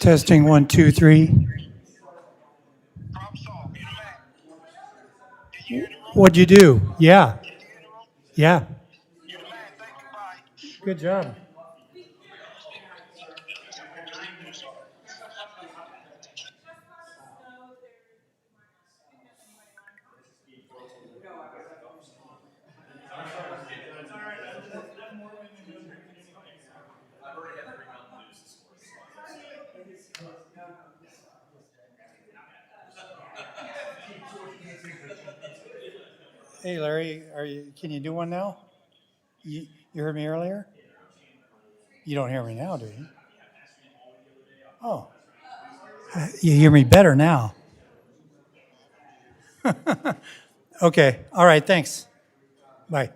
Testing 1, 2, 3. Problem solved. You're the man. Can you hear the room? What'd you do? Yeah, Can you hear the room? yeah. You're the man. Thank you. Bye. Good job. Hey, Larry, can you do one now? You heard me earlier? You don't hear me now, do you? Oh, you hear me better now. Okay, all right, thanks. Bye.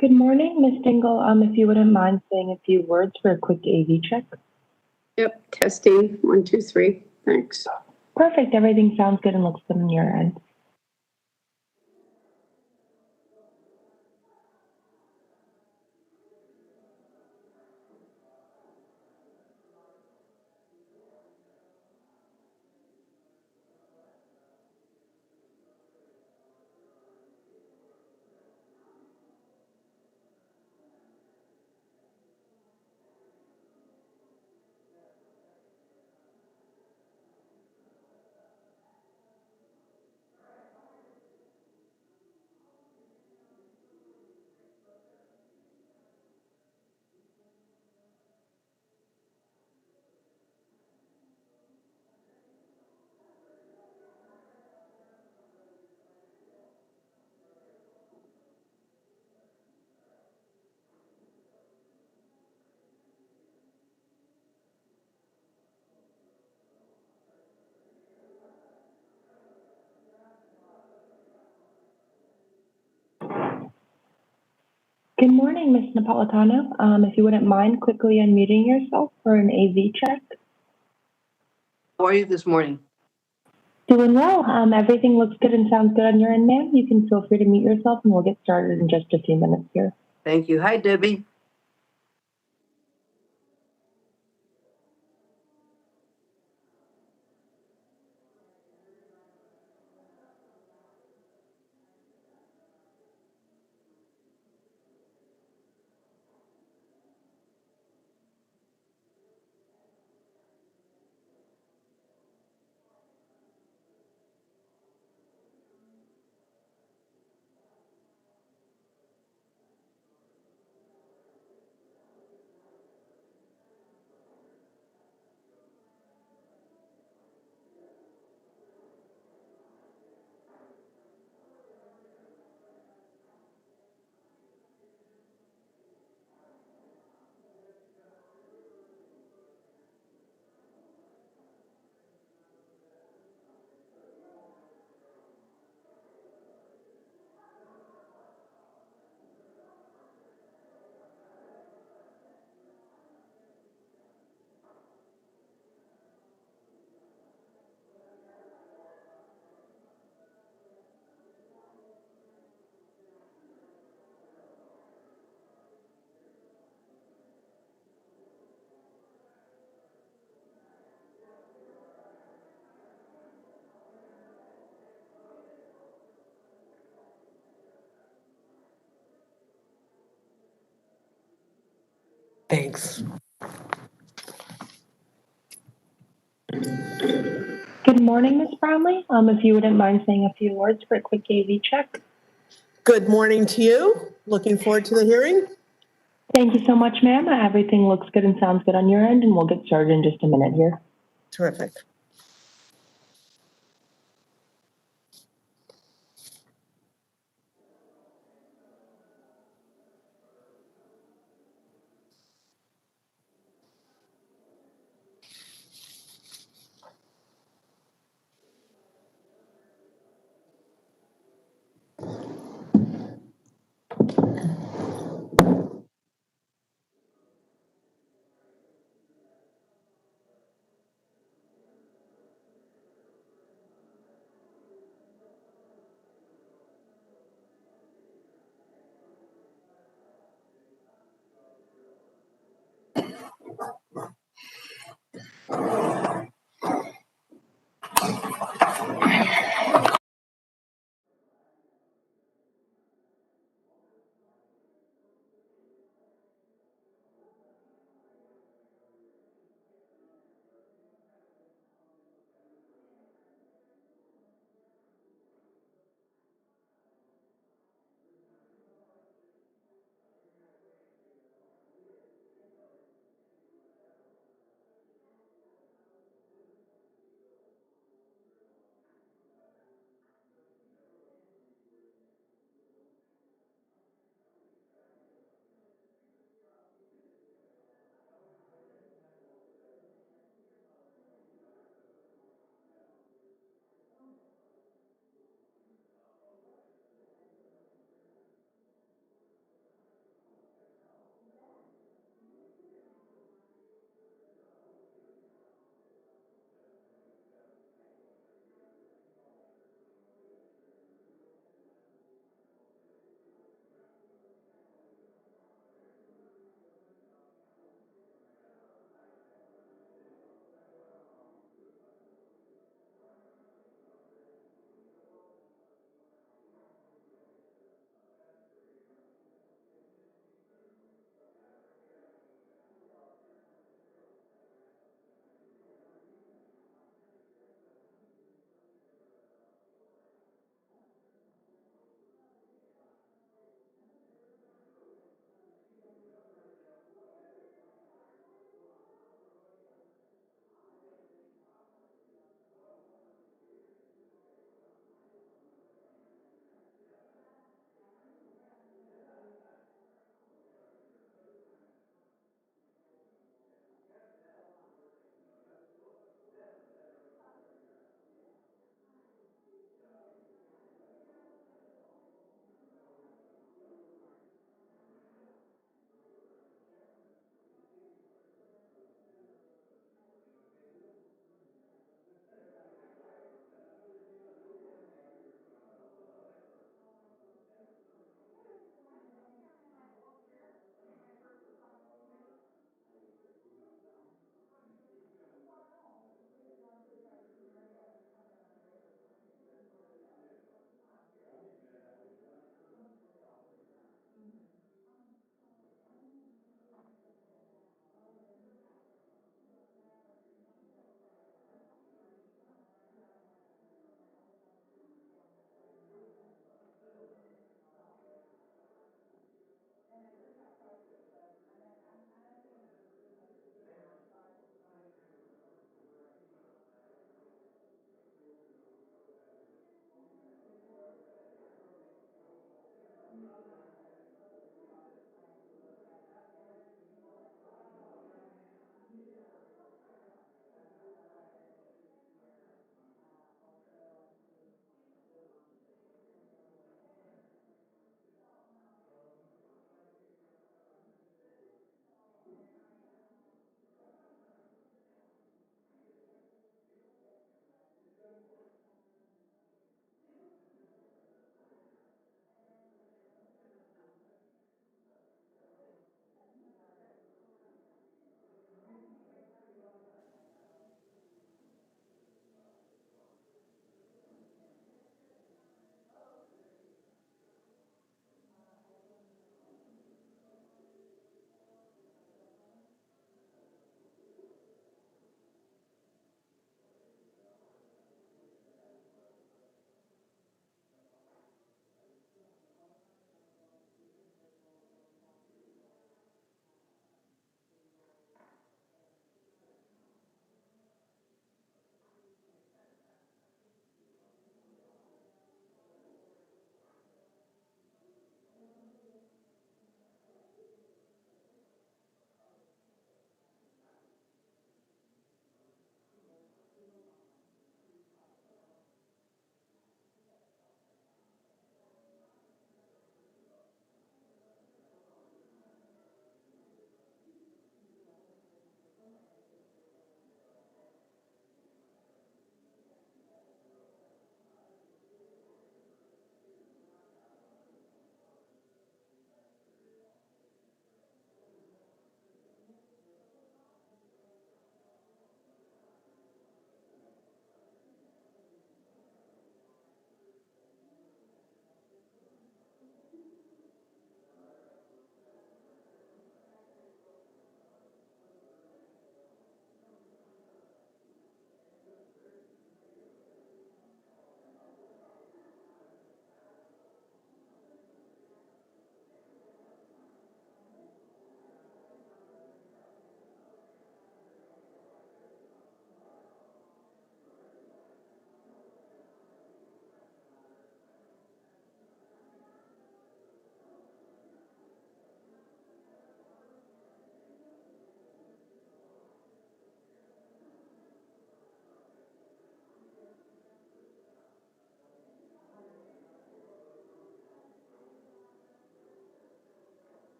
Good morning, Ms. Dingle. If you wouldn't mind saying a few words for a quick AV check. Yep, testing, 1, 2, 3, thanks. Perfect. Everything sounds good and looks good on your end. Good morning, Ms. Napolitano. If you wouldn't mind quickly unmuting yourself for an AV check. How are you this morning? Doing well. Everything looks good and sounds good on your end, ma'am. You can feel free to mute yourself and we'll get started in just a few minutes here. Thank you. Hi, Debbie. Thanks. Good morning, Ms. Brownlee. If you wouldn't mind saying a few words for a quick AV check. Good morning to you. Looking forward to the hearing. Thank you so much, ma'am. Everything looks good and sounds good on your end, and we'll get started in just a minute here. Terrific.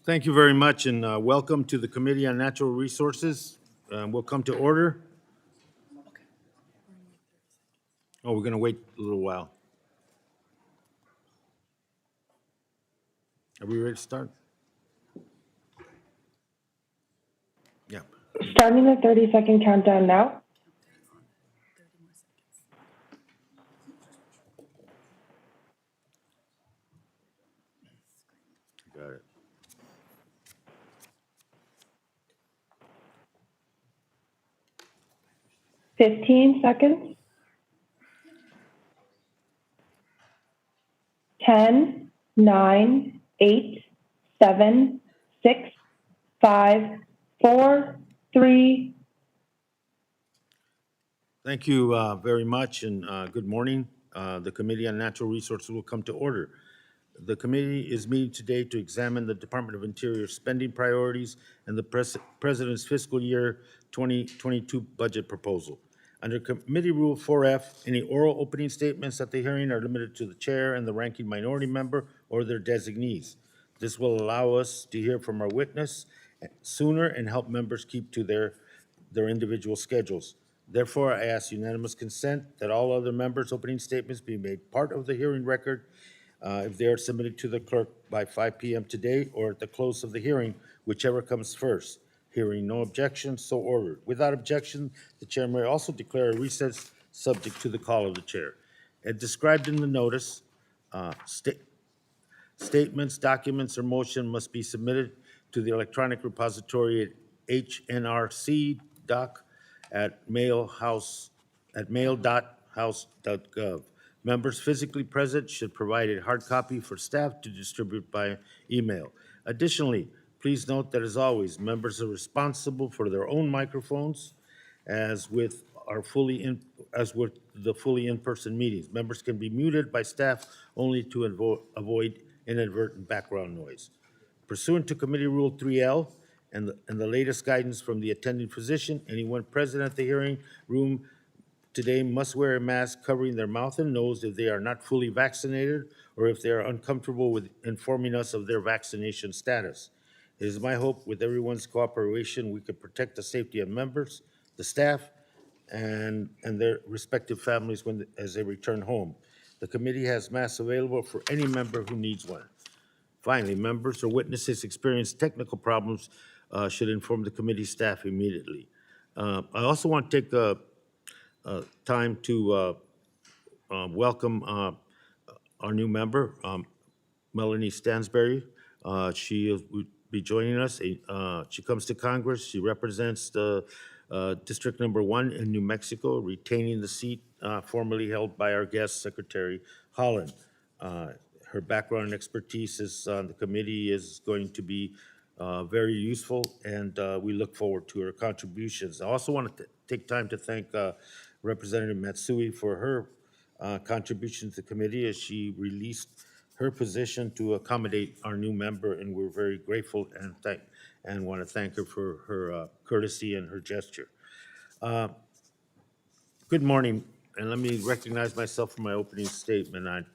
Thank you very much, and welcome to the Committee on Natural Resources. We'll come to order. Oh, we're going to wait a little while. Are we ready to start? Yeah. Starting the 30-second countdown now. Got it. Fifteen seconds. 10, 9, 8, 7, 6, 5, 4, 3. Thank you very much, and good morning. The Committee on Natural Resources will come to order. The committee is meeting today to examine the Department of Interior spending priorities and the President's fiscal year 2022 budget proposal. Under Committee Rule 4F, any oral opening statements at the hearing are limited to the chair and the ranking minority member or their designees. This will allow us to hear from our witness sooner and help members keep to their individual schedules. Therefore, I ask unanimous consent that all other members' opening statements be made part of the hearing record if they are submitted to the clerk by 5 p.m. today or at the close of the hearing, whichever comes first. Hearing no objection, so ordered. Without objection, the chair may also declare a recess subject to the call of the chair. As described in the notice, statements, documents, or motion must be submitted to the electronic repository at hnrcdoc at mail.house.gov. Members physically present should provide a hard copy for staff to distribute by email. Additionally, please note that as always, members are responsible for their own microphones as with the fully in-person meetings. Members can be muted by staff only to avoid inadvertent background noise. Pursuant to Committee Rule 3L and the latest guidance from the attending physician, anyone present at the hearing room today must wear a mask covering their mouth and nose if they are not fully vaccinated or if they are uncomfortable with informing us of their vaccination status. It is my hope with everyone's cooperation we could protect the safety of members, the staff, and their respective families as they return home. The committee has masks available for any member who needs one. Finally, members or witnesses experience technical problems should inform the committee staff immediately. I also want to take time to welcome our new member, Melanie Stansberry. She will be joining us. She comes to Congress. She represents the District Number 1 in New Mexico, retaining the seat formerly held by our guest, Secretary Haaland. Her background and expertise on the committee is going to be very useful, and we look forward to her contributions. I also want to take time to thank Representative Matsui for her contribution to the committee as she released her position to accommodate our new member, and we're very grateful and want to thank her for her courtesy and her gesture. Good morning, and let me recognize myself for my opening statement.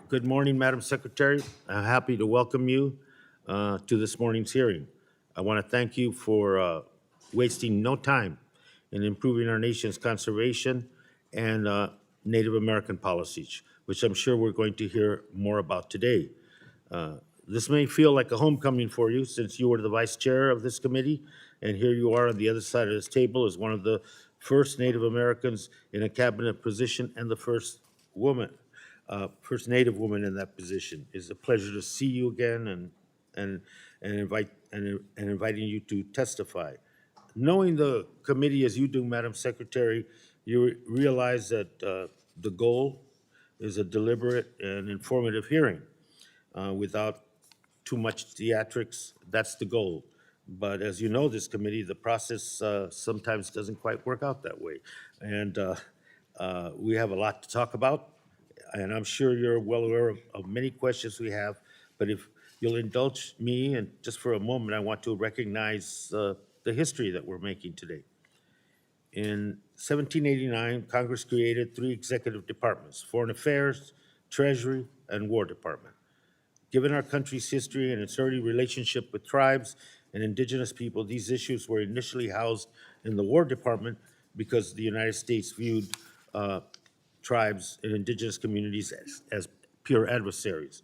Good morning, Madam Secretary. I'm happy to welcome you to this morning's hearing. I want to thank you for wasting no time in improving our nation's conservation and Native American policies, which I'm sure we're going to hear more about today. This may feel like a homecoming for you since you were the vice chair of this committee, and here you are on the other side of this table as one of the first Native Americans in a cabinet position and the first Native woman in that position. It's a pleasure to see you again and inviting you to testify. Knowing the committee as you do, Madam Secretary, you realize that the goal is a deliberate and informative hearing without too much theatrics. That's the goal. But as you know, this committee, the process sometimes doesn't quite work out that way. And we have a lot to talk about, and I'm sure you're well aware of many questions we have, but if you'll indulge me, and just for a moment, I want to recognize the history that we're making today. In 1789, Congress created 3 executive departments: Foreign Affairs, Treasury, and War Department. Given our country's history and its early relationship with tribes and indigenous people, these issues were initially housed in the War Department because the United States viewed tribes and indigenous communities as pure adversaries.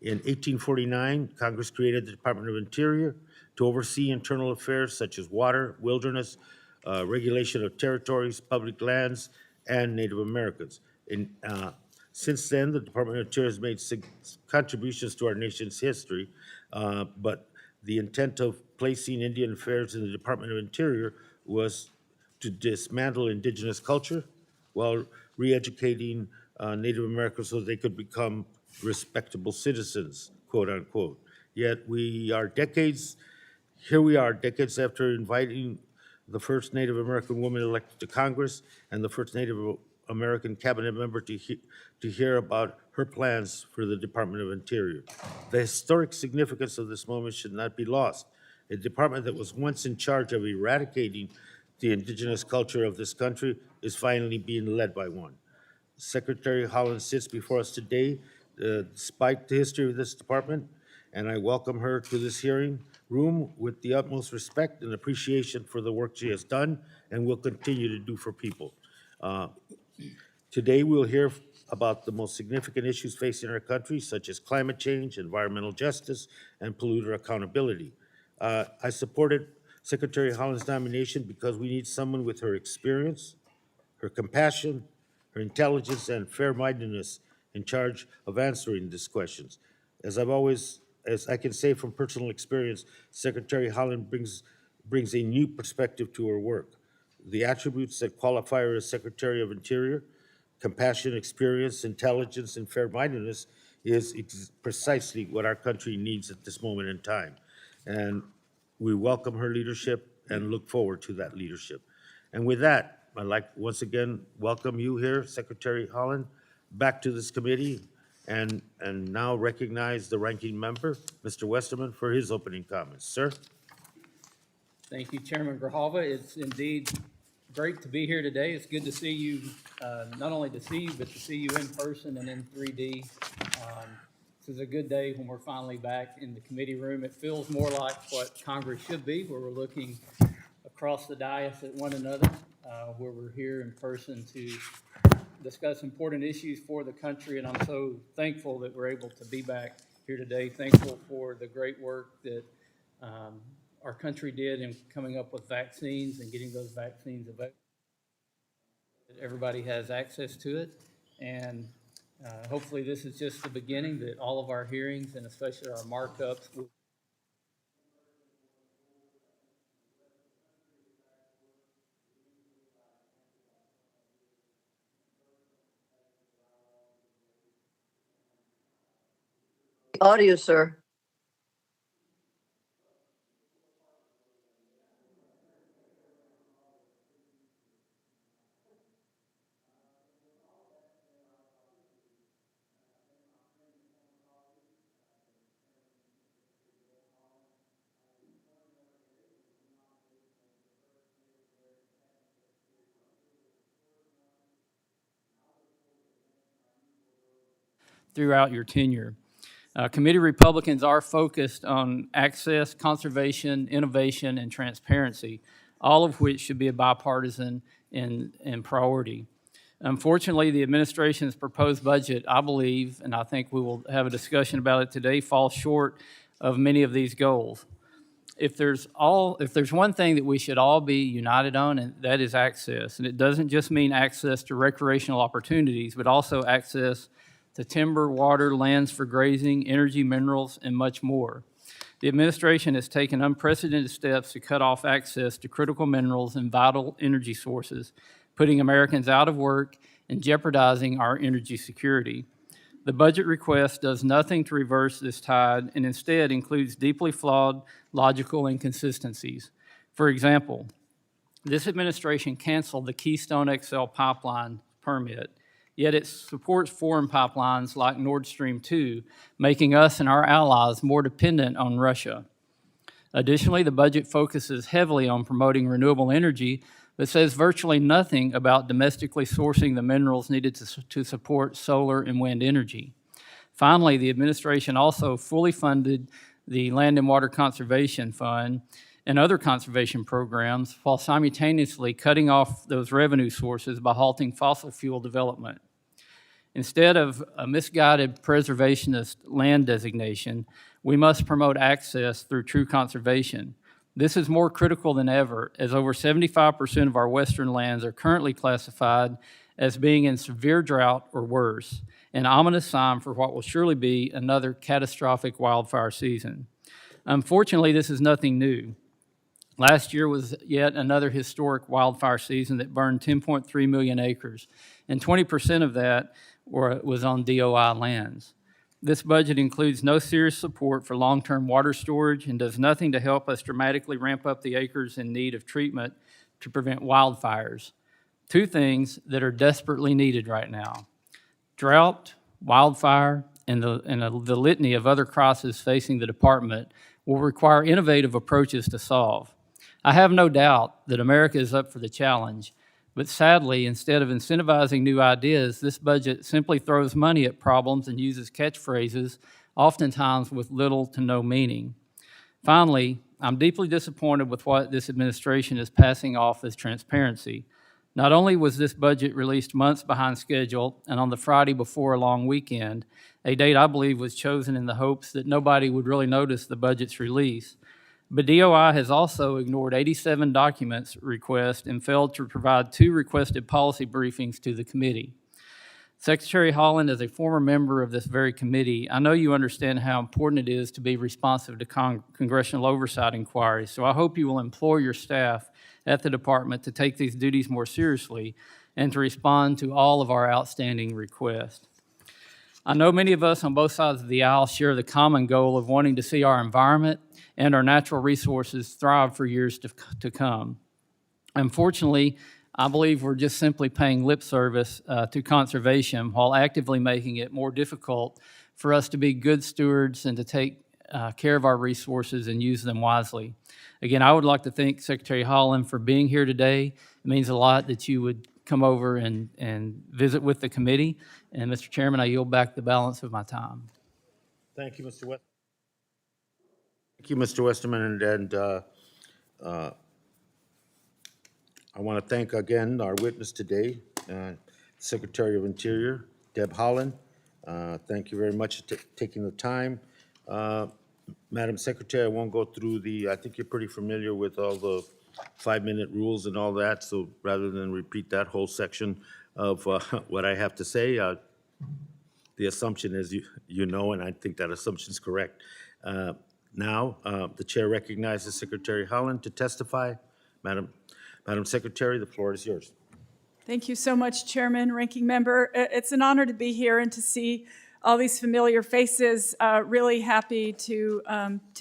In 1849, Congress created the Department of Interior to oversee internal affairs such as water, wilderness, regulation of territories, public lands, and Native Americans. Since then, the Department of Interior has made contributions to our nation's history, but the intent of placing Indian affairs in the Department of Interior was to dismantle indigenous culture while re-educating Native Americans so they could become respectable citizens, quote unquote. Yet here we are, decades after inviting the first Native American woman elected to Congress and the first Native American cabinet member to hear about her plans for the Department of Interior. The historic significance of this moment should not be lost. A department that was once in charge of eradicating the indigenous culture of this country is finally being led by one. Secretary Haaland sits before us today despite the history of this department, and I welcome her to this hearing room with the utmost respect and appreciation for the work she has done and will continue to do for people. Today, we'll hear about the most significant issues facing our country, such as climate change, environmental justice, and polluter accountability. I supported Secretary Haaland's nomination because we need someone with her experience, her compassion, her intelligence, and fair-mindedness in charge of answering these questions. As I can say from personal experience, Secretary Haaland brings a new perspective to her work. The attributes that qualify her as Secretary of Interior, compassion, experience, intelligence, and fair-mindedness, is precisely what our country needs at this moment in time. And we welcome her leadership and look forward to that leadership. And with that, I'd like once again welcome you here, Secretary Haaland, back to this committee, and now recognize the ranking member, Mr. Westerman, for his opening comments. Sir? Thank you, Chairman Grijalva. It's indeed great to be here today. It's good to see you, not only to see you, but to see you in person and in 3D. This is a good day when we're finally back in the committee room. It feels more like what Congress should be, where we're looking across the dais at one another, where we're here in person to discuss important issues for the country. And I'm so thankful that we're able to be back here today. Thankful for the great work that our country did in coming up with vaccines and getting those vaccines available. Everybody has access to it. And hopefully this is just the beginning, that all of our hearings and especially our markups will Audio, sir. throughout your tenure. Committee Republicans are focused on access, conservation, innovation, and transparency, all of which should be a bipartisan and priority. Unfortunately, the administration's proposed budget, I believe, and I think we will have a discussion about it today, falls short of many of these goals. If there's one thing that we should all be united on, and that is access. And it doesn't just mean access to recreational opportunities, but also access to timber, water, lands for grazing, energy, minerals, and much more. The administration has taken unprecedented steps to cut off access to critical minerals and vital energy sources, putting Americans out of work and jeopardizing our energy security. The budget request does nothing to reverse this tide and instead includes deeply flawed logical inconsistencies. For example, this administration canceled the Keystone XL pipeline permit, yet it supports foreign pipelines like Nord Stream 2, making us and our allies more dependent on Russia. Additionally, the budget focuses heavily on promoting renewable energy, but says virtually nothing about domestically sourcing the minerals needed to support solar and wind energy. Finally, the administration also fully funded the Land and Water Conservation Fund and other conservation programs while simultaneously cutting off those revenue sources by halting fossil fuel development. Instead of a misguided preservationist land designation, we must promote access through true conservation. This is more critical than ever, as over 75% of our western lands are currently classified as being in severe drought or worse, an ominous sign for what will surely be another catastrophic wildfire season. Unfortunately, this is nothing new. Last year was yet another historic wildfire season that burned 10.3 million acres, and 20% of that was on DOI lands. This budget includes no serious support for long-term water storage and does nothing to help us dramatically ramp up the acres in need of treatment to prevent wildfires. Two things that are desperately needed right now: drought, wildfire, and the litany of other crises facing the department will require innovative approaches to solve. I have no doubt that America is up for the challenge, but sadly, instead of incentivizing new ideas, this budget simply throws money at problems and uses catchphrases, oftentimes with little to no meaning. Finally, I'm deeply disappointed with what this administration is passing off as transparency. Not only was this budget released months behind schedule and on the Friday before a long weekend, a date I believe was chosen in the hopes that nobody would really notice the budget's release, but DOI has also ignored 87 documents requests and failed to provide 2 requested policy briefings to the committee. Secretary Haaland, as a former member of this very committee, I know you understand how important it is to be responsive to congressional oversight inquiries, so I hope you will implore your staff at the department to take these duties more seriously and to respond to all of our outstanding requests. I know many of us on both sides of the aisle share the common goal of wanting to see our environment and our natural resources thrive for years to come. Unfortunately, I believe we're just simply paying lip service to conservation while actively making it more difficult for us to be good stewards and to take care of our resources and use them wisely. Again, I would like to thank Secretary Haaland for being here today. It means a lot that you would come over and visit with the committee. And Mr. Chairman, I yield back the balance of my time. Thank you, Mr. West. Thank you, Mr. Westerman, and I want to thank again our witness today, Secretary of Interior, Deb Haaland. Thank you very much for taking the time. Madam Secretary, I won't go through I think you're pretty familiar with all the 5-minute rules and all that, so rather than repeat that whole section of what I have to say, the assumption is you know, and I think that assumption is correct. Now, the chair recognizes Secretary Haaland to testify. Madam Secretary, the floor is yours. Thank you so much, Chairman, Ranking Member. It's an honor to be here and to see all these familiar faces. Really happy to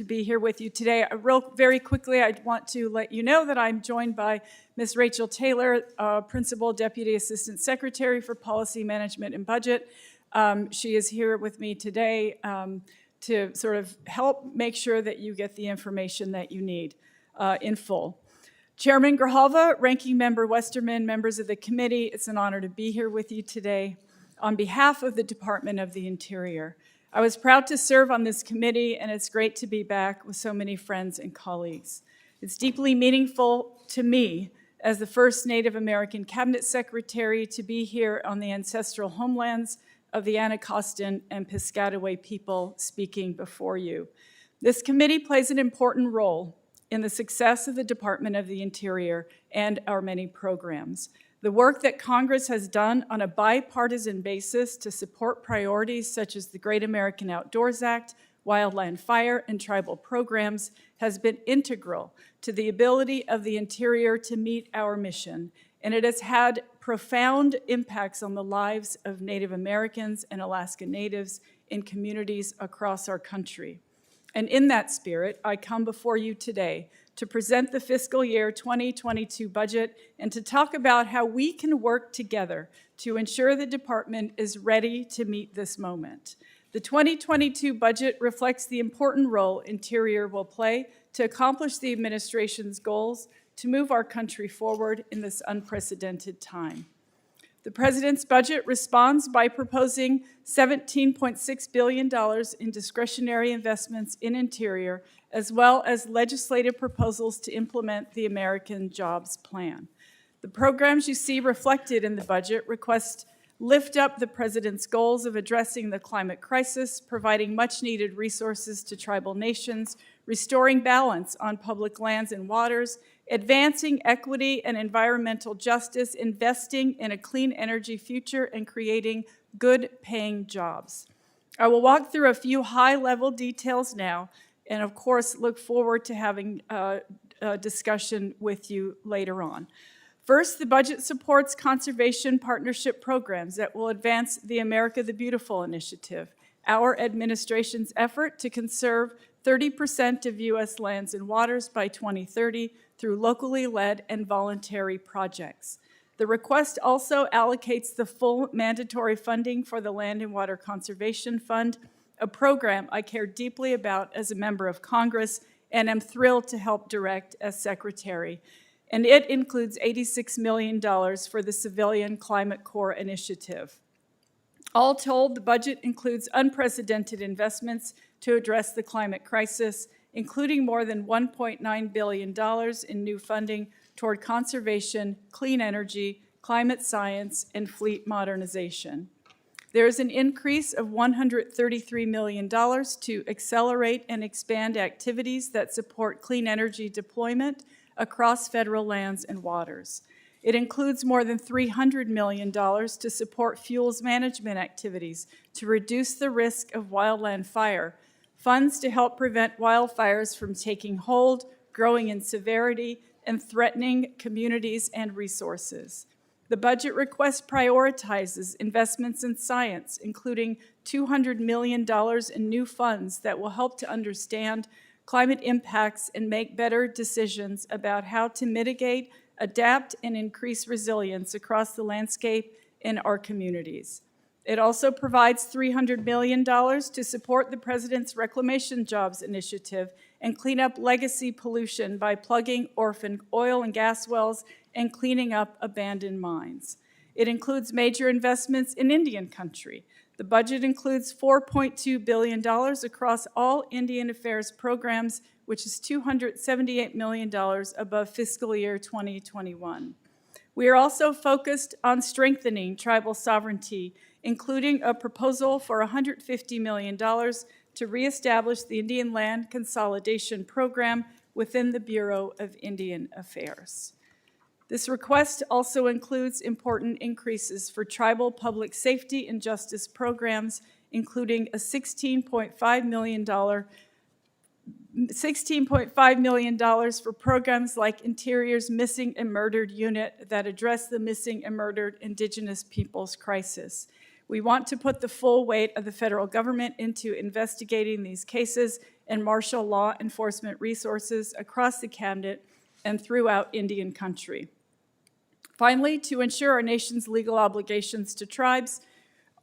be here with you today. Very quickly, I want to let you know that I'm joined by Ms. Rachel Taylor, Principal Deputy Assistant Secretary for Policy Management and Budget. She is here with me today to sort of help make sure that you get the information that you need in full. Chairman Grijalva, Ranking Member Westerman, members of the committee, it's an honor to be here with you today. On behalf of the Department of the Interior, I was proud to serve on this committee, and it's great to be back with so many friends and colleagues. It's deeply meaningful to me as the first Native American Cabinet Secretary to be here on the ancestral homelands of the Anacostan and Piscataway people speaking before you. This committee plays an important role in the success of the Department of the Interior and our many programs. The work that Congress has done on a bipartisan basis to support priorities such as the Great American Outdoors Act, wildland fire, and tribal programs has been integral to the ability of the Interior to meet our mission, and it has had profound impacts on the lives of Native Americans and Alaska Natives in communities across our country. And in that spirit, I come before you today to present the fiscal year 2022 budget and to talk about how we can work together to ensure the department is ready to meet this moment. The 2022 budget reflects the important role Interior will play to accomplish the administration's goals to move our country forward in this unprecedented time. The President's budget responds by proposing $17.6 billion in discretionary investments in Interior, as well as legislative proposals to implement the American Jobs Plan. The programs you see reflected in the budget request lift up the President's goals of addressing the climate crisis, providing much-needed resources to tribal nations, restoring balance on public lands and waters, advancing equity and environmental justice, investing in a clean energy future, and creating good-paying jobs. I will walk through a few high-level details now, and of course, look forward to having a discussion with you later on. First, the budget supports conservation partnership programs that will advance the America the Beautiful initiative, our administration's effort to conserve 30% of U.S. lands and waters by 2030 through locally led and voluntary projects. The request also allocates the full mandatory funding for the Land and Water Conservation Fund, a program I care deeply about as a member of Congress and am thrilled to help direct as Secretary. And it includes $86 million for the Civilian Climate Corps initiative. All told, the budget includes unprecedented investments to address the climate crisis, including more than $1.9 billion in new funding toward conservation, clean energy, climate science, and fleet modernization. There is an increase of $133 million to accelerate and expand activities that support clean energy deployment across federal lands and waters. It includes more than $300 million to support fuels management activities to reduce the risk of wildland fire, funds to help prevent wildfires from taking hold, growing in severity, and threatening communities and resources. The budget request prioritizes investments in science, including $200 million in new funds that will help to understand climate impacts and make better decisions about how to mitigate, adapt, and increase resilience across the landscape in our communities. It also provides $300 million to support the President's Reclamation Jobs initiative and clean up legacy pollution by plugging orphaned oil and gas wells and cleaning up abandoned mines. It includes major investments in Indian country. The budget includes $4.2 billion across all Indian Affairs programs, which is $278 million above fiscal year 2021. We are also focused on strengthening tribal sovereignty, including a proposal for $150 million to reestablish the Indian Land Consolidation Program within the Bureau of Indian Affairs. This request also includes important increases for tribal public safety and justice programs, including a $16.5 million for programs like Interior's Missing and Murdered Unit that address the missing and murdered Indigenous peoples crisis. We want to put the full weight of the federal government into investigating these cases and marshal law enforcement resources across the cabinet and throughout Indian country. Finally, to ensure our nation's legal obligations to tribes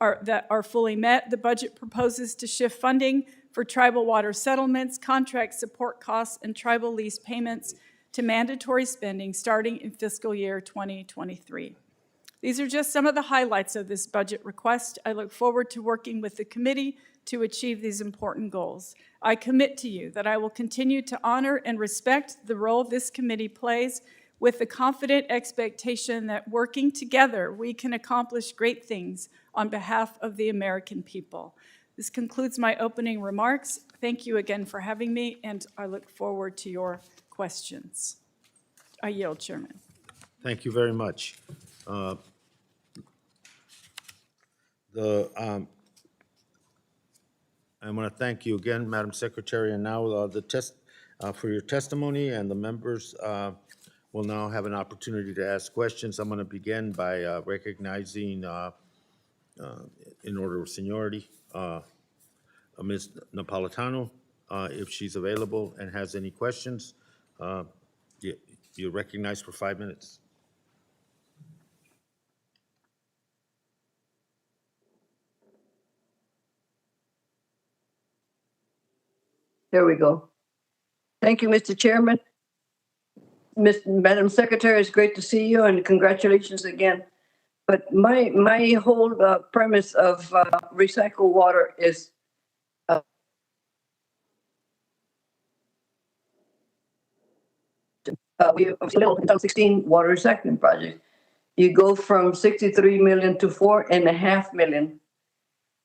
are fully met, the budget proposes to shift funding for tribal water settlements, contract support costs, and tribal lease payments to mandatory spending starting in fiscal year 2023. These are just some of the highlights of this budget request. I look forward to working with the committee to achieve these important goals. I commit to you that I will continue to honor and respect the role this committee plays with the confident expectation that working together, we can accomplish great things on behalf of the American people. This concludes my opening remarks. Thank you again for having me, and I look forward to your questions. I yield, Chairman. Thank you very much. I want to thank you again, Madam Secretary, and now for your testimony, and the members will now have an opportunity to ask questions. I'm going to begin by recognizing, in order of seniority, Ms. Napolitano, if she's available and has any questions. You're recognized for 5 minutes. There we go. Thank you, Mr. Chairman. Madam Secretary, it's great to see you, and congratulations again But my whole premise of recycled water is we have a little 16 water recycling project. You go from 63 million to 4.5 million,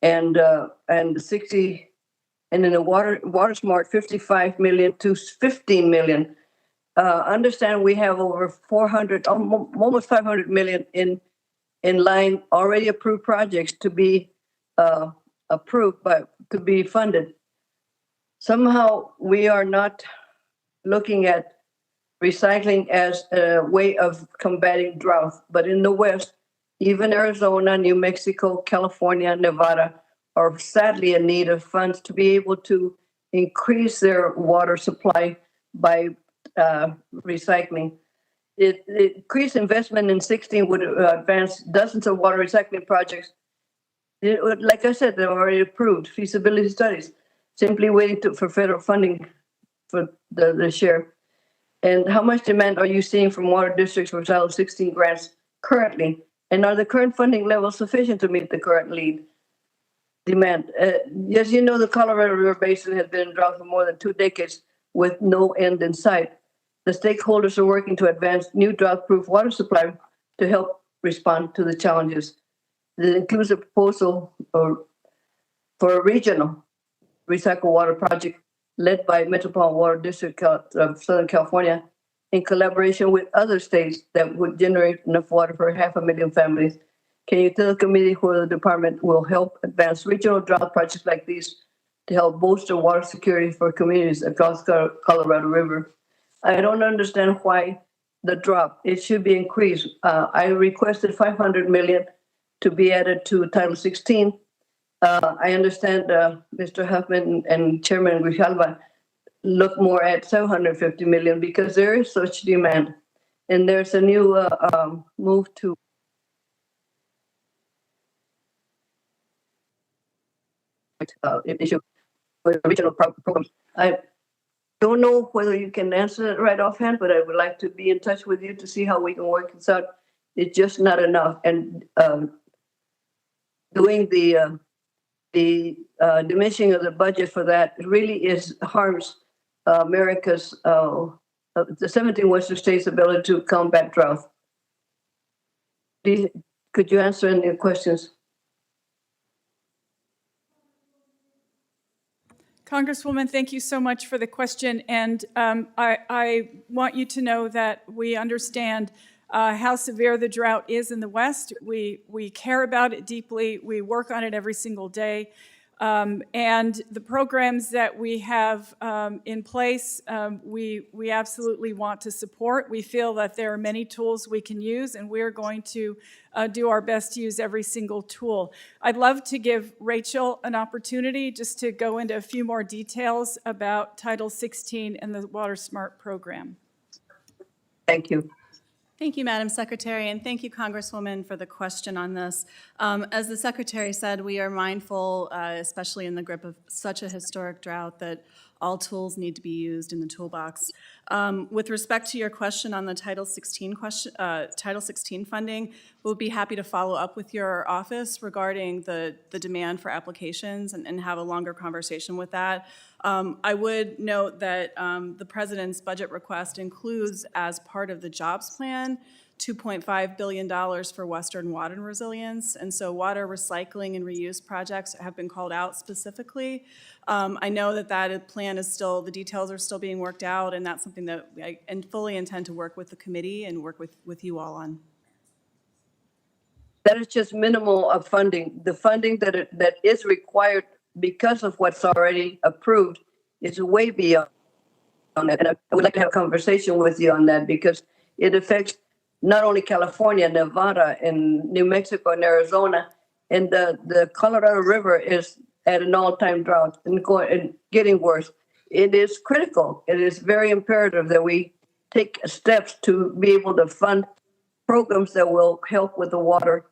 and 60, and in the water smart 55 million to 15 million. Understand we have over 400, almost 500 million in line already approved projects to be approved, but to be funded. Somehow we are not looking at recycling as a way of combating drought. But in the West, even Arizona, New Mexico, California, Nevada are sadly in need of funds to be able to increase their water supply by recycling. It increased investment in 16 would advance dozens of water recycling projects. Like I said, they're already approved feasibility studies, simply waiting for federal funding for the share. And how much demand are you seeing from water districts for Title 16 grants currently? And are the current funding levels sufficient to meet the current demand? As you know, the Colorado River Basin has been in drought for more than 2 decades with no end in sight. The stakeholders are working to advance new drought-proof water supply to help respond to the challenges. It includes a proposal for a regional recycled water project led by Metropolitan Water District of Southern California in collaboration with other states that would generate enough water for 500,000 families. Can you tell the committee where the department will help advance regional drought projects like these to help bolster water security for communities across Colorado River? I don't understand why the drop. It should be increased. I requested 500 million to be added to Title 16. I understand Mr. Huffman and Chairman Grijalva look more at 750 million because there is such demand. And there's a new move to issue for regional programs. I don't know whether you can answer it right offhand, but I would like to be in touch with you to see how we can work this out. It's just not enough. And doing the diminishing of the budget for that really harms America's, the 17 Western states' ability to combat drought. Could you answer any questions? Congresswoman, thank you so much for the question. And I want you to know that we understand how severe the drought is in the West. We care about it deeply. We work on it every single day. And the programs that we have in place, we absolutely want to support. We feel that there are many tools we can use, and we're going to do our best to use every single tool. I'd love to give Rachel an opportunity just to go into a few more details about Title 16 and the Water Smart program. Thank you. Thank you, Madam Secretary, and thank you, Congresswoman, for the question on this. As the Secretary said, we are mindful, especially in the grip of such a historic drought, that all tools need to be used in the toolbox. With respect to your question on the Title 16 funding, we'll be happy to follow up with your office regarding the demand for applications and have a longer conversation with that. I would note that the President's budget request includes, as part of the jobs plan, $2.5 billion for Western water resilience, and so water recycling and reuse projects have been called out specifically. I know that plan is still, the details are still being worked out, and that's something that I fully intend to work with the committee and work with you all on. That is just minimal of funding. The funding that is required because of what's already approved is way beyond that. And I would like to have a conversation with you on that because it affects not only California, Nevada, and New Mexico, and Arizona, and the Colorado River is at an all-time drought and getting worse. It is critical. It is very imperative that we take steps to be able to fund programs that will help with the water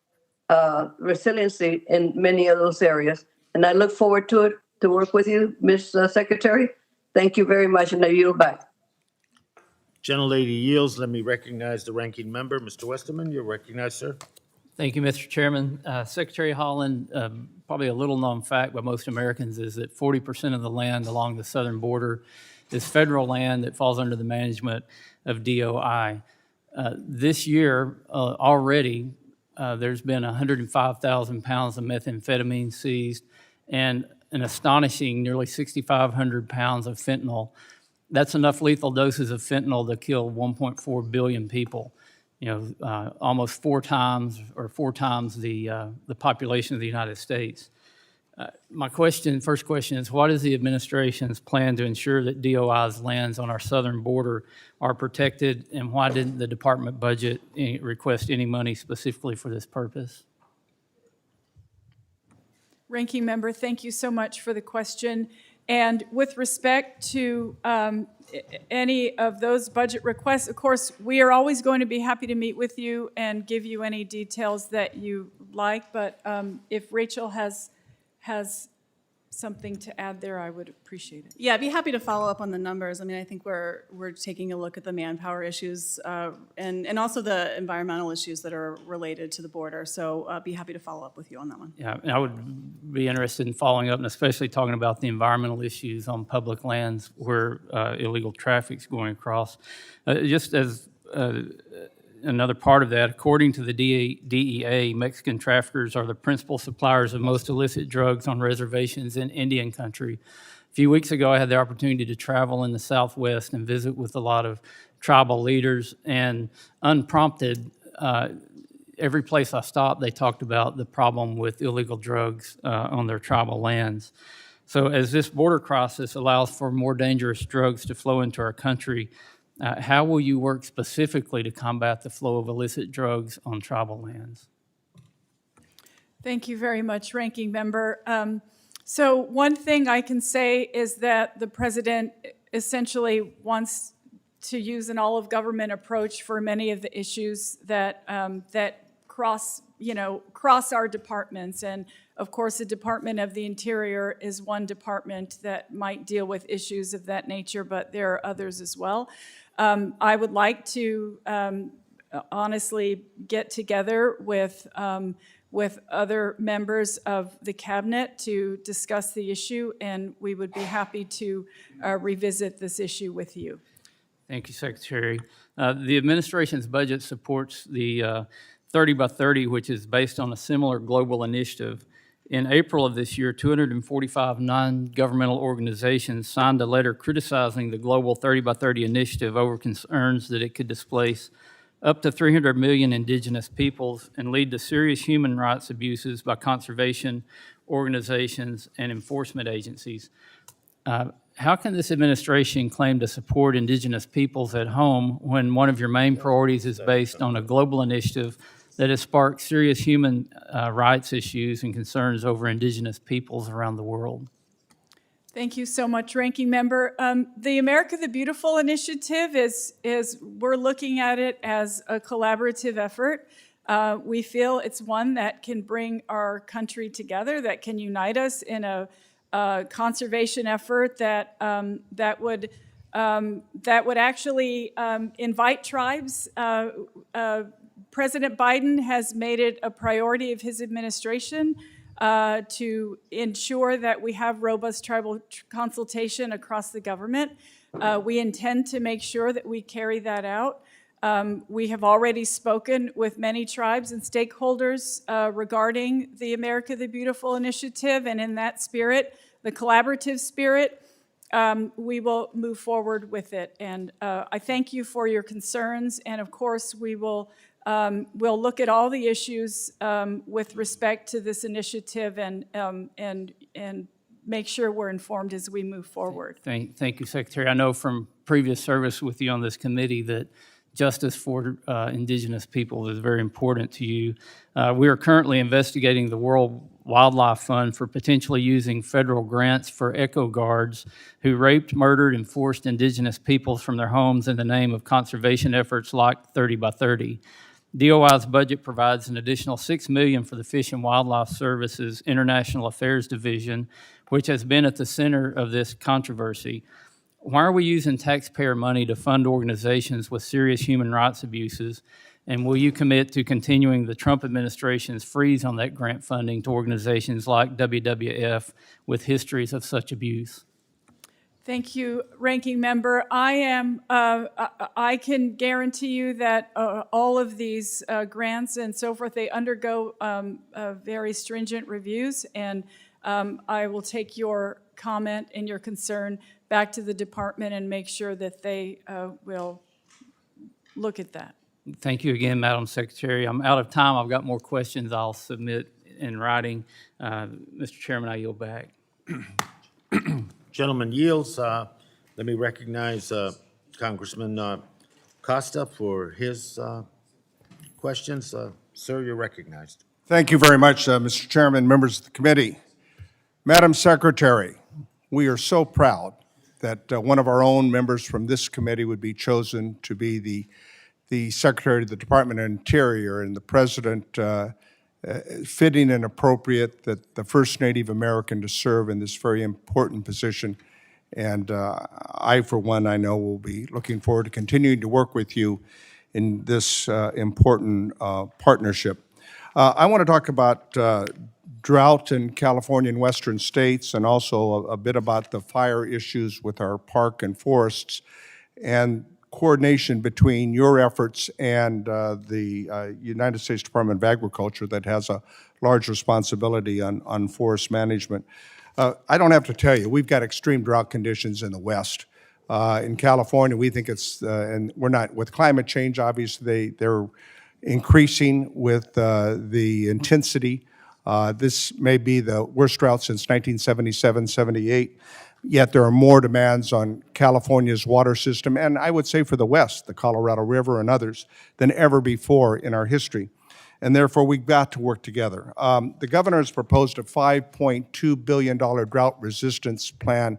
resiliency in many of those areas. And I look forward to it, to work with you, Ms. Secretary. Thank you very much, and I yield back. Gentlelady yields. Let me recognize the ranking member. Mr. Westerman, you're recognized, sir. Thank you, Mr. Chairman. Secretary Haaland, probably a little known fact by most Americans is that 40% of the land along the southern border is federal land that falls under the management of DOI. This year already, there's been 105,000 pounds of methamphetamine seized and an astonishing nearly 6,500 pounds of fentanyl. That's enough lethal doses of fentanyl to kill 1.4 billion people. Almost four times the population of the United States. My first question is, what is the administration's plan to ensure that DOI's lands on our southern border are protected, and why didn't the department budget request any money specifically for this purpose? Ranking Member, thank you so much for the question. And with respect to any of those budget requests, of course, we are always going to be happy to meet with you and give you any details that you like. But if Rachel has something to add there, I would appreciate it. Yeah, I'd be happy to follow up on the numbers. I mean, I think we're taking a look at the manpower issues and also the environmental issues that are related to the border. So I'd be happy to follow up with you on that one. Yeah, and I would be interested in following up, and especially talking about the environmental issues on public lands where illegal traffic's going across. Just as another part of that, according to the DEA, Mexican traffickers are the principal suppliers of most illicit drugs on reservations in Indian country. A few weeks ago, I had the opportunity to travel in the Southwest and visit with a lot of tribal leaders, and unprompted, every place I stopped, they talked about the problem with illegal drugs on their tribal lands. So as this border crisis allows for more dangerous drugs to flow into our country, how will you work specifically to combat the flow of illicit drugs on tribal lands? Thank you very much, Ranking Member. So one thing I can say is that the President essentially wants to use an all-of-government approach for many of the issues that cross our departments. And of course, the Department of the Interior is one department that might deal with issues of that nature, but there are others as well. I would like to honestly get together with other members of the cabinet to discuss the issue, and we would be happy to revisit this issue with you. Thank you, Secretary. The administration's budget supports the 30 by 30, which is based on a similar global initiative. In April of this year, 245 non-governmental organizations signed a letter criticizing the global 30 by 30 initiative over concerns that it could displace up to 300 million indigenous peoples and lead to serious human rights abuses by conservation organizations and enforcement agencies. How can this administration claim to support indigenous peoples at home when one of your main priorities is based on a global initiative that has sparked serious human rights issues and concerns over indigenous peoples around the world? Thank you so much, Ranking Member. The America the Beautiful initiative is we're looking at it as a collaborative effort. We feel it's one that can bring our country together, that can unite us in a conservation effort that would actually invite tribes. President Biden has made it a priority of his administration to ensure that we have robust tribal consultation across the government. We intend to make sure that we carry that out. We have already spoken with many tribes and stakeholders regarding the America the Beautiful initiative, and in that spirit, the collaborative spirit, we will move forward with it. And I thank you for your concerns, and of course, we'll look at all the issues with respect to this initiative and make sure we're informed as we move forward. Thank you, Secretary. I know from previous service with you on this committee that justice for indigenous people is very important to you. We are currently investigating the World Wildlife Fund for potentially using federal grants for eco guards who raped, murdered, and forced indigenous peoples from their homes in the name of conservation efforts like 30 by 30. DOI's budget provides an additional $6 million for the Fish and Wildlife Service's International Affairs Division, which has been at the center of this controversy. Why are we using taxpayer money to fund organizations with serious human rights abuses? And will you commit to continuing the Trump administration's freeze on that grant funding to organizations like WWF with histories of such abuse? Thank you, Ranking Member. I can guarantee you that all of these grants and so forth, they undergo very stringent reviews, and I will take your comment and your concern back to the department and make sure that they will look at that. Thank you again, Madam Secretary. I'm out of time. I've got more questions I'll submit in writing. Mr. Chairman, I yield back. Gentleman yields. Let me recognize Congressman Costa for his questions. Sir, you're recognized. Thank you very much, Mr. Chairman, members of the committee. Madam Secretary, we are so proud that one of our own members from this committee would be chosen to be the Secretary of the Department of Interior, and the President fitting and appropriate that the first Native American to serve in this very important position. And I, for one, I know will be looking forward to continuing to work with you in this important partnership. I want to talk about drought in California and western states, and also a bit about the fire issues with our park and forests, and coordination between your efforts and the United States Department of Agriculture that has a large responsibility on forest management. I don't have to tell you, we've got extreme drought conditions in the West. In California, we think it's, and we're not, with climate change, obviously, they're increasing with the intensity. This may be the worst drought since 1977, 78. Yet there are more demands on California's water system, and I would say for the West, the Colorado River and others, than ever before in our history. And therefore, we've got to work together. The governor has proposed a $5.2 billion drought resistance plan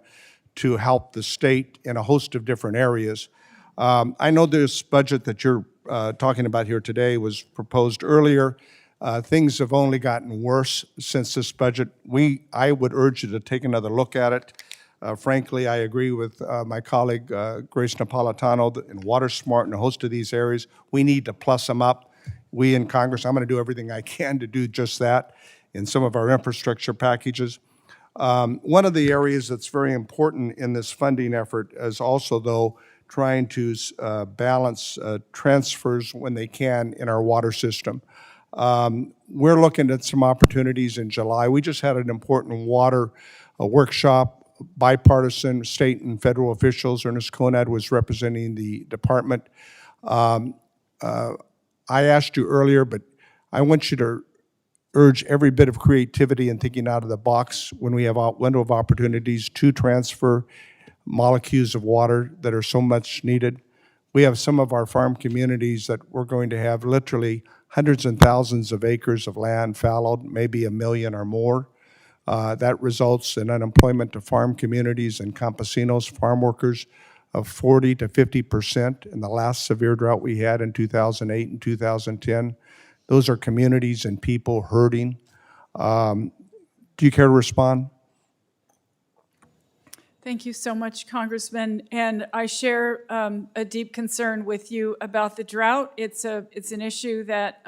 to help the state in a host of different areas. I know this budget that you're talking about here today was proposed earlier. Things have only gotten worse since this budget. I would urge you to take another look at it. Frankly, I agree with my colleague, Grace Napolitano, that in Water Smart and a host of these areas, we need to plus them up. We in Congress, I'm going to do everything I can to do just that in some of our infrastructure packages. One of the areas that's very important in this funding effort is also, though, trying to balance transfers when they can in our water system. We're looking at some opportunities in July. We just had an important water workshop, bipartisan state and federal officials. Ernest Conad was representing the department. I asked you earlier, but I want you to urge every bit of creativity and thinking out of the box when we have a window of opportunities to transfer molecules of water that are so much needed. We have some of our farm communities that we're going to have literally hundreds and thousands of acres of land fallowed, maybe 1 million or more. That results in unemployment to farm communities and campesinos, farm workers, of 40 to 50% in the last severe drought we had in 2008 and 2010. Those are communities and people hurting. Do you care to respond? Thank you so much, Congressman. And I share a deep concern with you about the drought. It's an issue that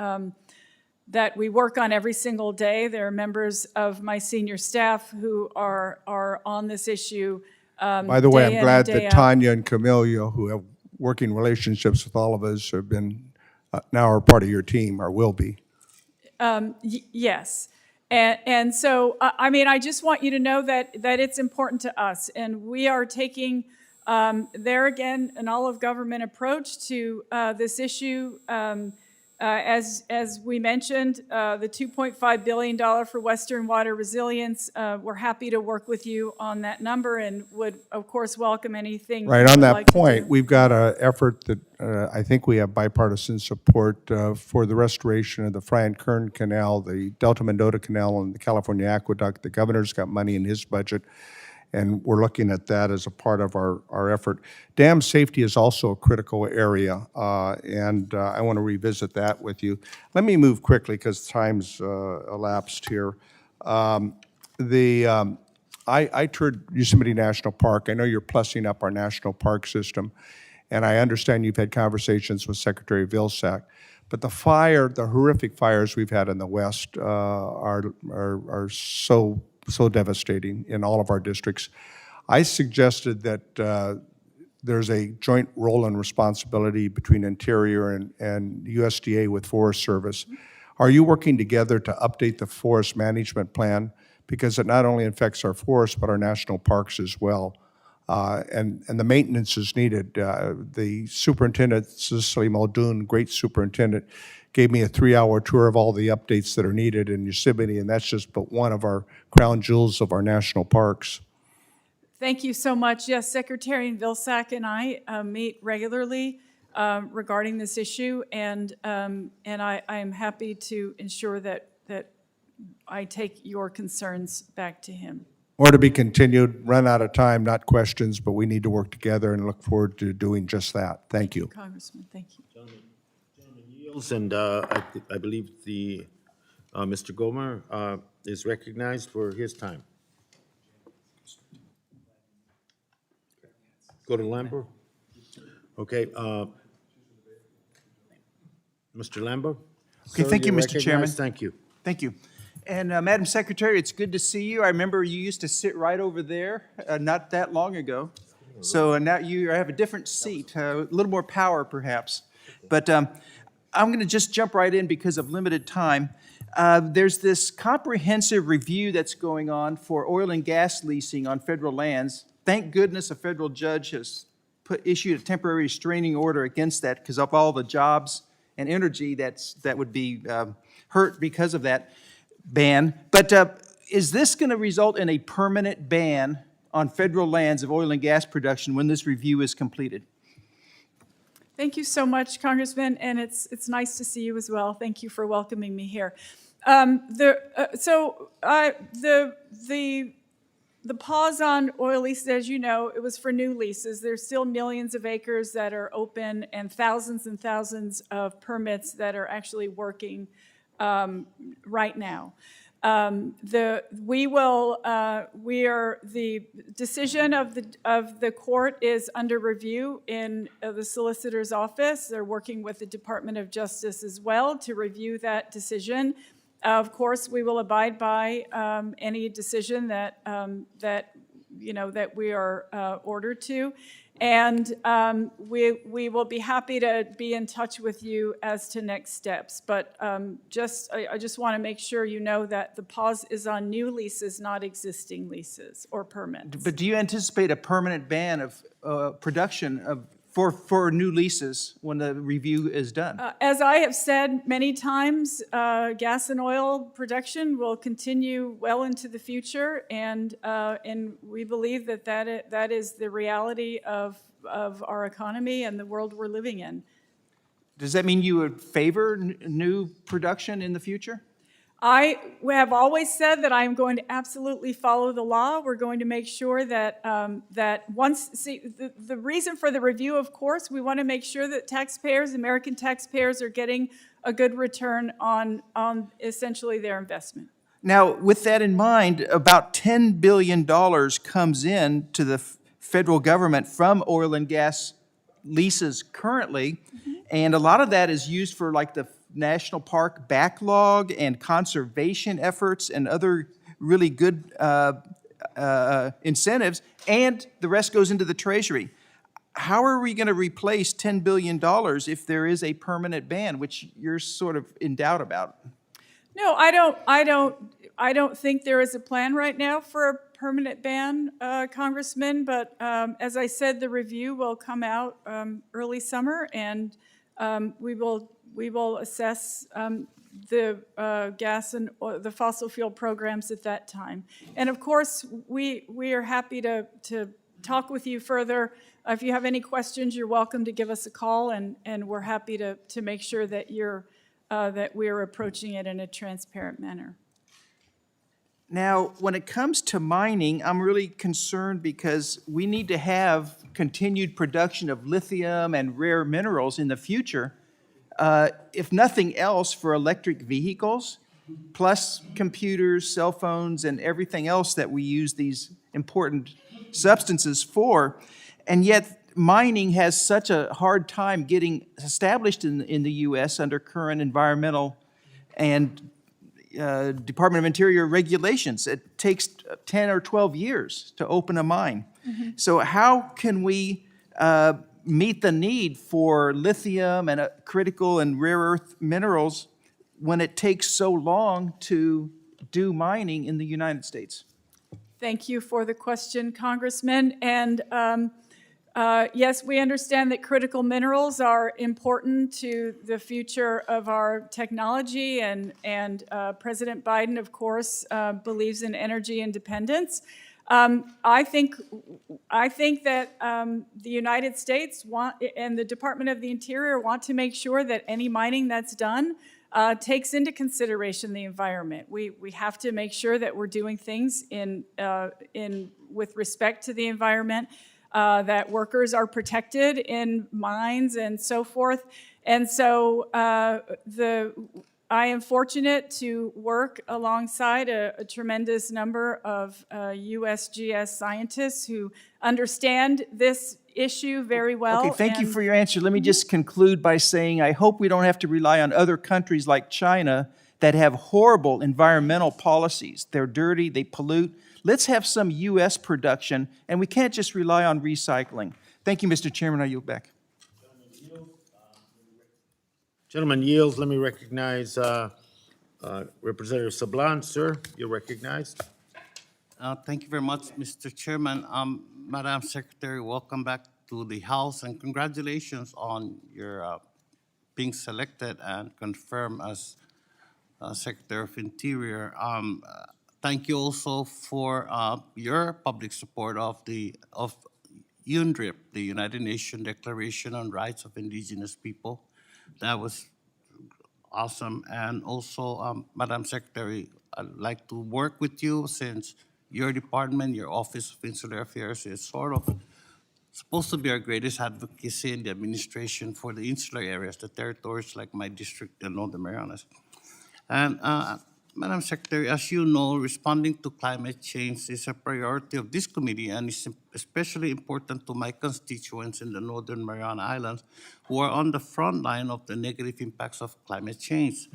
that we work on every single day. There are members of my senior staff who are on this issue. By the way, I'm glad that out. Tanya and Camilla, who have working relationships with all of us, have been now are part of your team, or will be. Yes. And so, I mean, I just want you to know that it's important to us. And we are taking, there again, an all-of-government approach to this issue. As we mentioned, the $2.5 billion for Western water resilience, we're happy to work with you on that number and would, of course, welcome anything. Right, on that point, we've got an effort that I think we have bipartisan support for the restoration of the Friant Kern Canal, the Delta Mendota Canal, and the California Aqueduct. The governor's got money in his budget, and we're looking at that as a part of our effort. Dam safety is also a critical area, and I want to revisit that with you. Let me move quickly because time's elapsed here. I toured Yosemite National Park. I know you're plussing up our national park system, and I understand you've had conversations with Secretary Vilsack. But the horrific fires we've had in the West are so devastating in all of our districts. I suggested that there's a joint role and responsibility between Interior and USDA with Forest Service. Are you working together to update the forest management plan? Because it not only affects our forests, but our national parks as well. And the maintenance is needed. The superintendent, Cicely Muldoon, great superintendent, gave me a 3-hour tour of all the updates that are needed in Yosemite, and that's just but one of our crown jewels of our national parks. Thank you so much. Yes, Secretary Vilsack and I meet regularly regarding this issue, and I am happy to ensure that I take your concerns back to him. Or to be continued, run out of time, not questions, but we need to work together and look forward to doing just that. Thank you. Congressman, thank you. Gentleman yields, and I believe the Mr. Gomer is recognized for his time. Go to Lambert. Okay. Mr. Lambert? Okay, Sir, thank you, you're Mr. Chairman. recognized. Thank you. Thank you. And Madam Secretary, it's good to see you. I remember you used to sit right over there not that long ago. So now you have a different seat, a little more power perhaps. But I'm going to just jump right in because of limited time. There's this comprehensive review that's going on for oil and gas leasing on federal lands. Thank goodness a federal judge has issued a temporary restraining order against that because of all the jobs and energy that would be hurt because of that ban. But is this going to result in a permanent ban on federal lands of oil and gas production when this review is completed? Thank you so much, Congressman, and it's nice to see you as well. Thank you for welcoming me here. The pause on oil leases, as you know, it was for new leases. There's still millions of acres that are open and thousands of permits that are actually working right now. The decision of the court is under review in the solicitor's office. They're working with the Department of Justice as well to review that decision. Of course, we will abide by any decision that we are ordered to, and we will be happy to be in touch with you as to next steps. But I just want to make sure you know that the pause is on new leases, not existing leases or permits. But do you anticipate a permanent ban of production for new leases when the review is done? As I have said many times, gas and oil production will continue well into the future, and we believe that is the reality of our economy and the world we're living in. Does that mean you would favor new production in the future? I have always said that I am going to absolutely follow the law. We're going to make sure that the reason for the review, of course, we want to make sure that American taxpayers are getting a good return on essentially their investment. Now, with that in mind, about $10 billion comes in to the federal government from oil and gas leases currently, and a lot of that is used for like the national park backlog and conservation efforts and other really good incentives, and the rest goes into the Treasury. How are we going to replace $10 billion if there is a permanent ban, which you're sort of in doubt about? No, I don't think there is a plan right now for a permanent ban, Congressman. But as I said, the review will come out early summer, and we will assess the gas and the fossil fuel programs at that time. And of course, we are happy to talk with you further. If you have any questions, you're welcome to give us a call, and we're happy to make sure that that we're approaching it in a transparent manner. Now, when it comes to mining, I'm really concerned because we need to have continued production of lithium and rare minerals in the future. If nothing else, for electric vehicles. plus computers, cell phones, and everything else that we use these important substances for. And yet mining has such a hard time getting established in the U.S. under current environmental and Department of Interior regulations. It takes 10 or 12 years to open a mine. So how can we meet the need for lithium and critical and rare earth minerals when it takes so long to do mining in the United States? Thank you for the question, Congressman. And yes, we understand that critical minerals are important to the future of our technology, and President Biden, of course, believes in energy independence. I think that the United States and the Department of the Interior want to make sure that any mining that's done takes into consideration the environment. We have to make sure that we're doing things with respect to the environment, that workers are protected in mines and so forth. And so I am fortunate to work alongside a tremendous number of USGS scientists who understand this issue very well. Okay, thank you for your answer. Let me just conclude by saying I hope we don't have to rely on other countries like China that have horrible environmental policies. They're dirty, they pollute. Let's have some U.S. production, and we can't just rely on recycling. Thank you, Mr. Chairman. I yield back. Gentleman yields. Let me recognize Representative Sablan. Sir, you're recognized. Thank you very much, Mr. Chairman. Madam Secretary, welcome back to the House, and congratulations on your being selected and confirmed as Secretary of Interior. Thank you also for your public support of UNDRIP, the United Nations Declaration on Rights of Indigenous People. That was awesome. And also, Madam Secretary, I'd like to work with you since your department, your Office of Insular Affairs, is sort of supposed to be our greatest advocacy in the administration for the insular areas, the territories like my district, the Northern Marianas. And Madam Secretary, as you know, responding to climate change is a priority of this committee, and is especially important to my constituents in the Northern Mariana Islands who are on the front line of the negative impacts of climate change.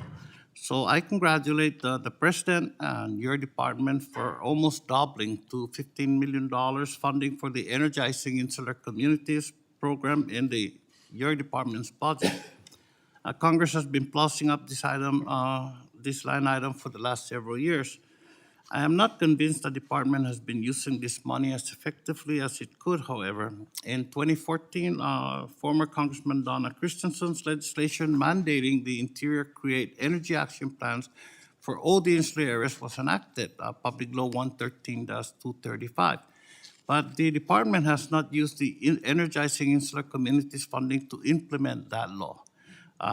So I congratulate the President and your department for almost doubling to $15 million funding for the Energizing Insular Communities program in your department's budget. Congress has been plussing up this line item for the last several years. I am not convinced the department has been using this money as effectively as it could, however. In 2014, former Congressman Donna Christensen's legislation mandating the Interior create energy action plans for all the insular areas was enacted, Public Law 113-235. But the department has not used the Energizing Insular Communities funding to implement that law.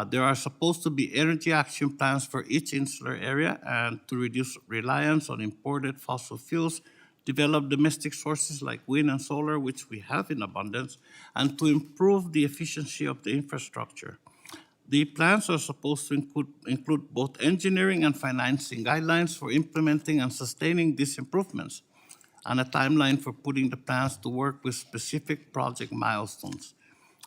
There are supposed to be energy action plans for each insular area and to reduce reliance on imported fossil fuels, develop domestic sources like wind and solar, which we have in abundance, and to improve the efficiency of the infrastructure. The plans are supposed to include both engineering and financing guidelines for implementing and sustaining these improvements, and a timeline for putting the plans to work with specific project milestones.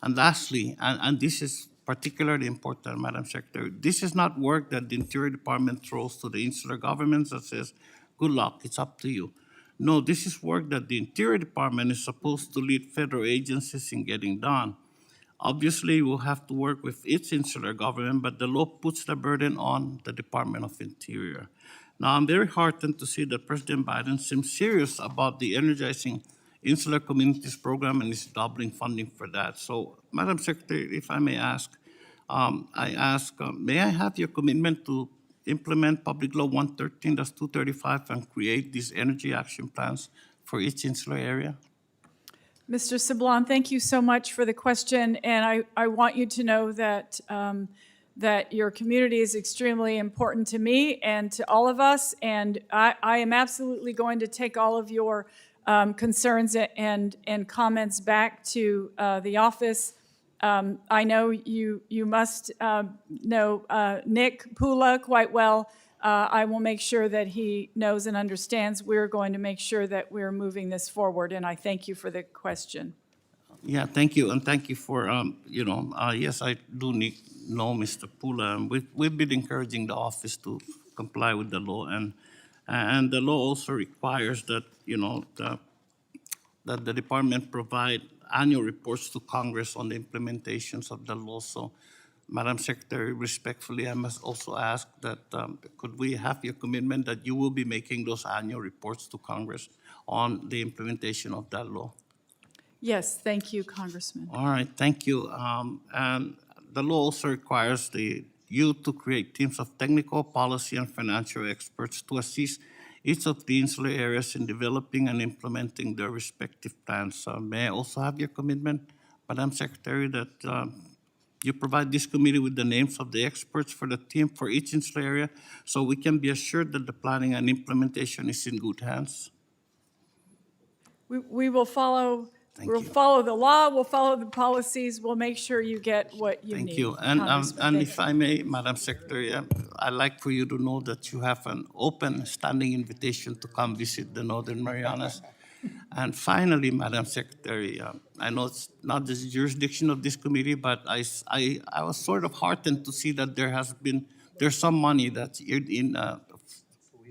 And lastly, and this is particularly important, Madam Secretary, this is not work that the Interior Department throws to the insular governments that says, good luck, it's up to you. No, this is work that the Interior Department is supposed to lead federal agencies in getting done. Obviously, we'll have to work with its insular government, but the law puts the burden on the Department of Interior. Now, I'm very heartened to see that President Biden seems serious about the Energizing Insular Communities program and is doubling funding for that. So, Madam Secretary, if I may ask, may I have your commitment to implement Public Law 113-235 and create these energy action plans for each insular area? Mr. Sablan, thank you so much for the question, and I want you to know that that your community is extremely important to me and to all of us, and I am absolutely going to take all of your concerns and comments back to the office. I know you must know Nick Pula quite well. I will make sure that he knows and understands we're going to make sure that we're moving this forward, and I thank you for the question. Yeah, thank you, and thank you for, yes, I do know Mr. Pula, and we've been encouraging the office to comply with the law, and the law also requires that, that the department provide annual reports to Congress on the implementations of the law. So, Madam Secretary, respectfully, I must also ask that could we have your commitment that you will be making those annual reports to Congress on the implementation of that law? Yes, thank you, Congressman. All right, thank you. And the law also requires you to create teams of technical, policy, and financial experts to assist each of the insular areas in developing and implementing their respective plans. May I also have your commitment, Madam Secretary, that you provide this committee with the names of the experts for the team for each insular area so we can be assured that the planning and implementation is in good hands? We will follow. We'll you. follow the law. We'll follow the policies. We'll make sure you get what you need. Thank you. And Congressman. Thank if I may, Madam Secretary, I'd like for you to know that you have an open standing invitation to come visit the Northern Marianas. And finally, Madam Secretary, I know it's not the jurisdiction of this committee, but I was sort of heartened to see that there's some money that's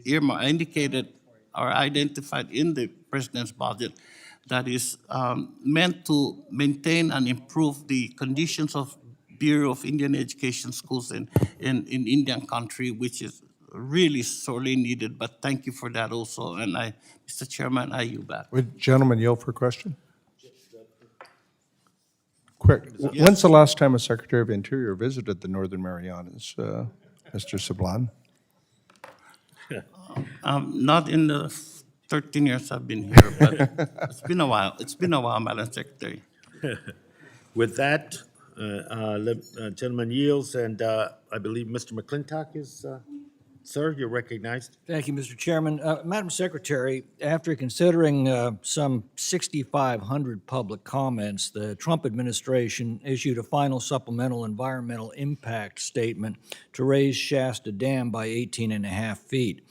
indicated or identified in the President's budget that is meant to maintain and improve the conditions of Bureau of Indian Education schools in Indian country, which is really sorely needed. But thank you for that also. And Mr. Chairman, I yield back. Would gentleman yield for question? Quick. When's the last time a Secretary of Interior visited the Northern Marianas, Mr. Sablan? Not in the 13 years I've been here, but it's been a while. It's been a while, Madam Secretary. With that, gentleman yields, and I believe Mr. McClintock is, sir, you're recognized. Thank you, Mr. Chairman. Madam Secretary, after considering some 6,500 public comments, the Trump administration issued a final supplemental environmental impact statement to raise Shasta Dam by 18.5 feet.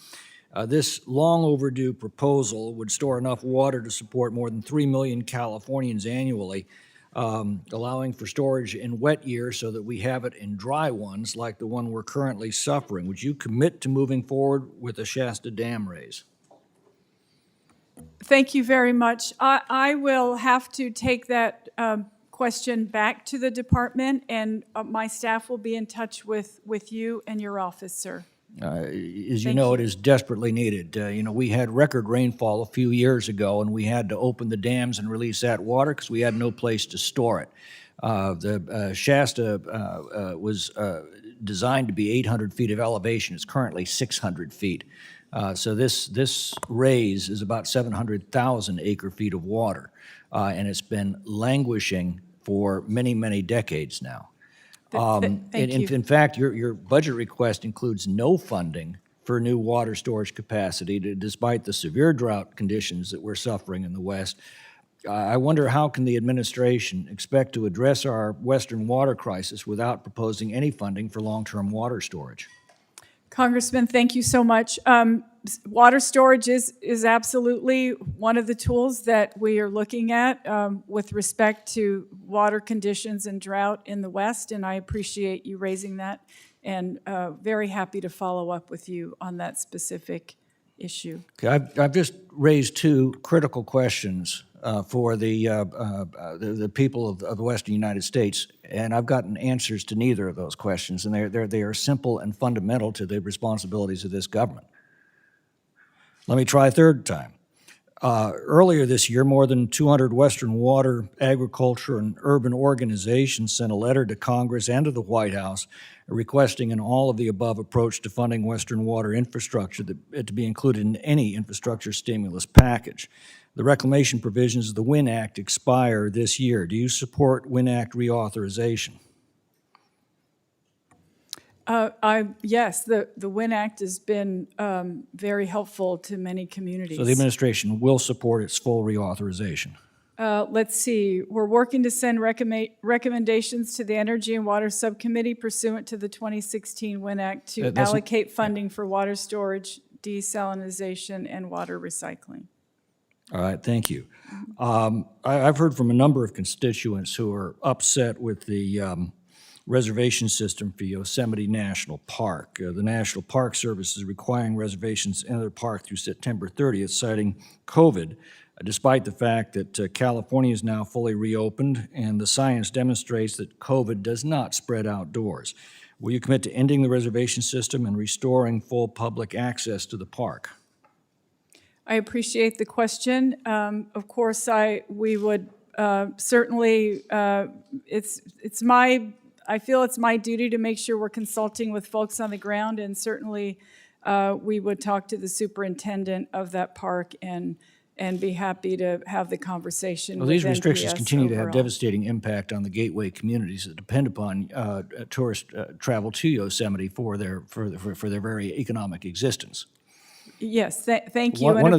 This long overdue proposal would store enough water to support more than 3 million Californians annually, allowing for storage in wet years so that we have it in dry ones like the one we're currently suffering. Would you commit to moving forward with the Shasta Dam raise? Thank you very much. I will have to take that question back to the department, and my staff will be in touch with you and your office, sir. As you know, it is desperately needed. We had record rainfall a few years ago, and we had to open the dams and release that water because we had no place to store it. The Shasta was designed to be 800 feet of elevation. It's currently 600 feet. So this raise is about 700,000 acre feet of water, and it's been languishing for many, many decades now. In fact, your budget request includes no funding for new water storage capacity, despite the severe drought conditions that we're suffering in the West. I wonder, how can the administration expect to address our Western water crisis without proposing any funding for long-term water storage? Congressman, thank you so much. Water storage is absolutely one of the tools that we are looking at with respect to water conditions and drought in the West, and I appreciate you raising that, and very happy to follow up with you on that specific issue. Okay, I've just raised two critical questions for the people of the Western United States, and I've gotten answers to neither of those questions, and they are simple and fundamental to the responsibilities of this government. Let me try a third time. Earlier this year, more than 200 Western water, agriculture, and urban organizations sent a letter to Congress and to the White House requesting an all-of-the-above approach to funding Western water infrastructure to be included in any infrastructure stimulus package. The reclamation provisions of the WIN Act expire this year. Do you support WIN Act reauthorization? Yes, the WIN Act has been very helpful to many communities. So the administration will support its full reauthorization? Let's see, we're working to send recommendations to the Energy and Water Subcommittee pursuant to the 2016 WIN Act to That's- allocate funding for water storage, desalinization, and water recycling. All right, thank you. I've heard from a number of constituents who are upset with the reservation system for Yosemite National Park. The National Park Service is requiring reservations to enter the park through September 30th, citing COVID, despite the fact that California is now fully reopened and the science demonstrates that COVID does not spread outdoors. Will you commit to ending the reservation system and restoring full public access to the park? I appreciate the question. Of course, we would certainly, I feel it's my duty to make sure we're consulting with folks on the ground, and certainly we would talk to the superintendent of that park and be happy to have the conversation Well, with these restrictions NPS continue to have overall. devastating impact on the gateway communities that depend upon tourist travel to Yosemite for their very economic existence. Yes, thank you. One And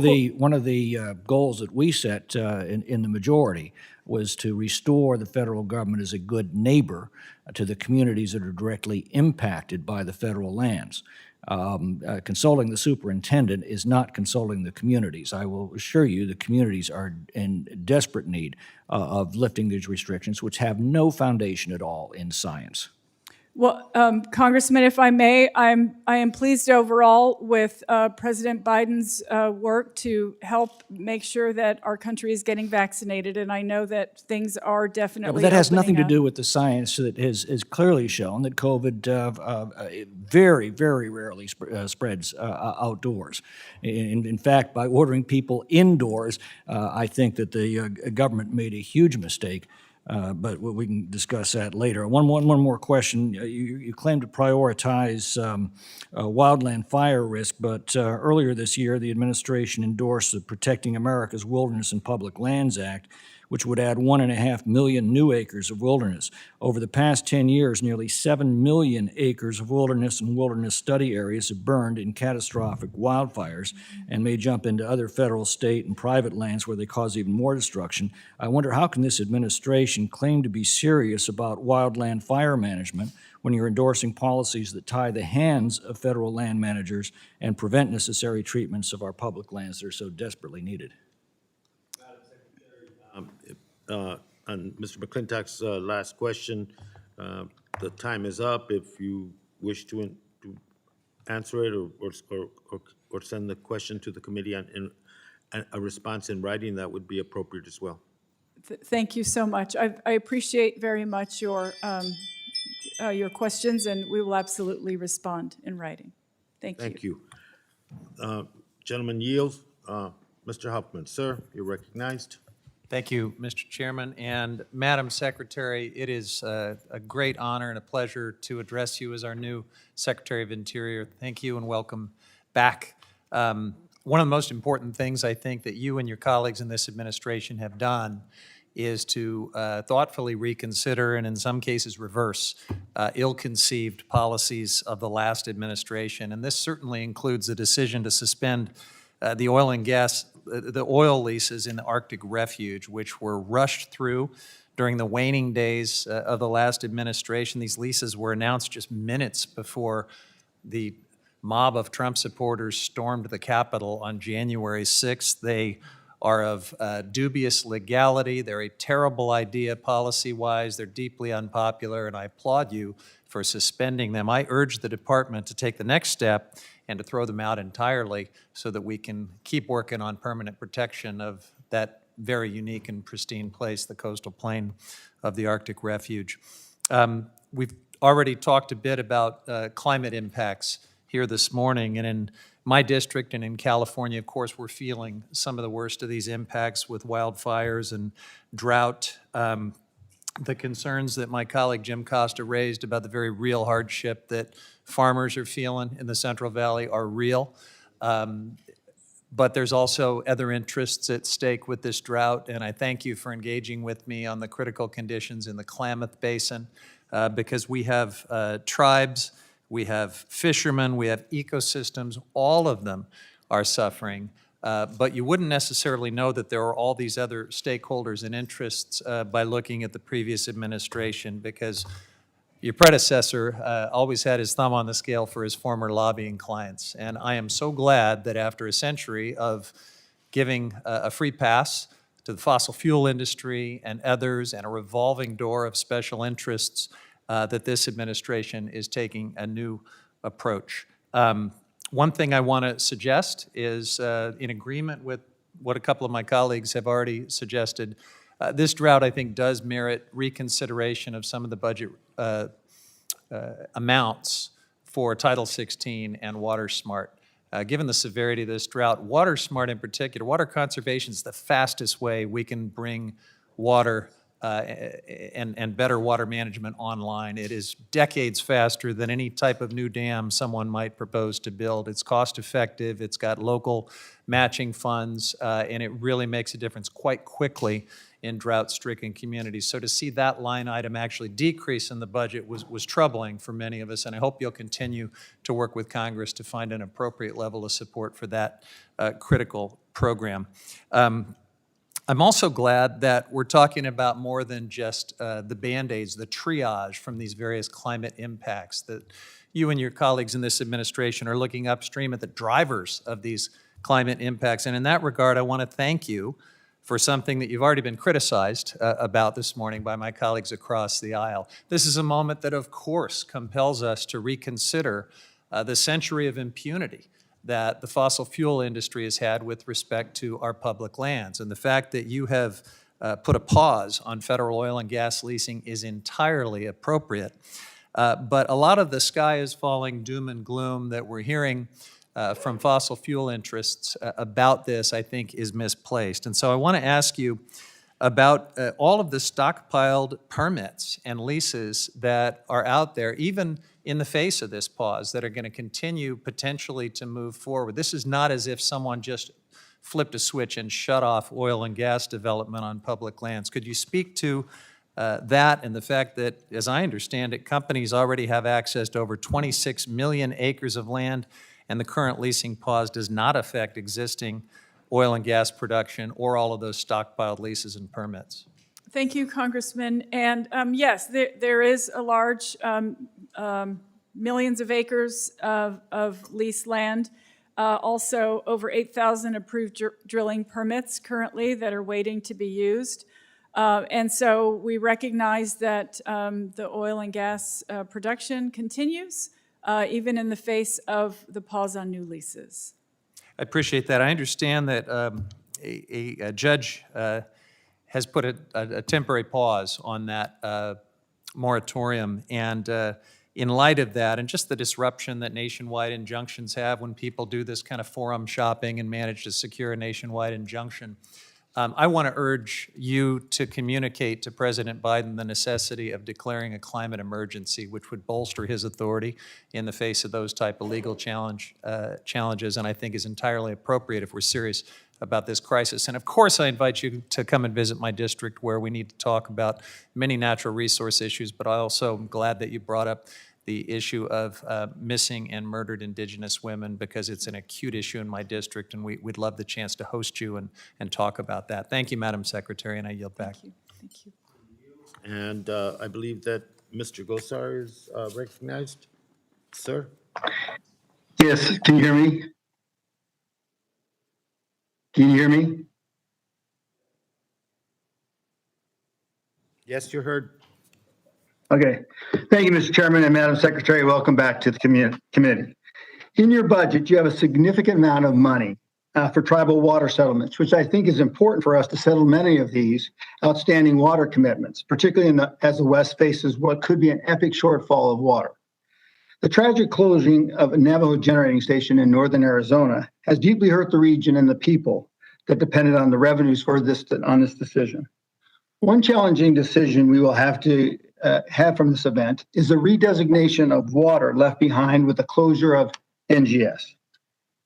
of the goals that we set in the majority was to restore the federal government as a good neighbor to the communities that are directly impacted by the federal lands. Consulting the superintendent is not consulting the communities. I will assure you the communities are in desperate need of lifting these restrictions, which have no foundation at all in science. Well, Congressman, if I may, I am pleased overall with President Biden's work to help make sure that our country is getting vaccinated, and I know that things are definitely But that has nothing to opening do with the science that has clearly shown that COVID very, very rarely spreads outdoors. In fact, by ordering people indoors, I think that the government made a huge mistake. But we can discuss that later. One more question. You claim to prioritize wildland fire risk, but earlier this year, the administration endorsed the Protecting America's Wilderness and Public Lands Act, which would add 1.5 million new acres of wilderness. Over the past 10 years, nearly 7 million acres of wilderness and wilderness study areas have burned in catastrophic wildfires and may jump into other federal, state, and private lands where they cause even more destruction. I wonder, how can this administration claim to be serious about wildland fire management when you're endorsing policies that tie the hands of federal land managers and prevent necessary treatments of our public lands that are so desperately needed? On Mr. McClintock's last question, the time is up. If you wish to answer it or send the question to the committee in a response in writing, that would be appropriate as well. Thank you so much. I appreciate very much your questions, and we will absolutely respond in writing. Thank you. Thank you. Gentleman yields. Mr. Huffman, sir, you're recognized. Thank you, Mr. Chairman. And Madam Secretary, it is a great honor and a pleasure to address you as our new Secretary of Interior. Thank you and welcome back. One of the most important things I think that you and your colleagues in this administration have done is to thoughtfully reconsider and in some cases reverse ill-conceived policies of the last administration. And this certainly includes the decision to suspend the oil leases in the Arctic Refuge, which were rushed through during the waning days of the last administration. These leases were announced just minutes before the mob of Trump supporters stormed the Capitol on January 6th. They are of dubious legality. They're a terrible idea policy-wise. They're deeply unpopular, and I applaud you for suspending them. I urge the department to take the next step and to throw them out entirely so that we can keep working on permanent protection of that very unique and pristine place, the coastal plain of the Arctic Refuge. We've already talked a bit about climate impacts here this morning, and in my district and in California, of course, we're feeling some of the worst of these impacts with wildfires and drought. The concerns that my colleague Jim Costa raised about the very real hardship that farmers are feeling in the Central Valley are real. But there's also other interests at stake with this drought, and I thank you for engaging with me on the critical conditions in the Klamath Basin, because we have tribes, we have fishermen, we have ecosystems, all of them are suffering But you wouldn't necessarily know that there are all these other stakeholders and interests by looking at the previous administration, because your predecessor always had his thumb on the scale for his former lobbying clients. And I am so glad that after a century of giving a free pass to the fossil fuel industry and others, and a revolving door of special interests, that this administration is taking a new approach. One thing I want to suggest is, in agreement with what a couple of my colleagues have already suggested, this drought, I think, does merit reconsideration of some of the budget amounts for Title 16 and WaterSmart. Given the severity of this drought, WaterSmart in particular, water conservation is the fastest way we can bring water and better water management online. It is decades faster than any type of new dam someone might propose to build. It's cost effective, it's got local matching funds, and it really makes a difference quite quickly in drought-stricken communities. So to see that line item actually decrease in the budget was troubling for many of us, and I hope you'll continue to work with Congress to find an appropriate level of support for that critical program. I'm also glad that we're talking about more than just the Band-Aids, the triage from these various climate impacts, that you and your colleagues in this administration are looking upstream at the drivers of these climate impacts. And in that regard, I want to thank you for something that you've already been criticized about this morning by my colleagues across the aisle. This is a moment that, of course, compels us to reconsider the century of impunity that the fossil fuel industry has had with respect to our public lands. And the fact that you have put a pause on federal oil and gas leasing is entirely appropriate. But a lot of the sky is falling doom and gloom that we're hearing from fossil fuel interests about this, I think, is misplaced. And so I want to ask you about all of the stockpiled permits and leases that are out there, even in the face of this pause, that are going to continue potentially to move forward. This is not as if someone just flipped a switch and shut off oil and gas development on public lands. Could you speak to that and the fact that, as I understand it, companies already have access to over 26 million acres of land, and the current leasing pause does not affect existing oil and gas production or all of those stockpiled leases and permits? Thank you, Congressman. And yes, there is a large millions of acres of leased land. Also, over 8,000 approved drilling permits currently that are waiting to be used. And so we recognize that the oil and gas production continues, even in the face of the pause on new leases. I appreciate that. I understand that a judge has put a temporary pause on that moratorium, and in light of that and just the disruption that nationwide injunctions have when people do this kind of forum shopping and manage to secure a nationwide injunction, I want to urge you to communicate to President Biden the necessity of declaring a climate emergency, which would bolster his authority in the face of those type of legal challenges, and I think is entirely appropriate if we're serious about this crisis. And of course, I invite you to come and visit my district, where we need to talk about many natural resource issues, but I also am glad that you brought up the issue of missing and murdered Indigenous women, because it's an acute issue in my district, and we'd love the chance to host you and talk about that. Thank you, Madam Secretary, and I yield back. Thank you. Thank you. And I believe that Mr. Gosar is recognized. Sir? Yes, can you hear me? Can you hear me? Yes, you're heard. Okay. Thank you, Mr. Chairman and Madam Secretary. Welcome back to the committee. In your budget, you have a significant amount of money for tribal water settlements, which I think is important for us to settle many of these outstanding water commitments, particularly as the West faces what could be an epic shortfall of water. The tragic closing of a Navajo generating station in northern Arizona has deeply hurt the region and the people that depended on the revenues for this decision. One challenging decision we will have to have from this event is the redesignation of water left behind with the closure of NGS.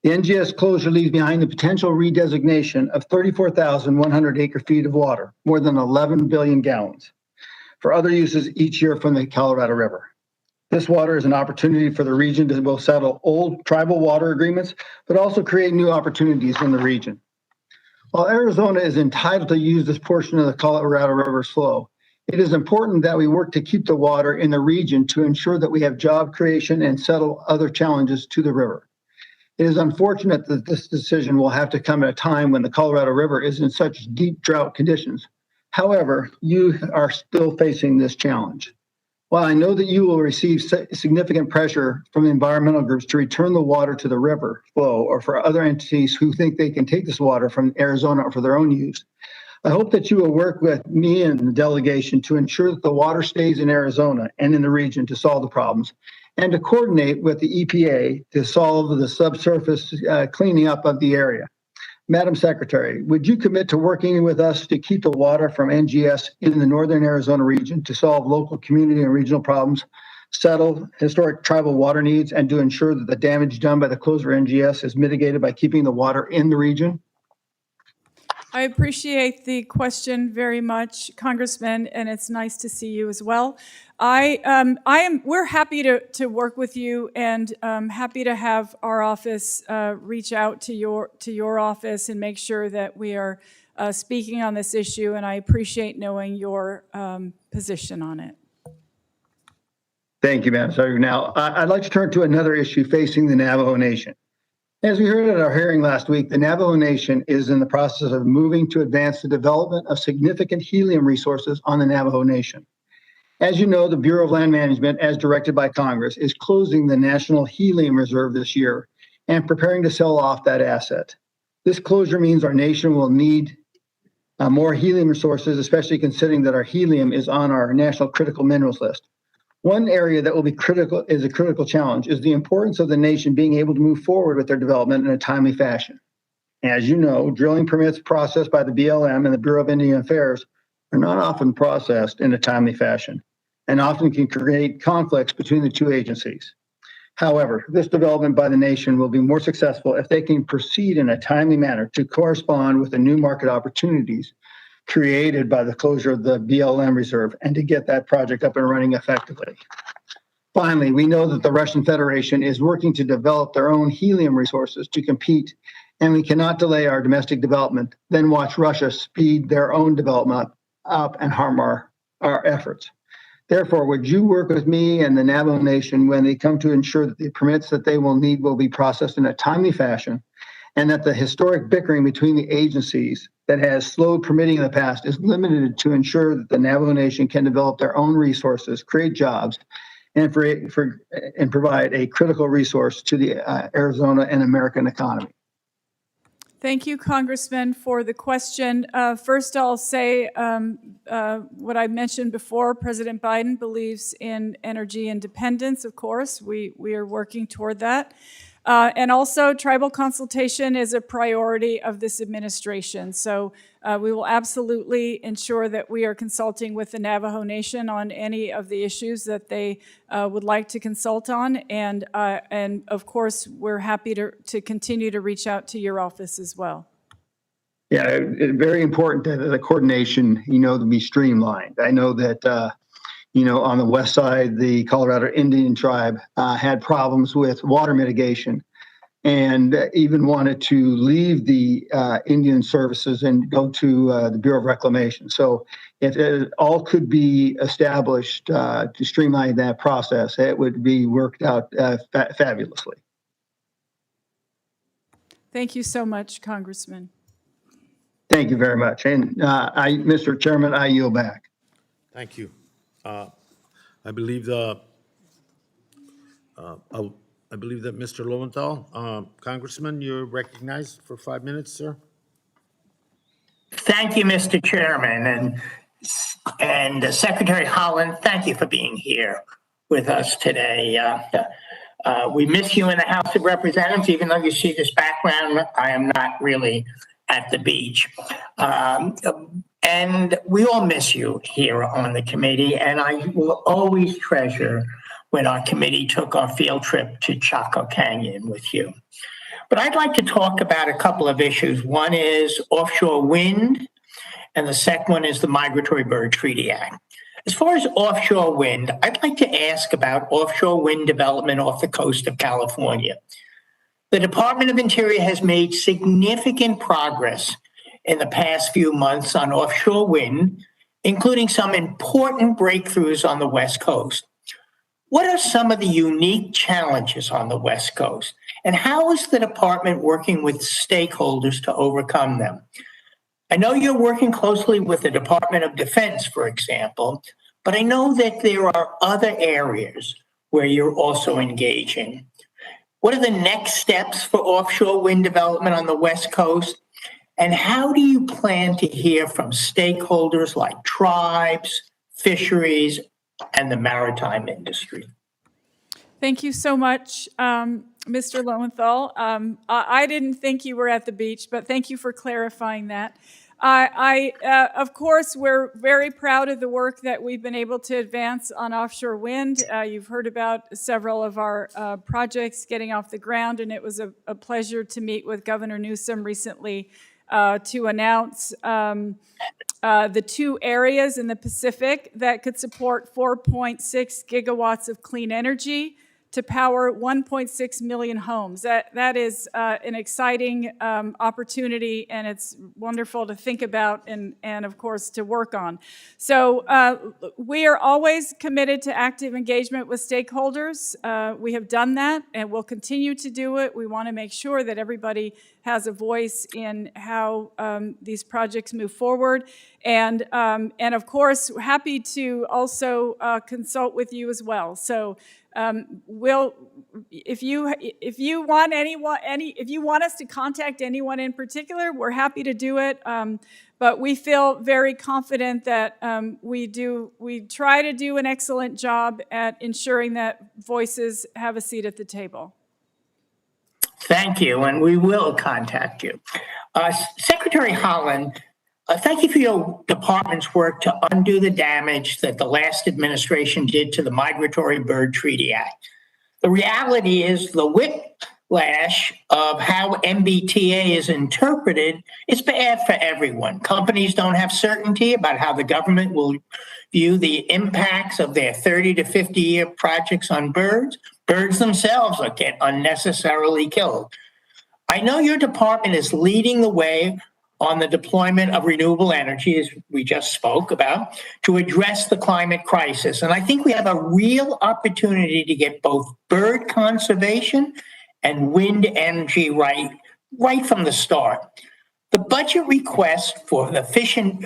The NGS closure leaves behind the potential redesignation of 34,100 acre-feet of water, more than 11 billion gallons, for other uses each year from the Colorado River. This water is an opportunity for the region to both settle old tribal water agreements, but also create new opportunities in the region. While Arizona is entitled to use this portion of the Colorado River's flow, it is important that we work to keep the water in the region to ensure that we have job creation and settle other challenges to the river. It is unfortunate that this decision will have to come at a time when the Colorado River is in such deep drought conditions. However, you are still facing this challenge. While I know that you will receive significant pressure from the environmental groups to return the water to the river flow, or for other entities who think they can take this water from Arizona for their own use, I hope that you will work with me and the delegation to ensure that the water stays in Arizona and in the region to solve the problems, and to coordinate with the EPA to solve the subsurface cleaning up of the area. Madam Secretary, would you commit to working with us to keep the water from NGS in the northern Arizona region to solve local community and regional problems, settle historic tribal water needs, and to ensure that the damage done by the closure of NGS is mitigated by keeping the water in the region? I appreciate the question very much, Congressman, and it's nice to see you as well. We're happy to work with you, and happy to have our office reach out to your office and make sure that we are speaking on this issue. And I appreciate knowing your position on it. Thank you, Madam Secretary. Now, I'd like to turn to another issue facing the Navajo Nation. As we heard at our hearing last week, the Navajo Nation is in the process of moving to advance the development of significant helium resources on the Navajo Nation. As you know, the Bureau of Land Management, as directed by Congress, is closing the National Helium Reserve this year and preparing to sell off that asset. This closure means our nation will need more helium resources, especially considering that our helium is on our national critical minerals list. One area that will be critical is a critical challenge is the importance of the nation being able to move forward with their development in a timely fashion. As you know, drilling permits processed by the BLM and the Bureau of Indian Affairs are not often processed in a timely fashion and often can create conflicts between the two agencies. However, this development by the nation will be more successful if they can proceed in a timely manner to correspond with the new market opportunities created by the closure of the BLM reserve and to get that project up and running effectively. Finally, we know that the Russian Federation is working to develop their own helium resources to compete, and we cannot delay our domestic development, then watch Russia speed their own development up and harm our efforts. Therefore, would you work with me and the Navajo Nation when they come to ensure that the permits that they will need will be processed in a timely fashion, and that the historic bickering between the agencies that has slowed permitting in the past is limited to ensure that the Navajo Nation can develop their own resources, create jobs, and provide a critical resource to the Arizona and American economy? Thank you, Congressman, for the question. First, I'll say what I mentioned before. President Biden believes in energy independence, of course. We are working toward that. And also, tribal consultation is a priority of this administration. So we will absolutely ensure that we are consulting with the Navajo Nation on any of the issues that they would like to consult on. And of course, we're happy to continue to reach out to your office as well. Yeah, it's very important that the coordination, to be streamlined. I know that, on the west side, the Colorado Indian tribe had problems with water mitigation and even wanted to leave the Indian services and go to the Bureau of Reclamation. So if it all could be established to streamline that process, it would be worked out fabulously. Thank you so much, Congressman. Thank you very much. And Mr. Chairman, I yield back. Thank you. I believe that Mr. Lowenthal, Congressman, you're recognized for 5 minutes, sir. Thank you, Mr. Chairman, and Secretary Haaland. Thank you for being here with us today. We miss you in the House of Representatives, even though you see this background. I am not really at the beach. And we all miss you here on the committee, and I will always treasure when our committee took our field trip to Chaco Canyon with you. But I'd like to talk about a couple of issues. One is offshore wind, and the second one is the Migratory Bird Treaty Act. As far as offshore wind, I'd like to ask about offshore wind development off the coast of California. The Department of Interior has made significant progress in the past few months on offshore wind, including some important breakthroughs on the West Coast. What are some of the unique challenges on the West Coast, and how is the department working with stakeholders to overcome them? I know you're working closely with the Department of Defense, for example, but I know that there are other areas where you're also engaging. What are the next steps for offshore wind development on the West Coast? And how do you plan to hear from stakeholders like tribes, fisheries, and the maritime industry? Thank you so much, Mr. Lowenthal. I didn't think you were at the beach, but thank you for clarifying that. Of course, we're very proud of the work that we've been able to advance on offshore wind. You've heard about several of our projects getting off the ground, and it was a pleasure to meet with Governor Newsom recently to announce the 2 areas in the Pacific that could support 4.6 gigawatts of clean energy to power 1.6 million homes. That is an exciting opportunity, and it's wonderful to think about and of course, to work on. So we are always committed to active engagement with stakeholders. We have done that, and we'll continue to do it. We want to make sure that everybody has a voice in how these projects move forward. And of course, happy to also consult with you as well. So if you want us to contact anyone in particular, we're happy to do it. But we feel very confident that we try to do an excellent job at ensuring that voices have a seat at the table. Thank you, and we will contact you. Secretary Haaland, thank you for your department's work to undo the damage that the last administration did to the Migratory Bird Treaty Act. The reality is the whiplash of how MBTA is interpreted is bad for everyone. Companies don't have certainty about how the government will view the impacts of their 30 to 50-year projects on birds. Birds themselves get unnecessarily killed. I know your department is leading the way on the deployment of renewable energy, as we just spoke about, to address the climate crisis. And I think we have a real opportunity to get both bird conservation and wind energy right from the start. The budget request for the Fish and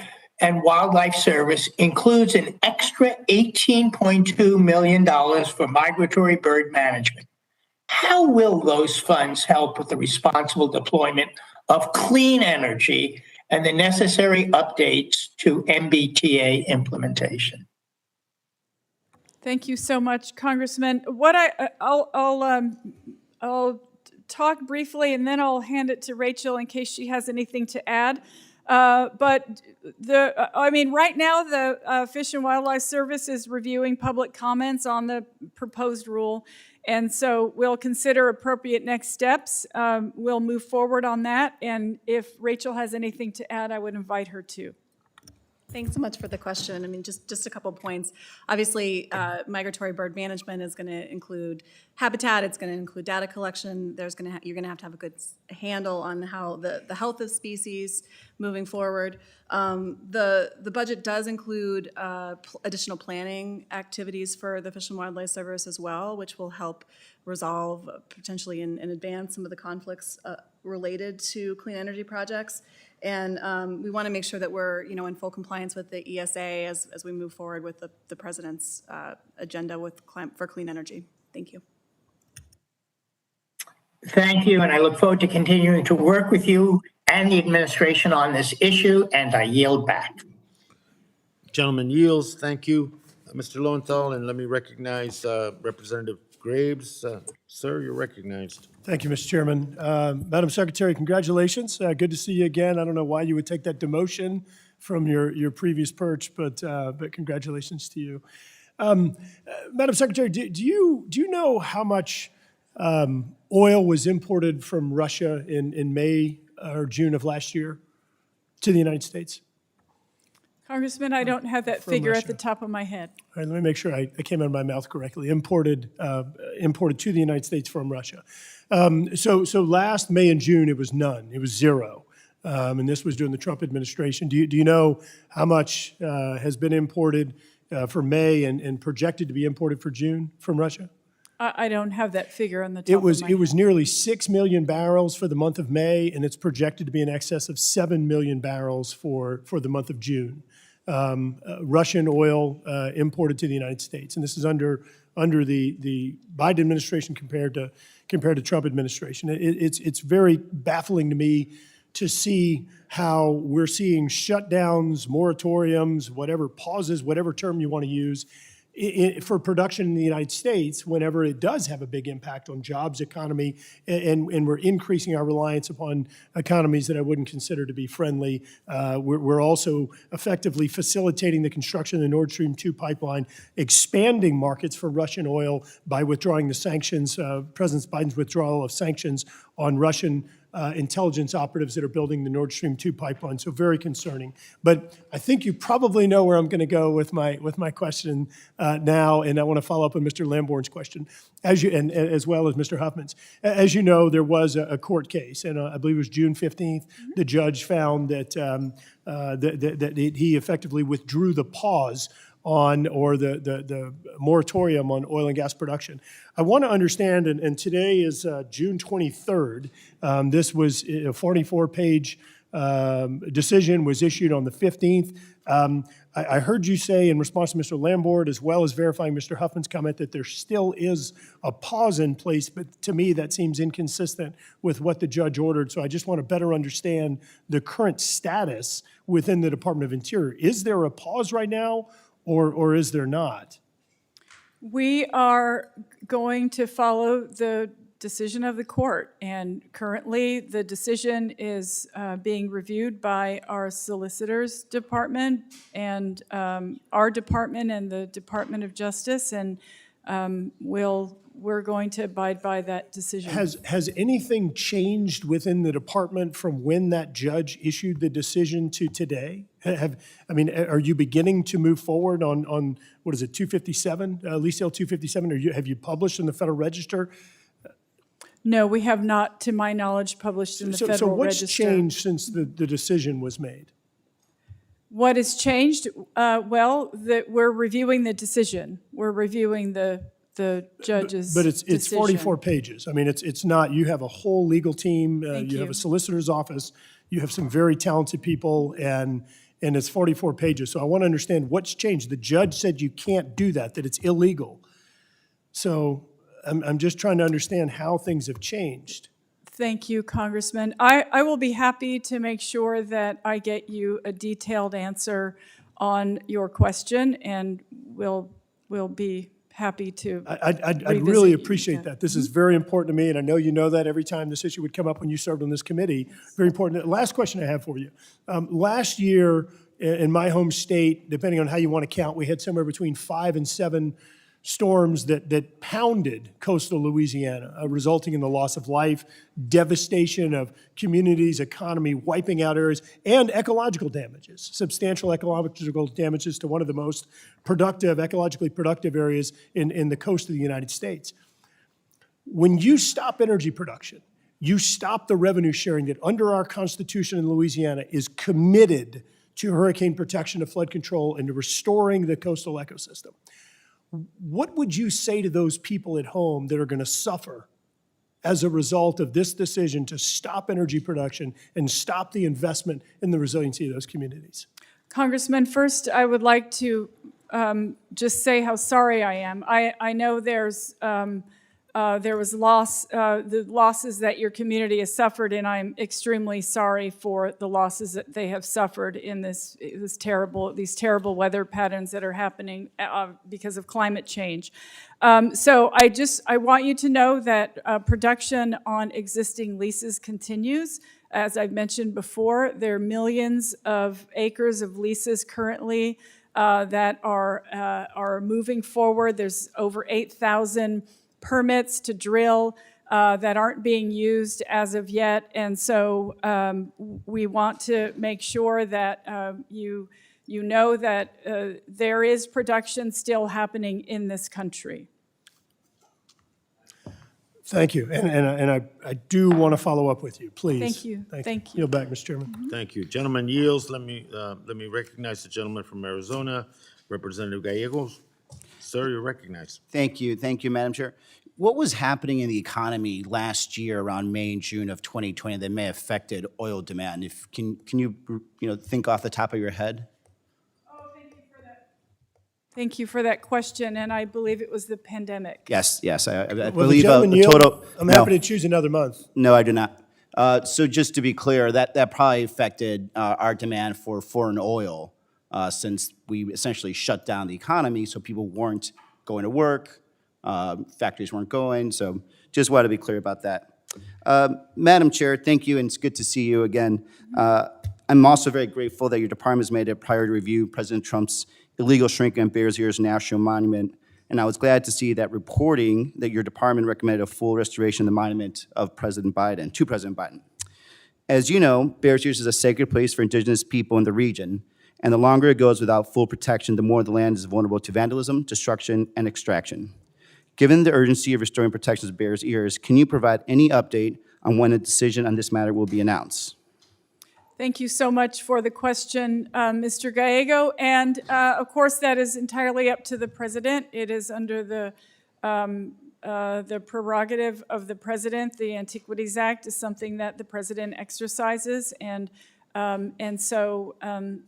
Wildlife Service includes an extra $18.2 million for migratory bird management. How will those funds help with the responsible deployment of clean energy and the necessary updates to MBTA implementation? Thank you so much, Congressman. I'll talk briefly, and then I'll hand it to Rachel in case she has anything to add. But right now the Fish and Wildlife Service is reviewing public comments on the proposed rule. And so we'll consider appropriate next steps. We'll move forward on that. And if Rachel has anything to add, I would invite her to. Thanks so much for the question. I mean, just a couple points. Obviously, migratory bird management is going to include habitat. It's going to include data collection. You're going to have a good handle on how the health of species moving forward. The budget does include additional planning activities for the Fish and Wildlife Service as well, which will help resolve potentially in advance some of the conflicts related to clean energy projects. And we want to make sure that we're, in full compliance with the ESA as we move forward with the president's agenda for clean energy. Thank you. Thank you, and I look forward to continuing to work with you and the administration on this issue, and I yield back. Gentleman yields. Thank you, Mr. Lowenthal, and let me recognize Representative Graves. Sir, you're recognized. Thank you, Mr. Chairman. Madam Secretary, congratulations. Good to see you again. I don't know why you would take that demotion from your previous perch, but congratulations to you. Madam Secretary, do you know how much oil was imported from Russia in May or June of last year to the United States? Congressman, I don't have that From figure at the Russia. top of my head. All right, let me make sure I came out of my mouth correctly. Imported to the United States from Russia. So last May and June, it was none. It was zero. And this was during the Trump administration. Do you know how much has been imported for May and projected to be imported for June from Russia? I don't have that figure on the top It was of my head. nearly 6 million barrels for the month of May, and it's projected to be in excess of 7 million barrels for the month of June. Russian oil imported to the United States, and this is under the Biden administration compared to Trump administration. It's very baffling to me to see how we're seeing shutdowns, moratoriums, whatever pauses, whatever term you want to use, for production in the United States whenever it does have a big impact on jobs, economy, and we're increasing our reliance upon economies that I wouldn't consider to be friendly. We're also effectively facilitating the construction of the Nord Stream 2 pipeline, expanding markets for Russian oil by withdrawing the sanctions, President Biden's withdrawal of sanctions on Russian intelligence operatives that are building the Nord Stream 2 pipeline, so very concerning. But I think you probably know where I'm going to go with my question now, and I want to follow up on Mr. Lamborn's question, and as well as Mr. Huffman's. As you know, there was a court case, and I believe it was June 15th. The judge found that he effectively withdrew the pause on, or the moratorium on oil and gas production. I want to understand, and today is June 23rd. This was a 44-page decision was issued on the 15th. I heard you say in response to Mr. Lambert, as well as verifying Mr. Huffman's comment, that there still is a pause in place, but to me that seems inconsistent with what the judge ordered. So I just want to better understand the current status within the Department of Interior. Is there a pause right now, or is there not? We are going to follow the decision of the court, and currently the decision is being reviewed by our solicitors department and our department and the Department of Justice, and we're going to abide by that decision. Has anything changed within the department from when that judge issued the decision to today? Are you beginning to move forward on what is it, 257, lease sale 257? Have you published in the Federal Register? No, we have not, to my knowledge, published in the Federal So what's Register. changed since the decision was made? What has changed? Well, that we're reviewing the decision. We're reviewing the judge's But it's decision. 44 pages. I mean, it's not, you have a whole legal team, you have you. a solicitor's office, you have some very talented people, and it's 44 pages. So I want to understand what's changed. The judge said you can't do that it's illegal. So I'm just trying to understand how things have changed. Thank you, Congressman. I will be happy to make sure that I get you a detailed answer on your question, and we'll be happy to I'd revisit really you. appreciate that. This is very important to me, and I know you know that every time this issue would come up when you served on this committee. Very important. Last question I have for you. Last year, in my home state, depending on how you want to count, we had somewhere between 5 and 7 storms that pounded coastal Louisiana, resulting in the loss of life, devastation of communities, economy, wiping out areas, and ecological damages, substantial ecological damages to one of the most productive, ecologically productive areas in the coast of the United States. When you stop energy production, you stop the revenue sharing that under our Constitution in Louisiana is committed to hurricane protection, to flood control, and to restoring the coastal ecosystem. What would you say to those people at home that are going to suffer as a result of this decision to stop energy production and stop the investment in the resiliency of those communities? Congressman, first, I would like to just say how sorry I am. I know there was the losses that your community has suffered, and I'm extremely sorry for the losses that they have suffered in these terrible weather patterns that are happening because of climate change. So I want you to know that production on existing leases continues. As I've mentioned before, there are millions of acres of leases currently that are moving forward. There's over 8,000 permits to drill that aren't being used as of yet. And so we want to make sure that you you know that there is production still happening in this country. Thank you. And I do want to follow up with you, please. Thank you. Thank you. Yield back, Mr. Chairman. Thank you. Gentleman yields. Let me recognize the gentleman from Arizona, Representative Gallegos. Sir, you're recognized. Thank you. Thank you, Madam Chair. What was happening in the economy last year around May and June of 2020 that may have affected oil demand? Can you think off the top of your head? Thank you for that question, and I believe it was the pandemic. Yes. I Well, believe the gentleman the yield, total. I'm happy to choose another month. No, I do not. So just to be clear, that probably affected our demand for foreign oil since we essentially shut down the economy, so people weren't going to work, factories weren't going. So just wanted to be clear about that. Madam Chair, thank you, and it's good to see you again. I'm also very grateful that your department has made it a priority to review President Trump's illegal shrinking on Bears Ears National Monument. And I was glad to see that reporting that your department recommended a full restoration of the monument of President Biden. As you know, Bears Ears is a sacred place for indigenous people in the region, and the longer it goes without full protection, the more the land is vulnerable to vandalism, destruction, and extraction. Given the urgency of restoring protections of Bears Ears, can you provide any update on when a decision on this matter will be announced? Thank you so much for the question, Mr. Gallego. And of course, that is entirely up to the president. It is under the prerogative of the president. The Antiquities Act is something that the president exercises, and so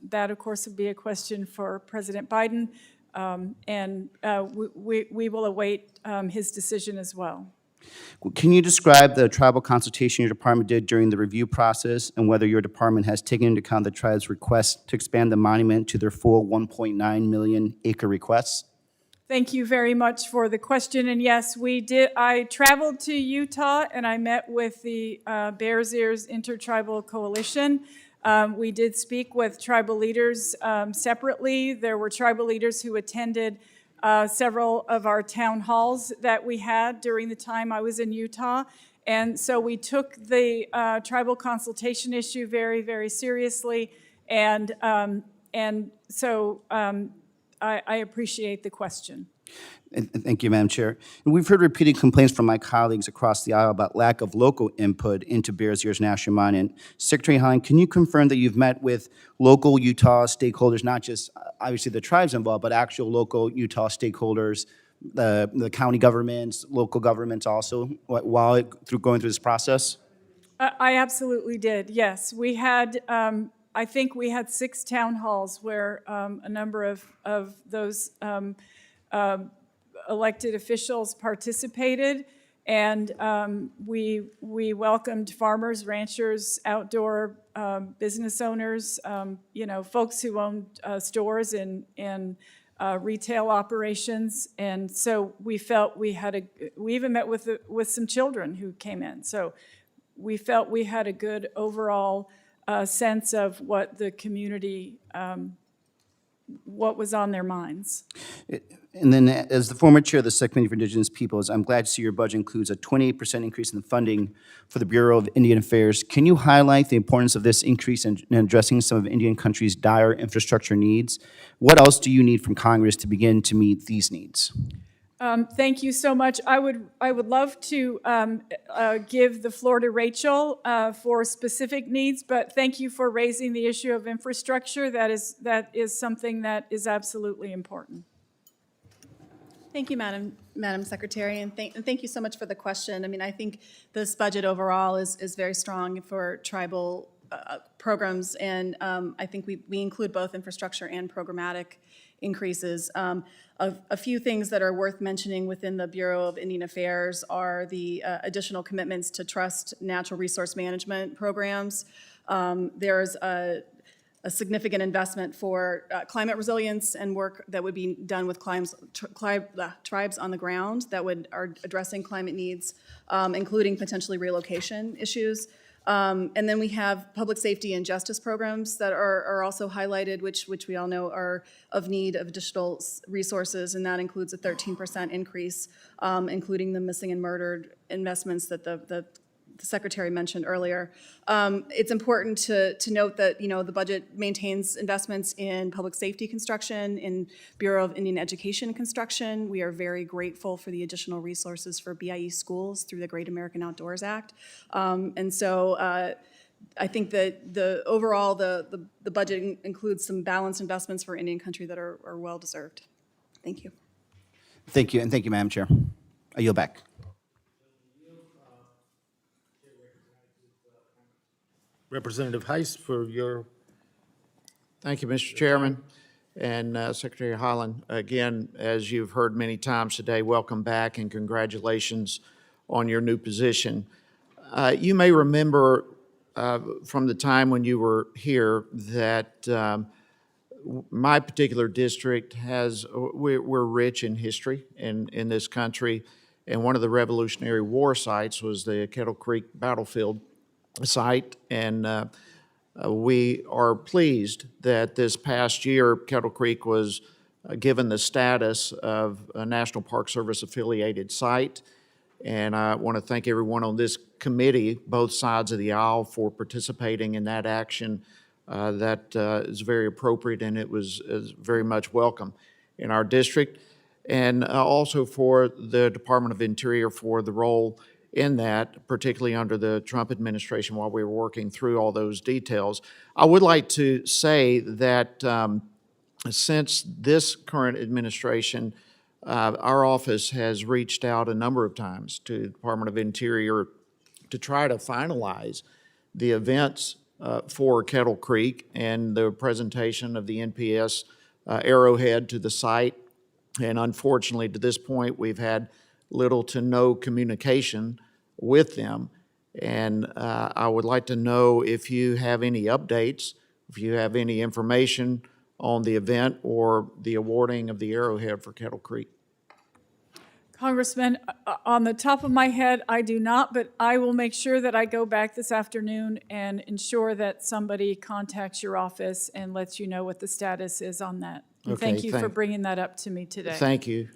that, of course, would be a question for President Biden, and we will await his decision as well. Can you describe the tribal consultation your department did during the review process and whether your department has taken into account the tribe's request to expand the monument to their full 1.9 million acre requests? Thank you very much for the question. And yes, we did. I traveled to Utah and I met with the Bears Ears Intertribal Coalition. We did speak with tribal leaders separately. There were tribal leaders who attended several of our town halls that we had during the time I was in Utah. And so we took the tribal consultation issue very, very seriously. And so I appreciate the question. Thank you, Madam Chair. And we've heard repeated complaints from my colleagues across the aisle about lack of local input into Bears Ears National Monument. Secretary Haaland, can you confirm that you've met with local Utah stakeholders, not just obviously the tribes involved, but actual local Utah stakeholders, the county governments, local governments also, while going through this process? I absolutely did, yes. We had, I think we had 6 town halls where a number of those elected officials participated, and we welcomed farmers, ranchers, outdoor business owners, folks who owned stores and retail operations, and so we felt we even met with some children who came in. So we felt we had a good overall sense of what the community, what was on their minds. And then as the former chair of the Subcommittee for Indigenous Peoples, I'm glad to see your budget includes a 28% increase in the funding for the Bureau of Indian Affairs. Can you highlight the importance of this increase in addressing some of Indian country's dire infrastructure needs? What else do you need from Congress to begin to meet these needs? Thank you so much. I would love to give the floor to Rachel for specific needs, but thank you for raising the issue of infrastructure. That is something that is absolutely important. Thank you, Madam Secretary, and thank you so much for the question. I mean, I think this budget overall is very strong for tribal programs, and I think we include both infrastructure and programmatic increases. A few things that are worth mentioning within the Bureau of Indian Affairs are the additional commitments to trust natural resource management programs. There's a significant investment for climate resilience and work that would be done with tribes on the ground that are addressing climate needs, including potentially relocation issues. And then we have public safety and justice programs that are also highlighted, which we all know are of need of additional resources, and that includes a 13% increase, including the missing and murdered investments that the the Secretary mentioned earlier. It's important to note that, the budget maintains investments in public safety construction, in Bureau of Indian Education construction. We are very grateful for the additional resources for BIE schools through the Great American Outdoors Act. And so I think that overall, the budget includes some balanced investments for Indian country that are well-deserved. Thank you. Thank you, and thank you, Madam Chair. I yield back. Representative Heiss for your. Thank you, Mr. Chairman. And Secretary Haaland, again, as you've heard many times today, welcome back and congratulations on your new position. You may remember from the time when you were here that my particular district we're rich in history in this country, and one of the Revolutionary War sites was the Kettle Creek battlefield site, and we are pleased that this past year Kettle Creek was given the status of a National Park Service affiliated site. And I want to thank everyone on this committee, both sides of the aisle, for participating in that action. That is very appropriate, and it was very much welcome in our district. And also for the Department of Interior for the role in that, particularly under the Trump administration while we were working through all those details. I would like to say that since this current administration, our office has reached out a number of times to the Department of Interior to try to finalize the events for Kettle Creek and the presentation of the NPS arrowhead to the site. And unfortunately, to this point, we've had little to no communication with them. And I would like to know if you have any updates, if you have any information on the event or the awarding of the arrowhead for Kettle Creek. Congressman, on the top of my head, I do not, but I will make sure that I go back this afternoon and ensure that somebody contacts your office and lets you know what the status is on that. And Okay, thank you for bringing that up to me today. Thank you.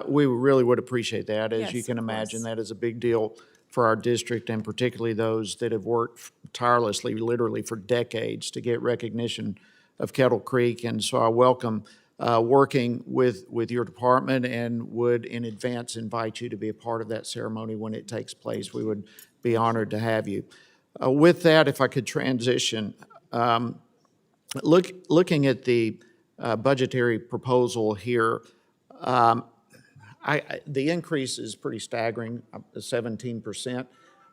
We really would appreciate that. As Yes, you can of imagine, course. that is a big deal for our district, and particularly those that have worked tirelessly, literally for decades, to get recognition of Kettle Creek. And so I welcome working with your department, and would in advance invite you to be a part of that ceremony when it takes place. We would be honored to have you. With that, if I could transition, looking at the budgetary proposal here, the increase is pretty staggering, 17%. I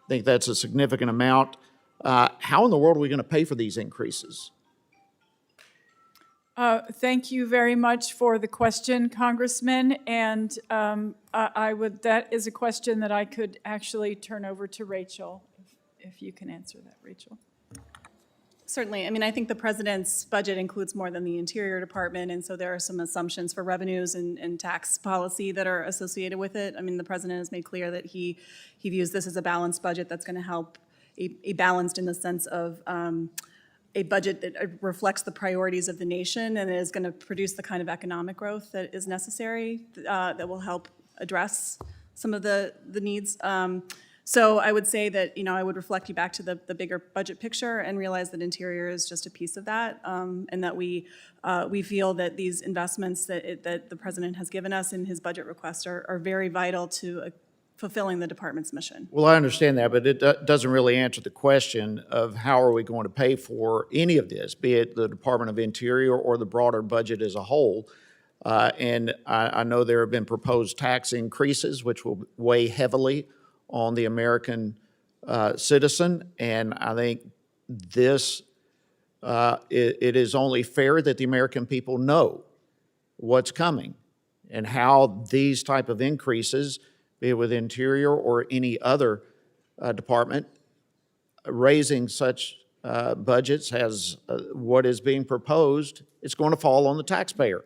think that's a significant amount. How in the world are we going to pay for these increases? Thank you very much for the question, Congressman. And that is a question that I could actually turn over to Rachel, if you can answer that, Rachel. Certainly. I mean, I think the president's budget includes more than the Interior Department, and so there are some assumptions for revenues and tax policy that are associated with it. I mean, the president has made clear that he views this as a balanced budget that's going to help, a balanced in the sense of a budget that reflects the priorities of the nation and is going to produce the kind of economic growth that is necessary, that will help address some of the needs. So I would say that, I would reflect you back to the bigger budget picture and realize that Interior is just a piece of that, and that we feel that these investments that the president has given us in his budget request are very vital to fulfilling the department's mission. Well, I understand that, but it doesn't really answer the question of how are we going to pay for any of this, be it the Department of Interior or the broader budget as a whole. And I know there have been proposed tax increases, which will weigh heavily on the American citizen, and I think this, it is only fair that the American people know what's coming and how these type of increases, be it with Interior or any other department, raising such budgets as what is being proposed, it's going to fall on the taxpayer.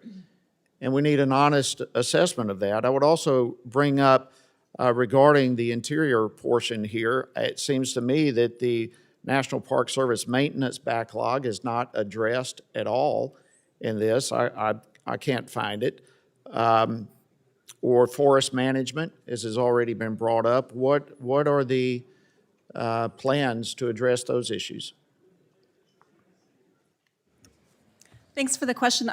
And we need an honest assessment of that. I would also bring up regarding the Interior portion here, it seems to me that the National Park Service maintenance backlog is not addressed at all in this. I can't find it. Or forest management, as has already been brought up. What are the plans to address those issues? Thanks for the question.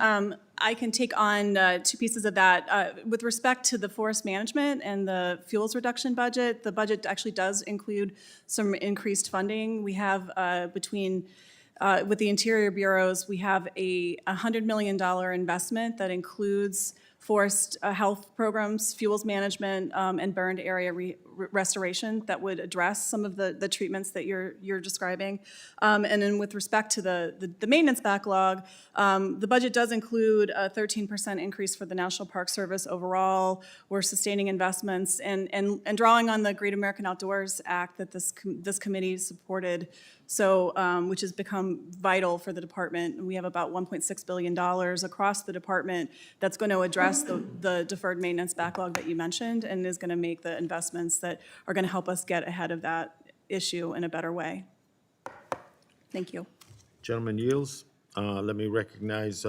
I can take on two pieces of that. With respect to the forest management and the fuels reduction budget, the budget actually does include some increased funding. We have with the interior bureaus, we have a $100 million investment that includes forest health programs, fuels management, and burned area restoration that would address some of the treatments that you're describing. And then with respect to the maintenance backlog, the budget does include a 13% increase for the National Park Service overall. We're sustaining investments and drawing on the Great American Outdoors Act that this committee supported, so which has become vital for the department. We have about $1.6 billion across the department that's going to address the deferred maintenance backlog that you mentioned, and is going to make the investments that are going to help us get ahead of that issue in a better way. Thank you. Gentleman yields. Let me recognize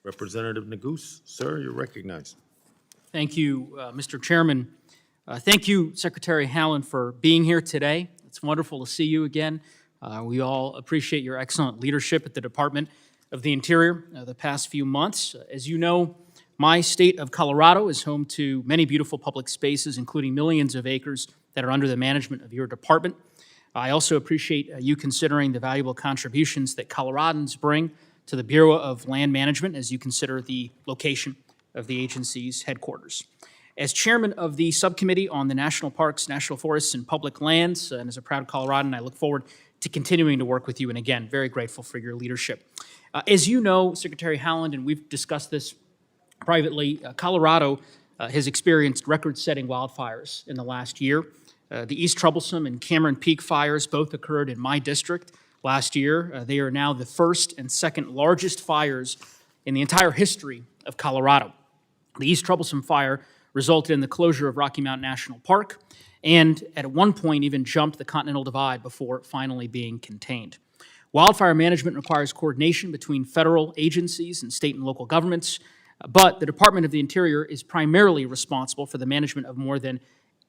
Representative Neguse. Sir, you're recognized. Thank you, Mr. Chairman. Thank you, Secretary Haaland, for being here today. It's wonderful to see you again. We all appreciate your excellent leadership at the Department of the Interior the past few months. As you know, my state of Colorado is home to many beautiful public spaces, including millions of acres that are under the management of your department. I also appreciate you considering the valuable contributions that Coloradans bring to the Bureau of Land Management as you consider the location of the agency's headquarters. As chairman of the subcommittee on the national parks, national forests, and public lands, and as a proud Coloradan, I look forward to continuing to work with you, and again, very grateful for your leadership. As you know, Secretary Haaland, and we've discussed this privately, Colorado has experienced record-setting wildfires in the last year. The East Troublesome and Cameron Peak fires both occurred in my district last year. They are now the first and second largest fires in the entire history of Colorado. The East Troublesome fire resulted in the closure of Rocky Mountain National Park and at one point even jumped the Continental Divide before finally being contained. Wildfire management requires coordination between federal agencies and state and local governments, but the Department of the Interior is primarily responsible for the management of more than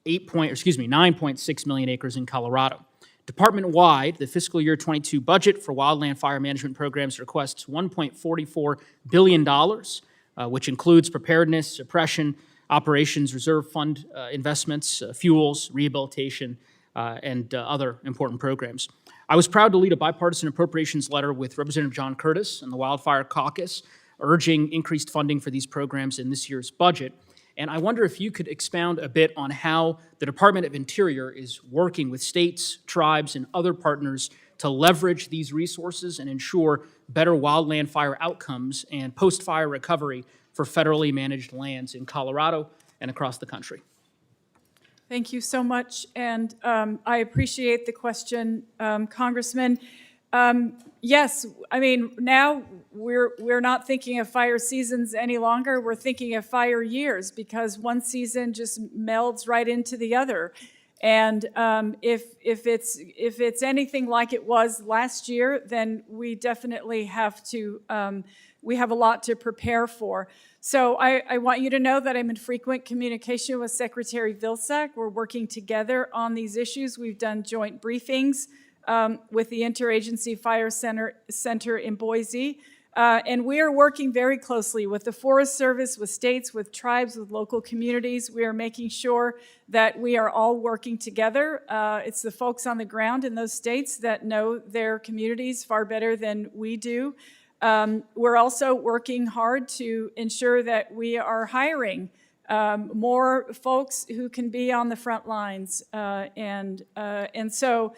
9.6 million acres in Colorado. Department-wide, the fiscal year 22 budget for wildland fire management programs requests $1.44 billion, which includes preparedness, suppression, operations, reserve fund investments, fuels, rehabilitation, and other important programs. I was proud to lead a bipartisan appropriations letter with Representative John Curtis and the Wildfire Caucus, urging increased funding for these programs in this year's budget. And I wonder if you could expound a bit on how the Department of Interior is working with states, tribes, and other partners to leverage these resources and ensure better wildland fire outcomes and post-fire recovery for federally managed lands in Colorado and across the country. Thank you so much, and I appreciate the question, Congressman. Yes, I mean, now we're not thinking of fire seasons any longer. We're thinking of fire years, because one season just melds right into the other. And if it's anything like it was last year, then we definitely have to, we have a lot to prepare for. So I want you to know that I'm in frequent communication with Secretary Vilsack. We're working together on these issues. We've done joint briefings with the Interagency Fire Center in Boise. And we are working very closely with the Forest Service, with states, with tribes, with local communities. We are making sure that we are all working together. It's the folks on the ground in those states that know their communities far better than we do. We're also working hard to ensure that we are hiring more folks who can be on the front lines. And so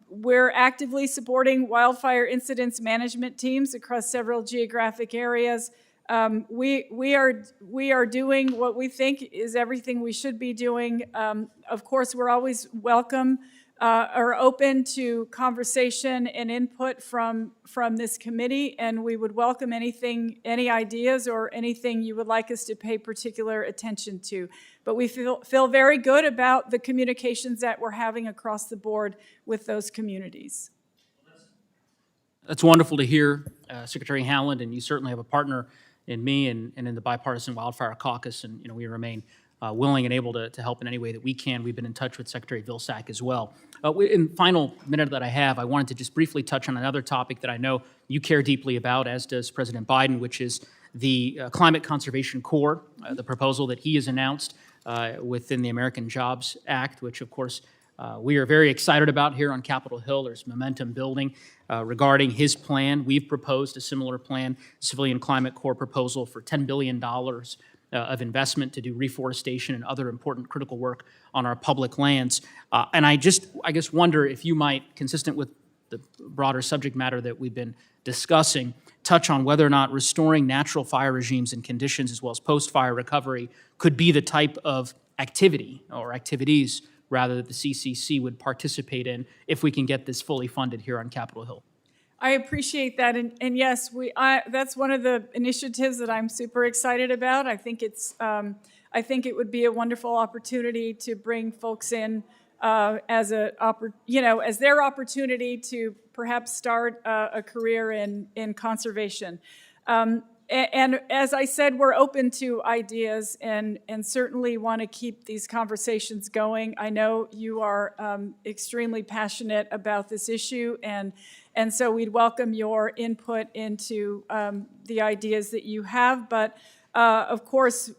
we're actively supporting wildfire incidents management teams across several geographic areas. We are doing what we think is everything we should be doing. Of course, we're always welcome or open to conversation and input from this committee, and we would welcome anything, any ideas or anything you would like us to pay particular attention to. But we feel very good about the communications that we're having across the board with those communities. That's wonderful to hear, Secretary Haaland, and you certainly have a partner in me and in the Bipartisan Wildfire Caucus, and we remain willing and able to help in any way that we can. We've been in touch with Secretary Vilsack as well. In the final minute that I have, I wanted to just briefly touch on another topic that I know you care deeply about, as does President Biden, which is the Climate Conservation Corps, the proposal that he has announced within the American Jobs Act, which, of course, we are very excited about here on Capitol Hill. There's momentum building regarding his plan. We've proposed a similar plan, Civilian Climate Corps proposal for $10 billion of investment to do reforestation and other important critical work on our public lands. And I guess wonder if you might, consistent with the broader subject matter that we've been discussing, touch on whether or not restoring natural fire regimes and conditions as well as post-fire recovery could be the type of activity or activities rather that the CCC would participate in if we can get this fully funded here on Capitol Hill. I appreciate that, and yes, that's one of the initiatives that I'm super excited about. I think it would be a wonderful opportunity to bring folks in as their opportunity to perhaps start a career in conservation. And as I said, we're open to ideas and certainly want to keep these conversations going. I know you are extremely passionate about this issue, and so we'd welcome your input into the ideas that you have. But of course,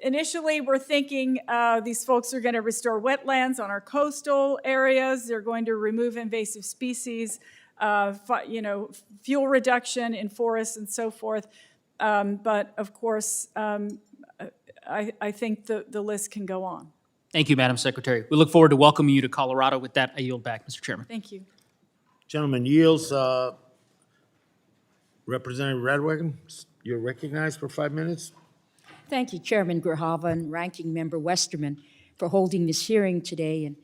initially we're thinking these folks are going to restore wetlands on our coastal areas. They're going to remove invasive species. Fuel reduction in forests and so forth. But of course, I think the list can go on. Thank you, Madam Secretary. We look forward to welcoming you to Colorado. With that, I yield back, Mr. Chairman. Thank you. Gentleman yields. Representative Radwagen, you're recognized for 5 minutes. Thank you, Chairman Grijalva and Ranking Member Westerman, for holding this hearing today. And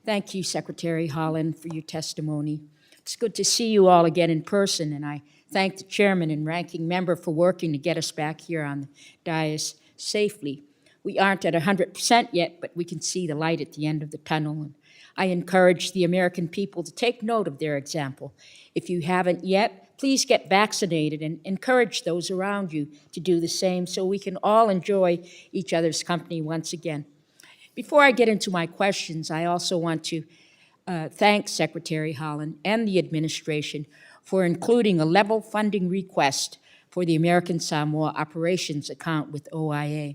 thank you, Secretary Haaland, for your testimony. It's good to see you all again in person, and I thank the chairman and ranking member for working to get us back here on the dais safely. We aren't at 100% yet, but we can see the light at the end of the tunnel. And I encourage the American people to take note of their example. If you haven't yet, please get vaccinated and encourage those around you to do the same so we can all enjoy each other's company once again. Before I get into my questions, I also want to thank Secretary Haaland and the administration for including a level funding request for the American Samoa Operations account with OIA.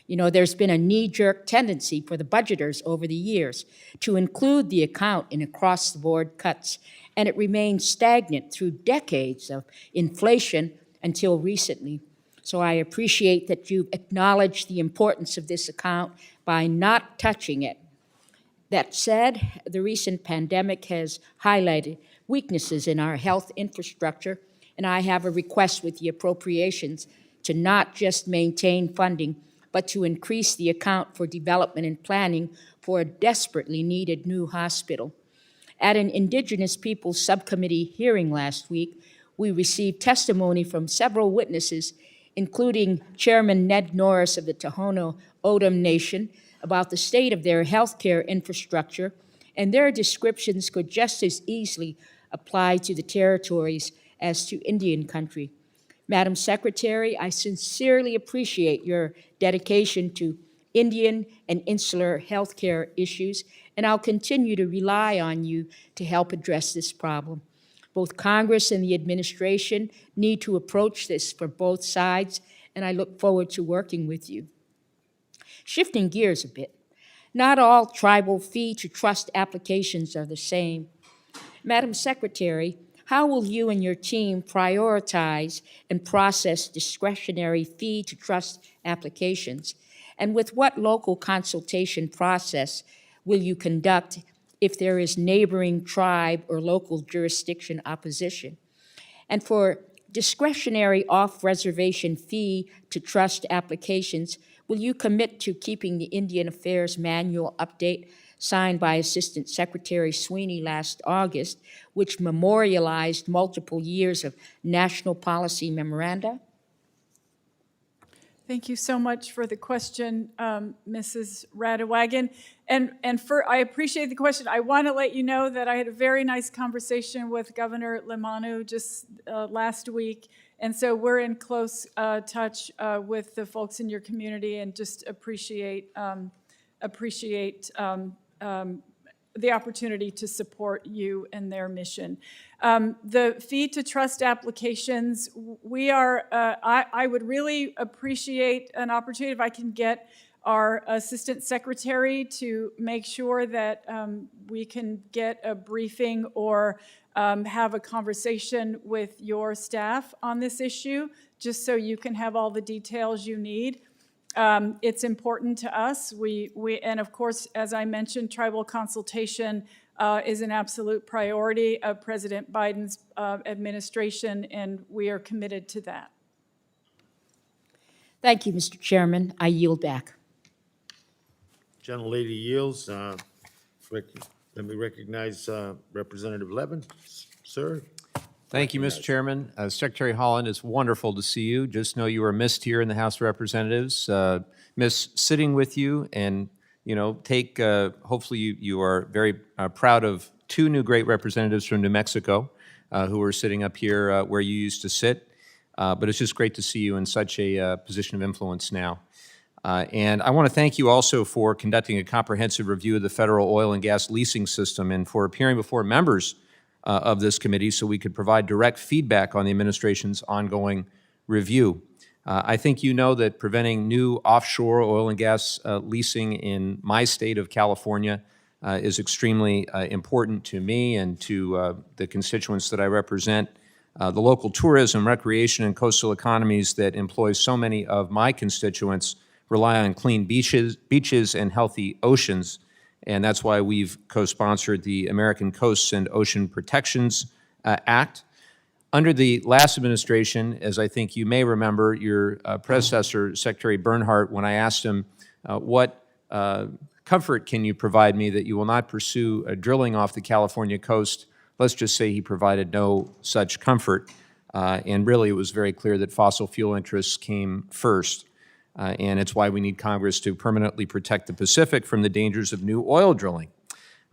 There's been a knee-jerk tendency for the budgeters over the years to include the account in across-the-board cuts, and it remained stagnant through decades of inflation until recently. So I appreciate that you've acknowledged the importance of this account by not touching it. That said, the recent pandemic has highlighted weaknesses in our health infrastructure, and I have a request with the appropriations to not just maintain funding, but to increase the account for development and planning for a desperately needed new hospital. At an Indigenous Peoples Subcommittee hearing last week, we received testimony from several witnesses, including Chairman Ned Norris of the Tohono O'odham Nation, about the state of their healthcare infrastructure, and their descriptions could just as easily apply to the territories as to Indian country. Madam Secretary, I sincerely appreciate your dedication to Indian and insular healthcare issues, and I'll continue to rely on you to help address this problem. Both Congress and the administration need to approach this for both sides, and I look forward to working with you. Shifting gears a bit, not all tribal fee-to-trust applications are the same. Madam Secretary, how will you and your team prioritize and process discretionary fee-to-trust applications? And with what local consultation process will you conduct if there is neighboring tribe or local jurisdiction opposition? And for discretionary off-reservation fee-to-trust applications, will you commit to keeping the Indian Affairs Manual update signed by Assistant Secretary Sweeney last August, which memorialized multiple years of national policy memoranda? Thank you so much for the question, Mrs. Radwagen. And I appreciate the question. I want to let you know that I had a very nice conversation with Governor Limanu just last week, And so we're in close touch with the folks in your community and just appreciate the opportunity to support you and their mission. The fee to trust applications, we are, I would really appreciate an opportunity if I can get our Assistant Secretary to make sure that we can get a briefing or have a conversation with your staff on this issue, just so you can have all the details you need. It's important to us. And of course, as I mentioned, tribal consultation is an absolute priority of President Biden's administration, and we are committed to that. Thank you, Mr. Chairman. I yield back. Gentlelady yields. Let me recognize Representative Levin. Sir. Thank you, Mr. Chairman. Secretary Haaland, it's wonderful to see you. Just know you are missed here in the House of Representatives. Miss sitting with you, and hopefully you are very proud of two new great representatives from New Mexico who are sitting up here where you used to sit. But it's just great to see you in such a position of influence now. And I want to thank you also for conducting a comprehensive review of the federal oil and gas leasing system and for appearing before members of this committee so we could provide direct feedback on the administration's ongoing review. I think you know that preventing new offshore oil and gas leasing in my state of California is extremely important to me and to the constituents that I represent. The local tourism, recreation, and coastal economies that employ so many of my constituents rely on clean beaches and healthy oceans. And that's why we've co-sponsored the American Coasts and Ocean Protections Act. Under the last administration, as I think you may remember, your predecessor, Secretary Bernhardt, when I asked him, what comfort can you provide me that you will not pursue drilling off the California coast, let's just say he provided no such comfort. And really, it was very clear that fossil fuel interests came first. And it's why we need Congress to permanently protect the Pacific from the dangers of new oil drilling.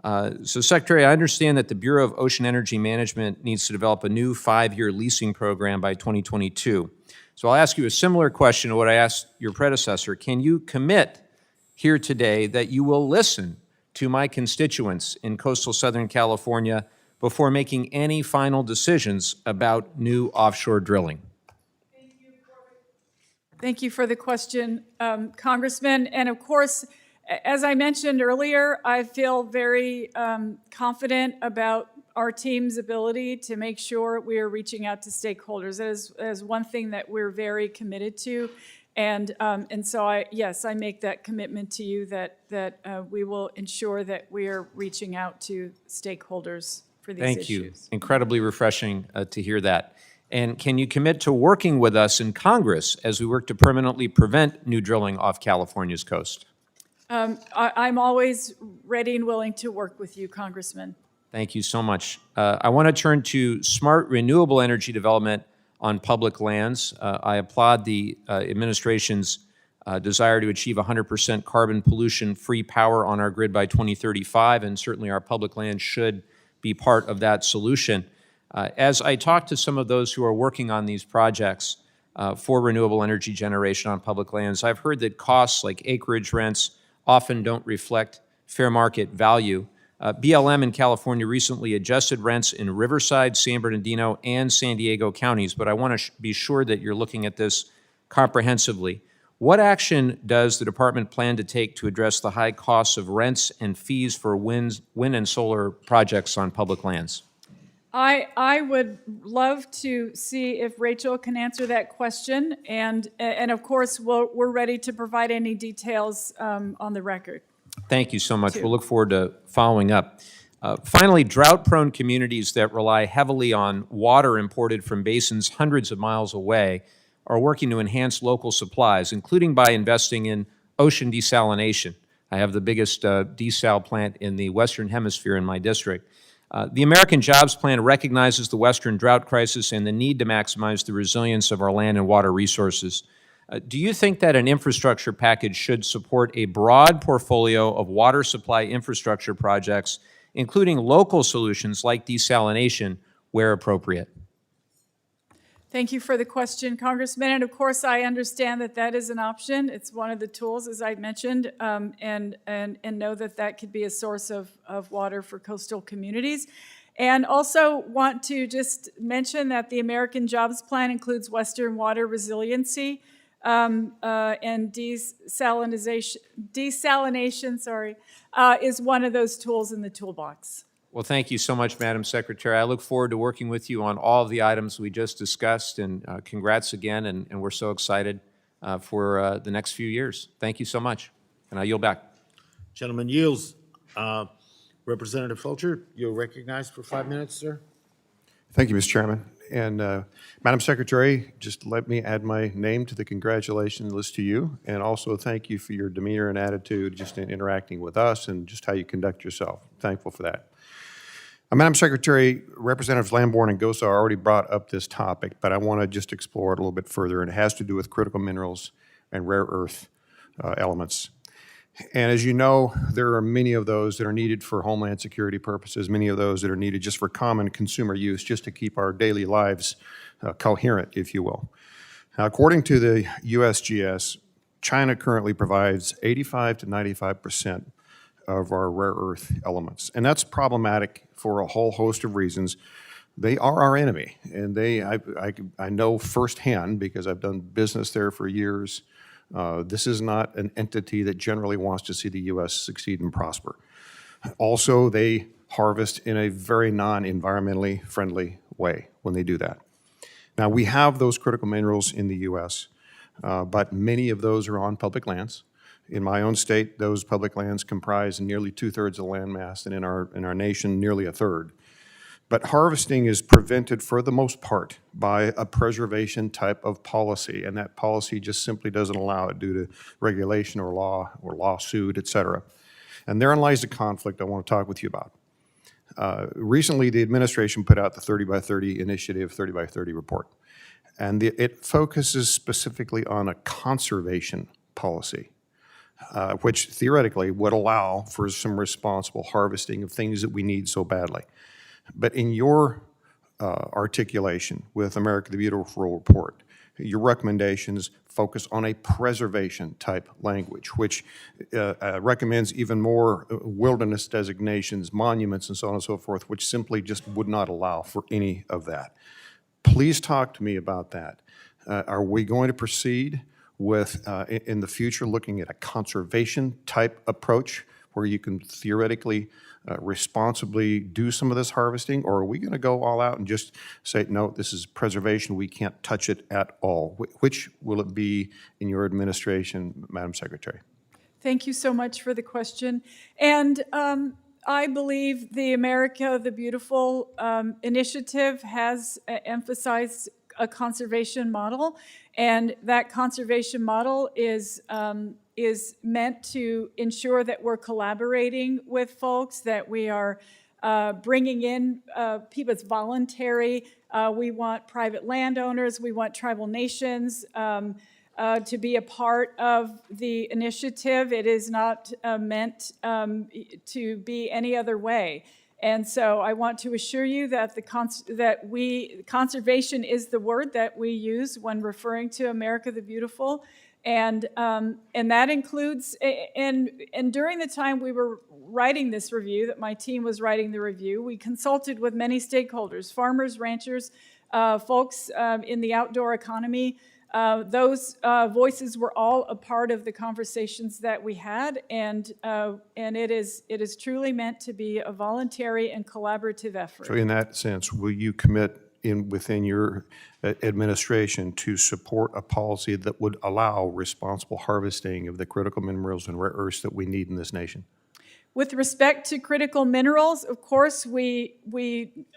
So, Secretary, I understand that the Bureau of Ocean Energy Management needs to develop a new 5-year leasing program by 2022. So I'll ask you a similar question to what I asked your predecessor. Can you commit here today that you will listen to my constituents in coastal Southern California before making any final decisions about new offshore drilling? Thank you for the question, Congressman. And of course, as I mentioned earlier, I feel very confident about our team's ability to make sure we are reaching out to stakeholders. That is one thing that we're very committed to. And so, yes, I make that commitment to you that we will ensure that we are reaching out to stakeholders for these issues. Thank you. Incredibly refreshing to hear that. And can you commit to working with us in Congress as we work to permanently prevent new drilling off California's coast? I'm always ready and willing to work with you, Congressman. Thank you so much. I want to turn to smart renewable energy development on public lands. I applaud the administration's desire to achieve 100% carbon pollution-free power on our grid by 2035, and certainly our public lands should be part of that solution. As I talk to some of those who are working on these projects for renewable energy generation on public lands, I've heard that costs like acreage rents often don't reflect fair market value. BLM in California recently adjusted rents in Riverside, San Bernardino, and San Diego counties, but I want to be sure that you're looking at this comprehensively. What action does the department plan to take to address the high costs of rents and fees for wind and solar projects on public lands? I would love to see if Rachel can answer that question, and of course, we're ready to provide any details on the record. Thank you so much. We'll look forward to following up. Finally, drought-prone communities that rely heavily on water imported from basins hundreds of miles away are working to enhance local supplies, including by investing in ocean desalination. I have the biggest desal plant in the Western Hemisphere in my district. The American Jobs Plan recognizes the Western drought crisis and the need to maximize the resilience of our land and water resources. Do you think that an infrastructure package should support a broad portfolio of water supply infrastructure projects, including local solutions like desalination, where appropriate? Thank you for the question, Congressman. And of course, I understand that that is an option. It's one of the tools, as I mentioned, and know that that could be a source of water for coastal communities. And also want to just mention that the American Jobs Plan includes Western water resiliency and desalination, is one of those tools in the toolbox. Well, thank you so much, Madam Secretary. I look forward to working with you on all of the items we just discussed, and congrats again, and we're so excited for the next few years. Thank you so much, and I yield back. Gentleman yields. Representative Fulcher, you're recognized for 5 minutes, sir. Thank you, Mr. Chairman. And Madam Secretary, just let me add my name to the congratulations list to you, and also thank you for your demeanor and attitude just in interacting with us and just how you conduct yourself. Thankful for that. Madam Secretary, Representatives Lamborn and Gosa already brought up this topic, but I want to just explore it a little bit further, and it has to do with critical minerals and rare earth elements. And as you know, there are many of those that are needed for homeland security purposes, many of those that are needed just for common consumer use, just to keep our daily lives coherent, if you will. Now, according to the USGS, China currently provides 85 to 95% of our rare earth elements. And that's problematic for a whole host of reasons. They are our enemy, and I know firsthand because I've done business there for years. This is not an entity that generally wants to see the U.S. succeed and prosper. Also, they harvest in a very non-environmentally friendly way when they do that. Now, we have those critical minerals in the U.S., but many of those are on public lands. In my own state, those public lands comprise nearly 2/3 of the land mass, and in our nation, nearly 1/3. But harvesting is prevented for the most part by a preservation type of policy, and that policy just simply doesn't allow it due to regulation or law or lawsuit, et cetera. And therein lies the conflict I want to talk with you about. Recently, the administration put out the 30 by 30 initiative, 30 by 30 report, and it focuses specifically on a conservation policy, which theoretically would allow for some responsible harvesting of things that we need so badly. But in your articulation with America the Beautiful report, your recommendations focus on a preservation type language, which recommends even more wilderness designations, monuments, and so on and so forth, which simply just would not allow for any of that. Please talk to me about that. Are we going to proceed with, in the future, looking at a conservation type approach where you can theoretically responsibly do some of this harvesting, or are we going to go all out and just say, no, this is preservation, we can't touch it at all? Which will it be in your administration, Madam Secretary? Thank you so much for the question. And I believe the America the Beautiful initiative has emphasized a conservation model, and that conservation model is meant to ensure that we're collaborating with folks, that we are bringing in people. It's voluntary. We want private landowners, we want tribal nations to be a part of the initiative. It is not meant to be any other way. And so I want to assure you that conservation is the word that we use when referring to America the Beautiful. And that includes, and during the time we were writing this review, that my team was writing the review, we consulted with many stakeholders, farmers, ranchers, folks in the outdoor economy. Those voices were all a part of the conversations that we had, and it is truly meant to be a voluntary and collaborative effort. So in that sense, will you commit within your administration to support a policy that would allow responsible harvesting of the critical minerals and rare earths that we need in this nation? With respect to critical minerals, of course, we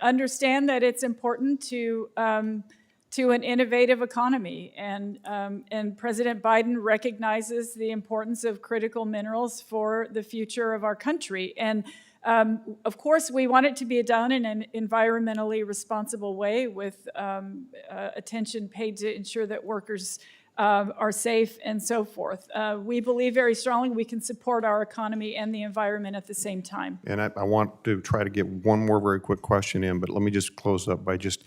understand that it's important to an innovative economy, and President Biden recognizes the importance of critical minerals for the future of our country. And of course, we want it to be done in an environmentally responsible way, with attention paid to ensure that workers are safe and so forth. We believe very strongly we can support our economy and the environment at the same time. And I want to try to get one more very quick question in, but let me just close up by just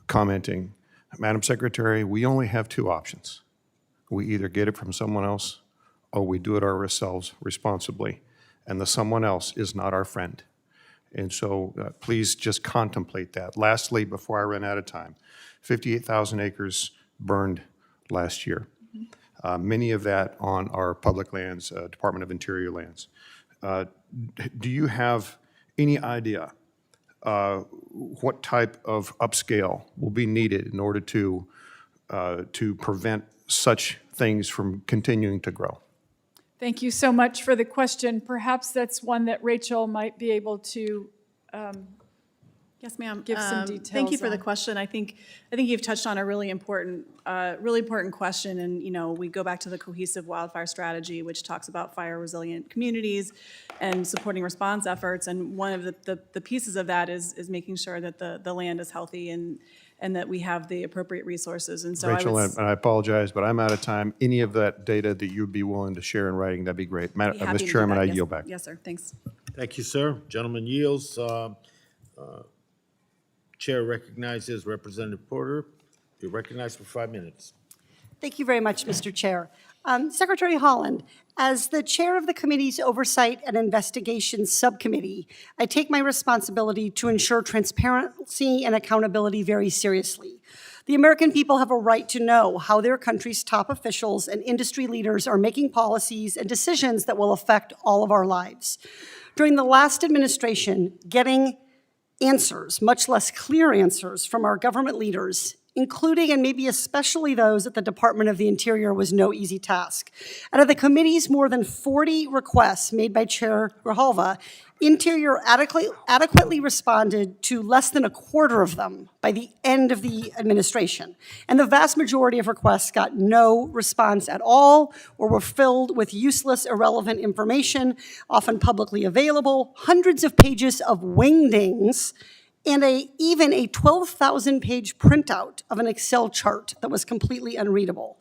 commenting Madam Secretary, we only have two options. We either get it from someone else or we do it ourselves responsibly. And the someone else is not our friend. And so please just contemplate that. Lastly, before I run out of time, 58,000 acres burned last year. Many of that on our public lands, Department of Interior lands. Do you have any idea what type of upscale will be needed in order to prevent such things from continuing to grow? Thank you so much for the question. Perhaps that's one that Rachel might be able to Yes, ma'am. give some details Thank you for the on. question. I think you've touched on a really important question. And we go back to the cohesive wildfire strategy, which talks about fire resilient communities and supporting response efforts. And one of the pieces of that is making sure that the land is healthy and that we have the appropriate resources. And so Rachel, and I apologize, but I'm out of time. Any of that data that you'd be willing to share in writing, that'd be great. Mr. Chairman, I yield back. Yes, sir. Thanks. Thank you, sir. Gentleman yields. Chair recognizes Representative Porter. You're recognized for 5 minutes. Thank you very much, Mr. Chair. Secretary Haaland, as the chair of the committee's Oversight and Investigations Subcommittee, I take my responsibility to ensure transparency and accountability very seriously. The American people have a right to know how their country's top officials and industry leaders are making policies and decisions that will affect all of our lives. During the last administration, getting answers, much less clear answers, from our government leaders, including and maybe especially those at the Department of the Interior, was no easy task. Out of the committee's more than 40 requests made by Chair Grijalva, Interior adequately responded to less than a quarter of them by the end of the administration. And the vast majority of requests got no response at all or were filled with useless, irrelevant information, often publicly available, hundreds of pages of wingdings, and even a 12,000-page printout of an Excel chart that was completely unreadable.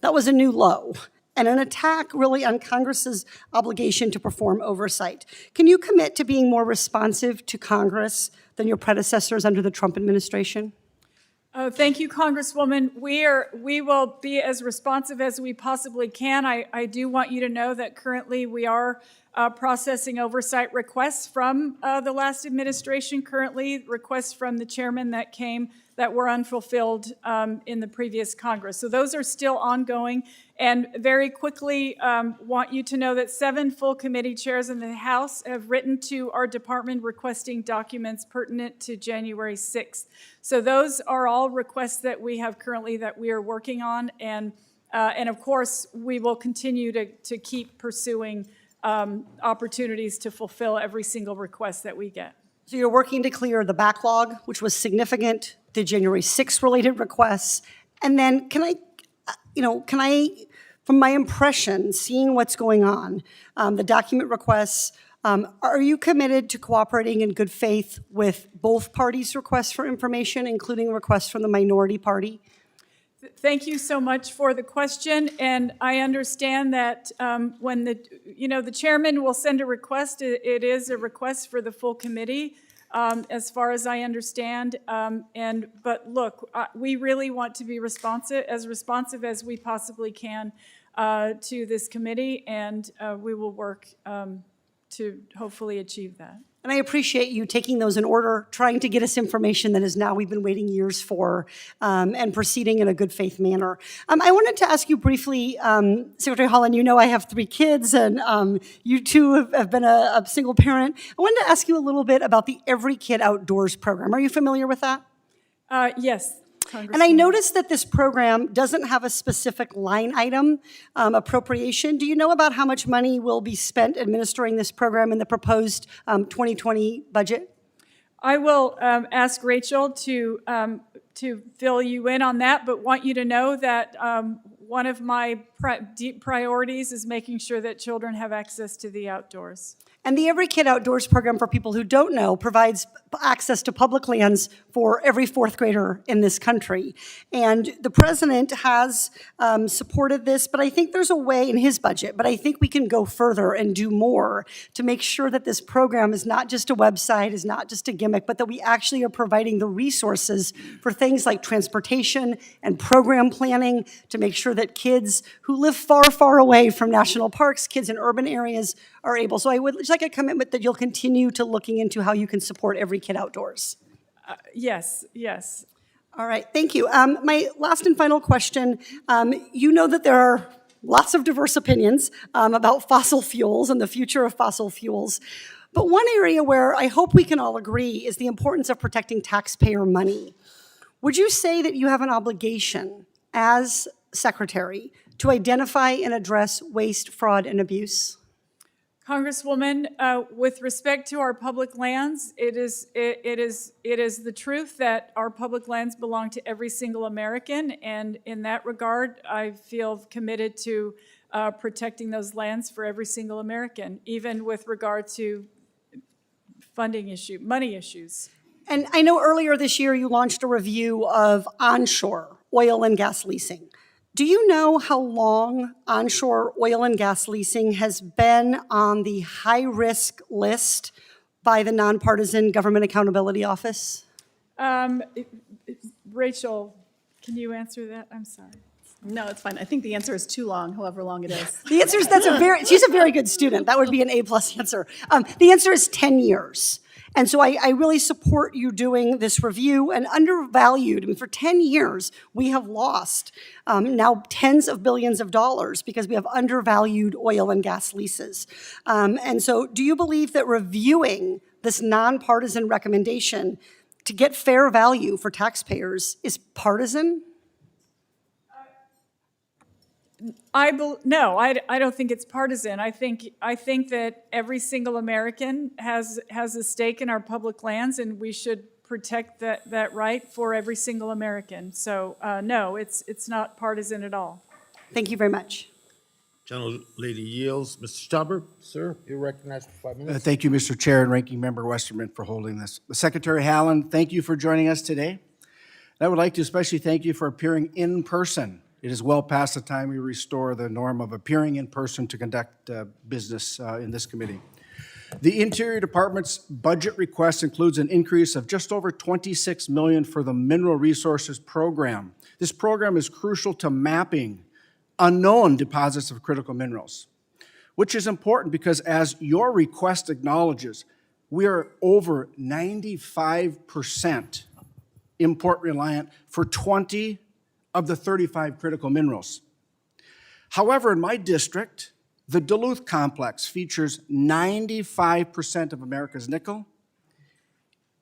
That was a new low, and an attack really on Congress's obligation to perform oversight. Can you commit to being more responsive to Congress than your predecessors under the Trump administration? Oh, thank you, Congresswoman. We will be as responsive as we possibly can. I do want you to know that currently we are processing oversight requests from the last administration, currently requests from the chairman that were unfulfilled in the previous Congress. So those are still ongoing. And very quickly, want you to know that 7 full committee chairs in the House have written to our department requesting documents pertinent to January 6th. So those are all requests that we have currently that we are working on. And of course, we will continue to keep pursuing opportunities to fulfill every single request that we get. So you're working to clear the backlog, which was significant, the January 6th related requests. And then can I, from my impression, seeing what's going on, the document requests, are you committed to cooperating in good faith with both parties' requests for information, including requests from the minority party? Thank you so much for the question, and I understand that when the chairman will send a request, it is a request for the full committee, as far as I understand. But look, we really want to be responsive as we possibly can to this committee, and we will work to hopefully achieve that. And I appreciate you taking those in order, trying to get us information that is now we've been waiting years for, and proceeding in a good faith manner. I wanted to ask you briefly, Secretary Haaland, you know I have 3 kids, and you too have been a single parent. I wanted to ask you a little bit about the Every Kid Outdoors program. Are you familiar with that? Yes. And I noticed that this program doesn't have a specific line item appropriation. Do you know about how much money will be spent administering this program in the proposed 2020 budget? I will ask Rachel to fill you in on that, but want you to know that one of my deep priorities is making sure that children have access to the outdoors. And the Every Kid Outdoors program, for people who don't know, provides access to public lands for every fourth grader in this country. And the president has supported this, but I think there's a way in his budget, but I think we can go further and do more to make sure that this program is not just a website, is not just a gimmick, but that we actually are providing the resources for things like transportation and program planning to make sure that kids who live far, far away from national parks, kids in urban areas, are able. So I would just like a commitment that you'll continue to looking into how you can support Every Kid Outdoors. Yes, yes. All right, thank you. My last and final question, you know that there are lots of diverse opinions about fossil fuels and the future of fossil fuels. But one area where I hope we can all agree is the importance of protecting taxpayer money. Would you say that you have an obligation as secretary to identify and address waste, fraud, and abuse? Congresswoman, with respect to our public lands, it is the truth that our public lands belong to every single American, and in that regard, I feel committed to protecting those lands for every single American, even with regard to money issues. And I know earlier this year you launched a review of onshore oil and gas leasing. Do you know how long onshore oil and gas leasing has been on the high-risk list by the Nonpartisan Government Accountability Office? Rachel, can you answer that? I'm sorry. No, it's fine. I think the answer is too long, however long it is. The answer is, she's a very good student. That would be an A+ answer. The answer is 10 years. And so I really support you doing this review and undervalued. I mean, for 10 years, we have lost now tens of billions of dollars because we have undervalued oil and gas leases. And so do you believe that reviewing this nonpartisan recommendation to get fair value for taxpayers is partisan? No, I don't think it's partisan. I think that every single American has a stake in our public lands, and we should protect that right for every single American. So no, it's not partisan at all. Thank you very much. Gentlelady yields. Mr. Stauber, sir, you're recognized for 5 minutes. Thank you, Mr. Chair and Ranking Member Westerman, for holding this. Secretary Haaland, thank you for joining us today. And I would like to especially thank you for appearing in person. It is well past the time we restore the norm of appearing in person to conduct business in this committee. The Interior Department's budget request includes an increase of just over $26 million for the Mineral Resources Program. This program is crucial to mapping unknown deposits of critical minerals, which is important because, as your request acknowledges, we are over 95% import reliant for 20 of the 35 critical minerals. However, in my district, the Duluth complex features 95% of America's nickel,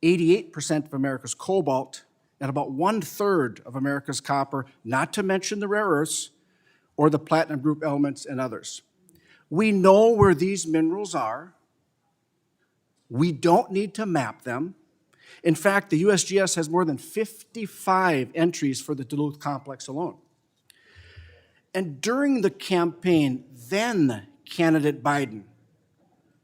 88% of America's cobalt, and about 1/3 of America's copper, not to mention the rare earths or the platinum group elements and others. We know where these minerals are. We don't need to map them. In fact, the USGS has more than 55 entries for the Duluth complex alone. And during the campaign, then candidate Biden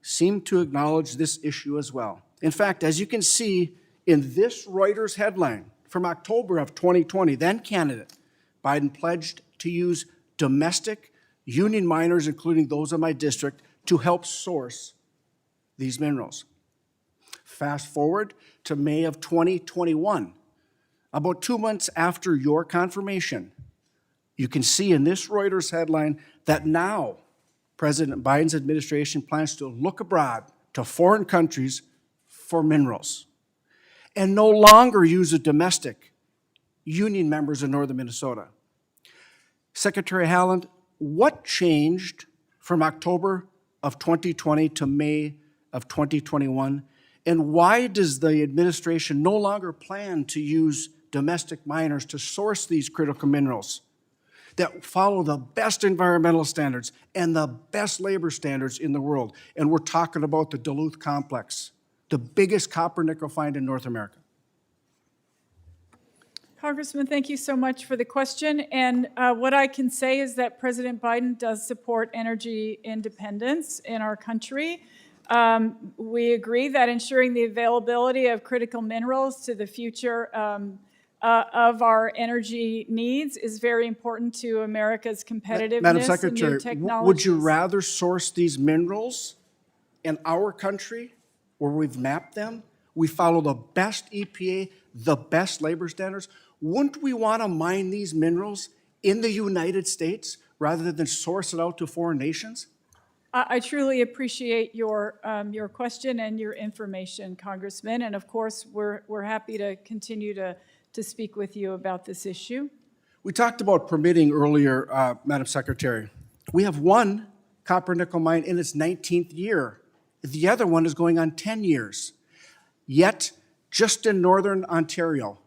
seemed to acknowledge this issue as well. In fact, as you can see in this Reuters headline from October of 2020, then candidate Biden pledged to use domestic union miners, including those in my district, to help source these minerals. Fast forward to May of 2021, about 2 months after your confirmation, you can see in this Reuters headline that now President Biden's administration plans to look abroad to foreign countries for minerals and no longer use the domestic union members in northern Minnesota. Secretary Haaland, what changed from October of 2020 to May of 2021? And why does the administration no longer plan to use domestic miners to source these critical minerals that follow the best environmental standards and the best labor standards in the world? And we're talking about the Duluth complex, the biggest copper nickel find in North America. Congressman, thank you so much for the question. And what I can say is that President Biden does support energy independence in our country. We agree that ensuring the availability of critical minerals to the future of our energy needs is very important to America's competitiveness Madam and Secretary, new technologies. would you rather source these minerals in our country where we've mapped them? We follow the best EPA, the best labor standards. Wouldn't we want to mine these minerals in the United States rather than source it out to foreign nations? I truly appreciate your question and your information, Congressman. And of course, we're happy to continue to speak with you about this issue. We talked about permitting earlier, Madam Secretary. We have one copper nickel mine in its 19th year. The other one is going on 10 years. Yet, just in southern Ontario,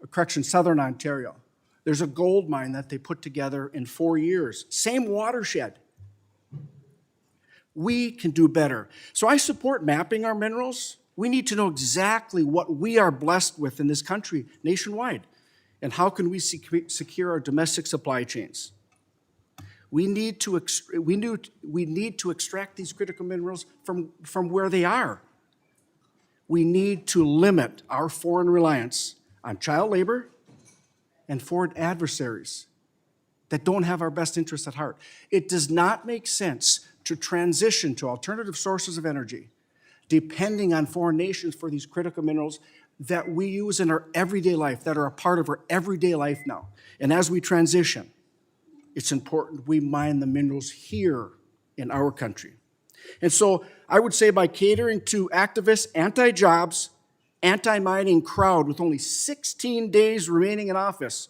there's a gold mine that they put together in 4 years. Same watershed. We can do better. So I support mapping our minerals. We need to know exactly what we are blessed with in this country nationwide. And how can we secure our domestic supply chains? We need to extract these critical minerals from where they are. We need to limit our foreign reliance on child labor and foreign adversaries that don't have our best interests at heart. It does not make sense to transition to alternative sources of energy, depending on foreign nations for these critical minerals that we use in our everyday life, that are a part of our everyday life now. And as we transition, it's important we mine the minerals here in our country. And so I would say by catering to activists, anti-jobs, anti-mining crowd with only 16 days remaining in office,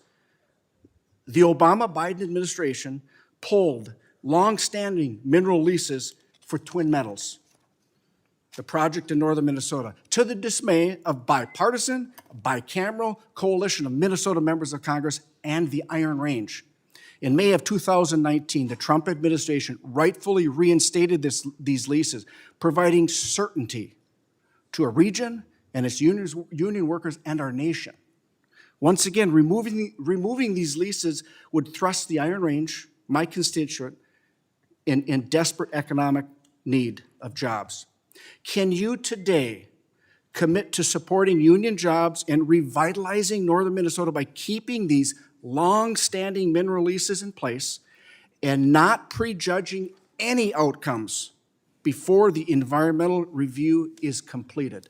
the Obama-Biden administration pulled long-standing mineral leases for twin metals, the project in northern Minnesota, to the dismay of bipartisan, bicameral coalition of Minnesota members of Congress and the Iron Range. In May of 2019, the Trump administration rightfully reinstated these leases, providing certainty to a region and its union workers and our nation. Once again, removing these leases would thrust the Iron Range, my constituent, in desperate economic need of jobs. Can you today commit to supporting union jobs and revitalizing northern Minnesota by keeping these long-standing mineral leases in place and not prejudging any outcomes before the environmental review is completed?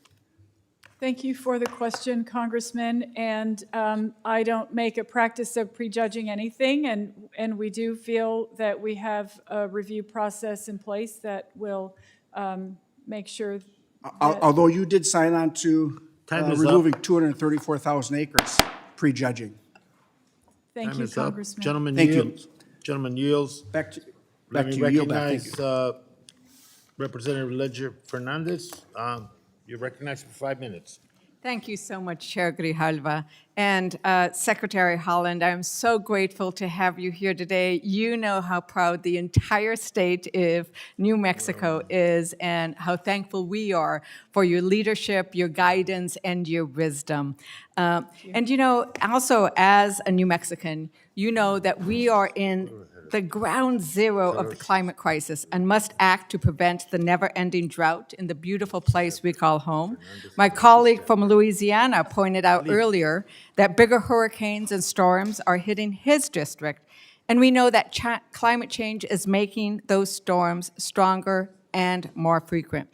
Thank you for the question, Congressman. And I don't make a practice of prejudging anything, and we do feel that we have a review process in place that will make sure that... Although you did sign on to removing 234,000 acres, prejudging. Thank you, Congressman. Gentleman Thank yields. Gentleman yields. Back to Let me you. Yield back. Thank recognize Representative Ledger Fernandez. You're recognized for 5 minutes. Thank you so much, Chair Grijalva. And Secretary Haaland, I'm so grateful to have you here today. You know how proud the entire state of New Mexico is and how thankful we are for your leadership, your guidance, and your wisdom. And you know, also as a New Mexican, you know that we are in the ground zero of the climate crisis and must act to prevent the never-ending drought in the beautiful place we call home. My colleague from Louisiana pointed out earlier that bigger hurricanes and storms are hitting his district, and we know that climate change is making those storms stronger and more frequent.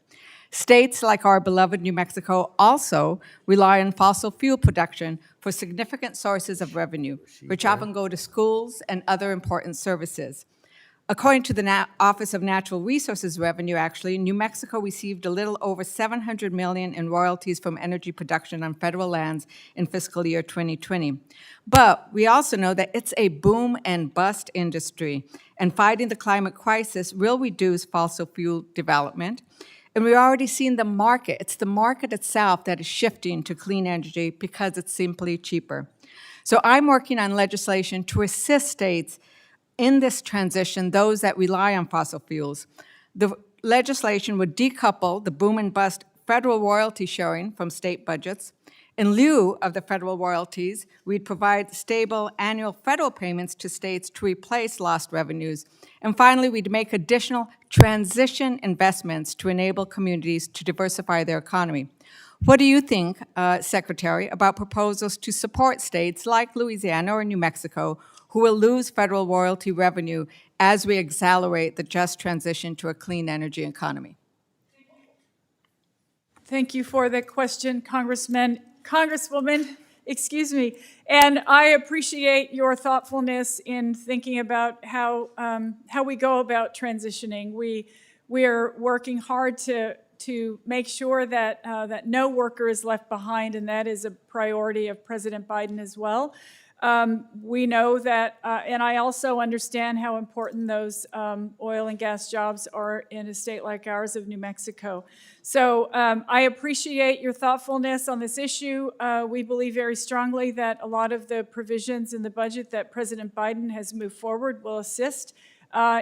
States like our beloved New Mexico also rely on fossil fuel production for significant sources of revenue, which often go to schools and other important services. According to the Office of Natural Resources Revenue, actually, New Mexico received a little over $700 million in royalties from energy production on federal lands in fiscal year 2020. But we also know that it's a boom and bust industry, and fighting the climate crisis will reduce fossil fuel development. And we're already seeing the market. It's the market itself that is shifting to clean energy because it's simply cheaper. So I'm working on legislation to assist states in this transition, those that rely on fossil fuels. The legislation would decouple the boom and bust federal royalty sharing from state budgets. In lieu of the federal royalties, we'd provide stable annual federal payments to states to replace lost revenues. And finally, we'd make additional transition investments to enable communities to diversify their economy. What do you think, Secretary, about proposals to support states like Louisiana or New Mexico who will lose federal royalty revenue as we accelerate the just transition to a clean energy economy? Thank you for the question, Congresswoman, excuse me. And I appreciate your thoughtfulness in thinking about how we go about transitioning. We are working hard to make sure that that no worker is left behind, and that is a priority of President Biden as well. We know that, and I also understand how important those oil and gas jobs are in a state like ours of New Mexico. So I appreciate your thoughtfulness on this issue. We believe very strongly that a lot of the provisions in the budget that President Biden has moved forward will assist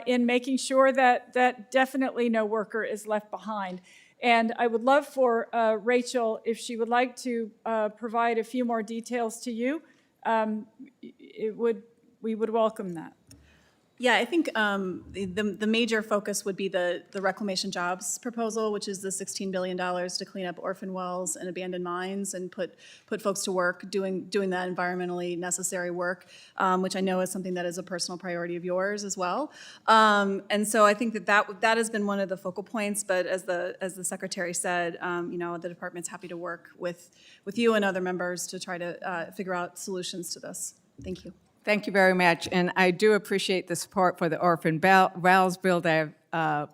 in making sure that definitely no worker is left behind. And I would love for Rachel, if she would like to provide a few more details to you. We would welcome that. Yeah, I think the major focus would be the reclamation jobs proposal, which is the $16 billion to clean up orphan wells and abandoned mines and put folks to work doing that environmentally necessary work, which I know is something that is a personal priority of yours as well. And so I think that has been one of the focal points. But as the Secretary said, the department's happy to work with you and other members to try to figure out solutions to this. Thank you. Thank you very much, and I do appreciate the support for the orphan wells bill that I've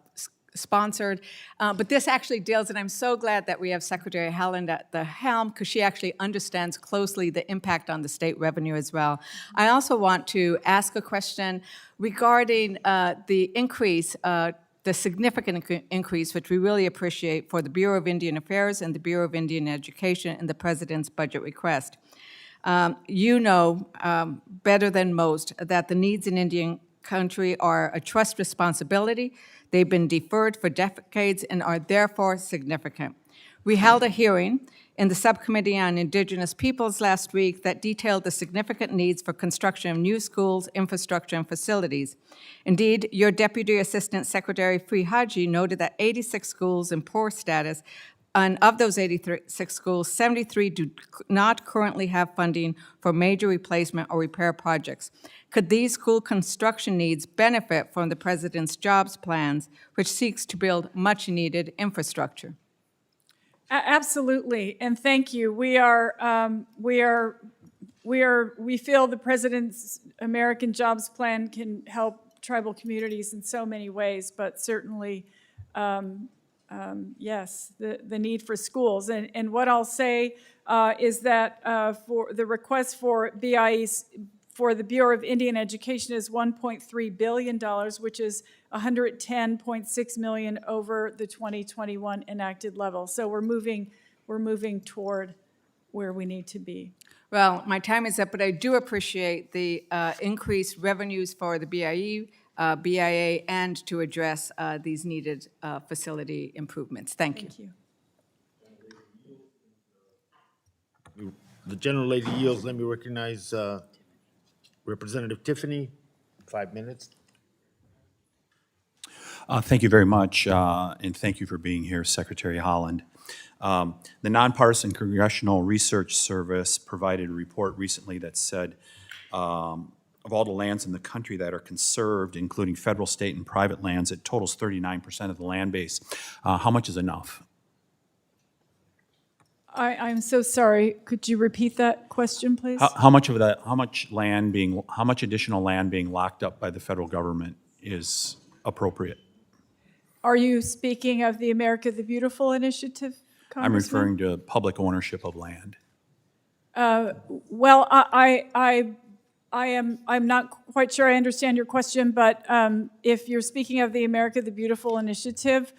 sponsored. But this actually deals, and I'm so glad that we have Secretary Haaland at the helm, because she actually understands closely the impact on the state revenue as well. I also want to ask a question regarding the increase, the significant increase, which we really appreciate, for the Bureau of Indian Affairs and the Bureau of Indian Education in the President's budget request. You know better than most that the needs in Indian country are a trust responsibility. They've been deferred for decades and are therefore significant. We held a hearing in the Subcommittee on Indigenous Peoples last week that detailed the significant needs for construction of new schools, infrastructure, and facilities. Indeed, your Deputy Assistant Secretary Free Haji noted that 86 schools in poor status, and of those 86 schools, 73 do not currently have funding for major replacement or repair projects. Could these school construction needs benefit from the President's jobs plans, which seeks to build much-needed infrastructure? Absolutely, and thank you. We feel the President's American Jobs Plan can help tribal communities in so many ways, but certainly, yes, the need for schools. And what I'll say is that for the request for BIEs for the Bureau of Indian Education is $1.3 billion, which is $110.6 million over the 2021 enacted level. So we're moving toward where we need to be. Well, my time is up, but I do appreciate the increased revenues for the BIE, BIA, and to address these needed facility improvements. Thank you. The gentlelady yields. Let me recognize Representative Tiffany, 5 minutes. Thank you very much, and thank you for being here, Secretary Haaland. The Nonpartisan Congressional Research Service provided a report recently that said of all the lands in the country that are conserved, including federal, state, and private lands, it totals 39% of the land base. How much is enough? I'm so sorry. Could you repeat that question, please? How much of that? How much additional land being locked up by the federal government is appropriate? Are you speaking of the America the Beautiful initiative, Congressman? I'm referring to public ownership of land. Well, I'm not quite sure I understand your question, but if you're speaking of the America the Beautiful initiative,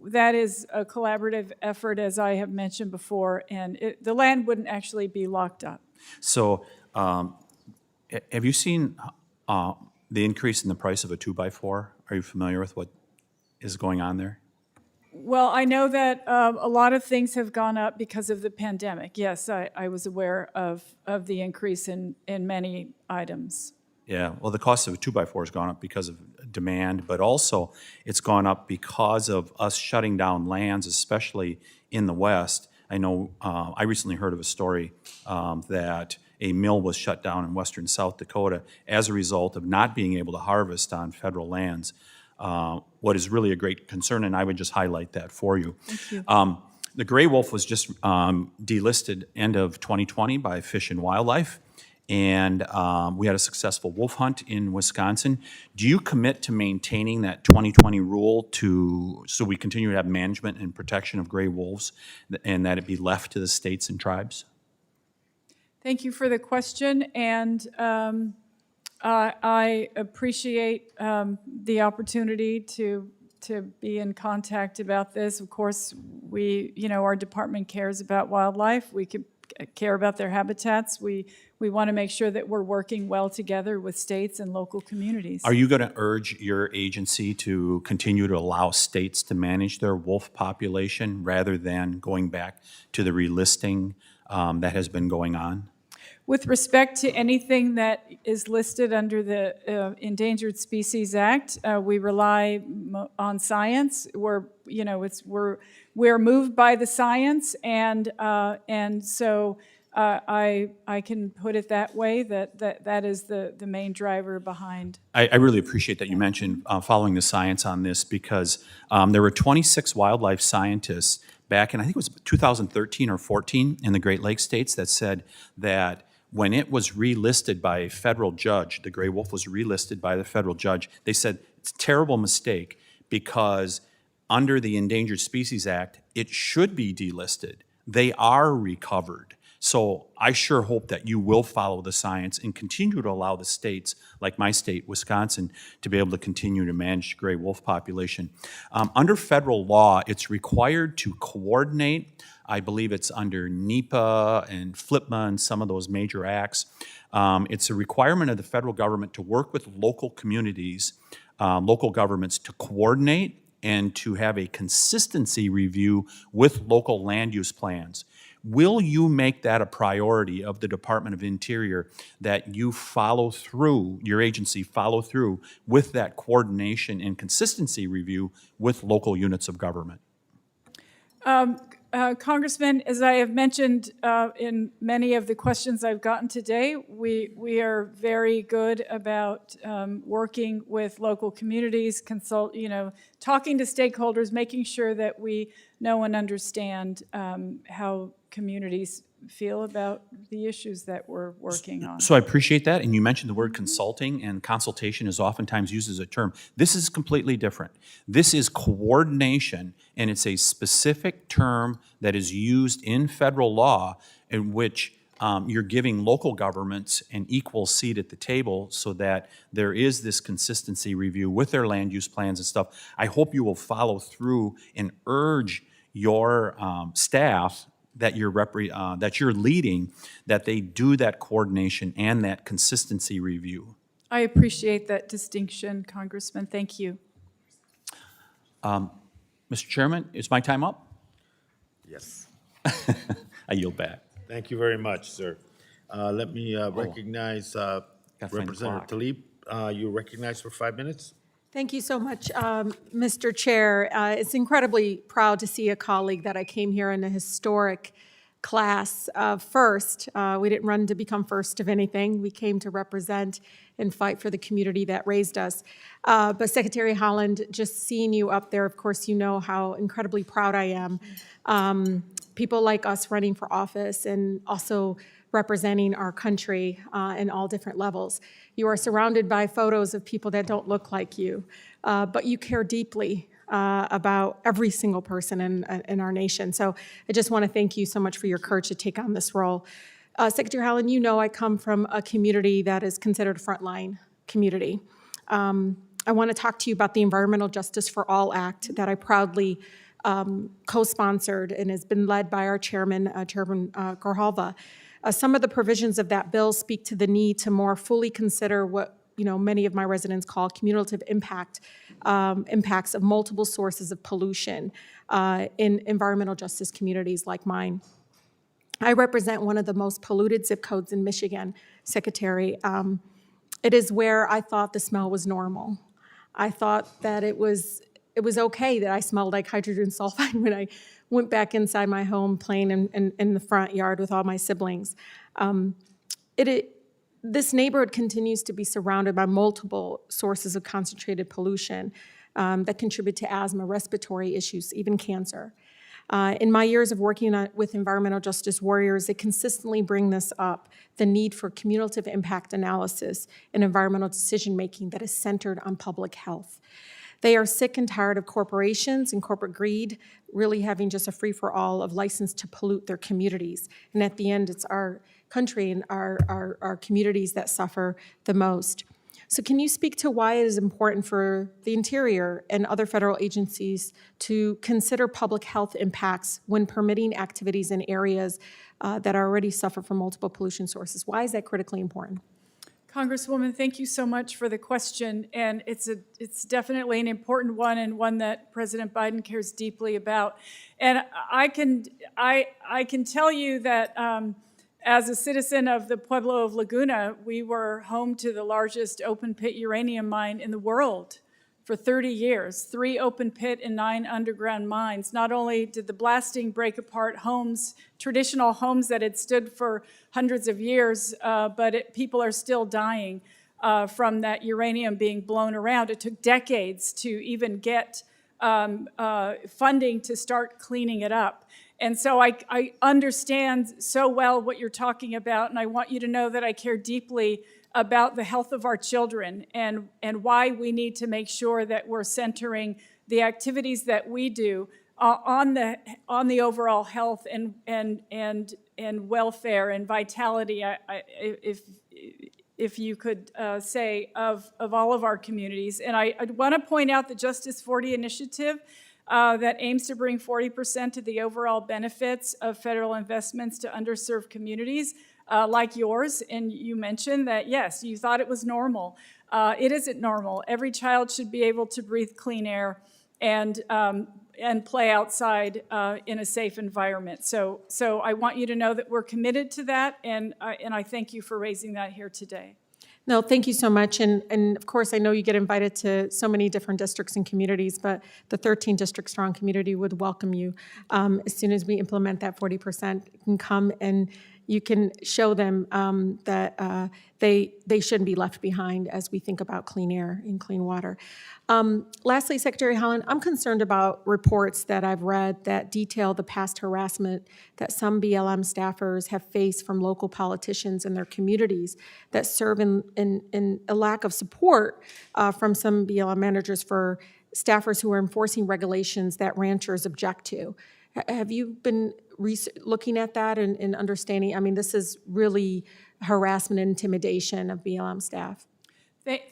that is a collaborative effort, as I have mentioned before, and the land wouldn't actually be locked up. So have you seen the increase in the price of a 2x4? Are you familiar with what is going on there? Well, I know that a lot of things have gone up because of the pandemic. Yes, I was aware of the increase in many items. Yeah, well, the cost of a 2x4 has gone up because of demand, but also it's gone up because of us shutting down lands, especially in the West. I know I recently heard of a story that a mill was shut down in western South Dakota as a result of not being able to harvest on federal lands. What is really a great concern, and I would just highlight that for you. Thank you. The gray wolf was just delisted end of 2020 by Fish and Wildlife, and we had a successful wolf hunt in Wisconsin. Do you commit to maintaining that 2020 rule so we continue to have management and protection of gray wolves, and that it be left to the states and tribes? Thank you for the question, and I appreciate the opportunity to be in contact about this. Of course, our department cares about wildlife. We care about their habitats. We want to make sure that we're working well together with states and local communities. Are you going to urge your agency to continue to allow states to manage their wolf population rather than going back to the relisting that has been going on? With respect to anything that is listed under the Endangered Species Act, we rely on science. We're moved by the science, and so I can put it that way. That is the main driver behind. I really appreciate that you mentioned following the science on this, because there were 26 wildlife scientists back in, I think it was 2013 or 14 in the Great Lakes states, that said that when it was relisted by a federal judge, the gray wolf was relisted by the federal judge, they said it's a terrible mistake because under the Endangered Species Act, it should be delisted. They are recovered. So I sure hope that you will follow the science and continue to allow the states, like my state, Wisconsin, to be able to continue to manage the gray wolf population. Under federal law, it's required to coordinate. I believe it's under NEPA and FLPMA and some of those major acts. It's a requirement of the federal government to work with local communities, local governments, to coordinate and to have a consistency review with local land use plans. Will you make that a priority of the Department of Interior, that you follow through, your agency follow through with that coordination and consistency review with local units of government? Congressman, as I have mentioned in many of the questions I've gotten today, we are very good about working with local communities, talking to stakeholders, making sure that we know and understand how communities feel about the issues that we're working on. So I appreciate that, and you mentioned the word consulting, and consultation is oftentimes used as a term. This is completely different. This is coordination, and it's a specific term that is used in federal law in which you're giving local governments an equal seat at the table so that there is this consistency review with their land use plans and stuff. I hope you will follow through and urge your staff that you're leading, that they do that coordination and that consistency review. I appreciate that distinction, Congressman. Thank you. Mr. Chairman, is my time up? Yes. I yield back. Thank you very much, sir. Let me recognize Representative Tlaib. You're recognized for 5 minutes. Thank you so much, Mr. Chair. It's incredibly proud to see a colleague that I came here in a historic class first. We didn't run to become first of anything. We came to represent and fight for the community that raised us. But Secretary Haaland, just seeing you up there, of course, you know how incredibly proud I am. People like us running for office and also representing our country in all different levels. You are surrounded by photos of people that don't look like you, but you care deeply about every single person in our nation. So I just want to thank you so much for your courage to take on this role. Secretary Haaland, you know I come from a community that is considered a frontline community. I want to talk to you about the Environmental Justice for All Act that I proudly co-sponsored and has been led by our chairman, Chairman Grijalva. Some of the provisions of that bill speak to the need to more fully consider what many of my residents call cumulative impacts of multiple sources of pollution. in environmental justice communities like mine. I represent one of the most polluted zip codes in Michigan, Secretary. It is where I thought the smell was normal. I thought that it was okay that I smelled like hydrogen sulfide when I went back inside my home playing in the front yard with all my siblings. This neighborhood continues to be surrounded by multiple sources of concentrated pollution that contribute to asthma, respiratory issues, even cancer. In my years of working with environmental justice warriors, they consistently bring this up, the need for cumulative impact analysis in environmental decision-making that is centered on public health. They are sick and tired of corporations and corporate greed really having just a free-for-all of license to pollute their communities. And at the end, it's our country and our communities that suffer the most. So can you speak to why it is important for the Interior and other federal agencies to consider public health impacts when permitting activities in areas that already suffer from multiple pollution sources? Why is that critically important? Congresswoman, thank you so much for the question, and it's definitely an important one and one that President Biden cares deeply about. And I can tell you that as a citizen of the Pueblo of Laguna, we were home to the largest open pit uranium mine in the world for 30 years, 3 open pit and 9 underground mines. Not only did the blasting break apart homes, traditional homes that had stood for hundreds of years, but people are still dying from that uranium being blown around. It took decades to even get funding to start cleaning it up. And so I understand so well what you're talking about, and I want you to know that I care deeply about the health of our children and why we need to make sure that we're centering the activities that we do on the overall health and welfare and vitality, if you could say, of all of our communities. And I want to point out the Justice 40 initiative that aims to bring 40% of the overall benefits of federal investments to underserved communities like yours. And you mentioned that, yes, you thought it was normal. It isn't normal. Every child should be able to breathe clean air and play outside in a safe environment. So I want you to know that we're committed to that, and I thank you for raising that here today. No, thank you so much. And of course, I know you get invited to so many different districts and communities, but the 13 district strong community would welcome you. As soon as we implement that 40%, you can come and you can show them that they shouldn't be left behind as we think about clean air and clean water. Lastly, Secretary Haaland, I'm concerned about reports that I've read that detail the past harassment that some BLM staffers have faced from local politicians in their communities that serve in a lack of support from some BLM managers for staffers who are enforcing regulations that ranchers object to. Have you been looking at that and understanding? I mean, this is really harassment and intimidation of BLM staff.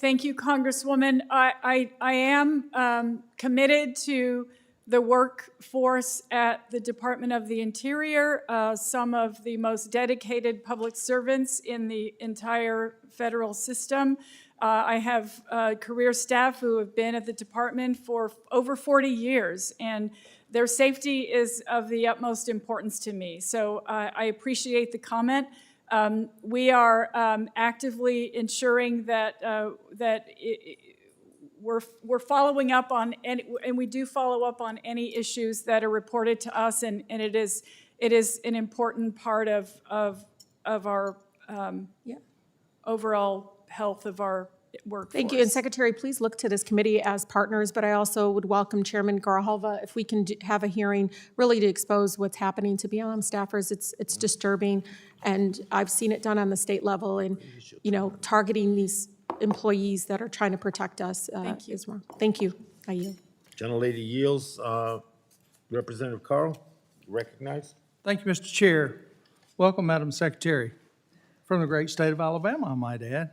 Thank you, Congresswoman. I am committed to the workforce at the Department of the Interior, some of the most dedicated public servants in the entire federal system. I have career staff who have been at the department for over 40 years, and their safety is of the utmost importance to me. So I appreciate the comment. We are actively ensuring that we're following up on and we do follow up on any issues that are reported to us, and it is an important part of our overall health of our workforce. Thank you. And Secretary, please look to this committee as partners, but I also would welcome Chairman Grijalva if we can have a hearing really to expose what's happening to BLM staffers. It's disturbing, and I've seen it done on the state level, and targeting these employees that are trying to protect us is wrong. Thank you. I yield. Gentlelady yields. Representative Carl, recognized. Thank you, Mr. Chair. Welcome, Madam Secretary, from the great state of Alabama, I might add.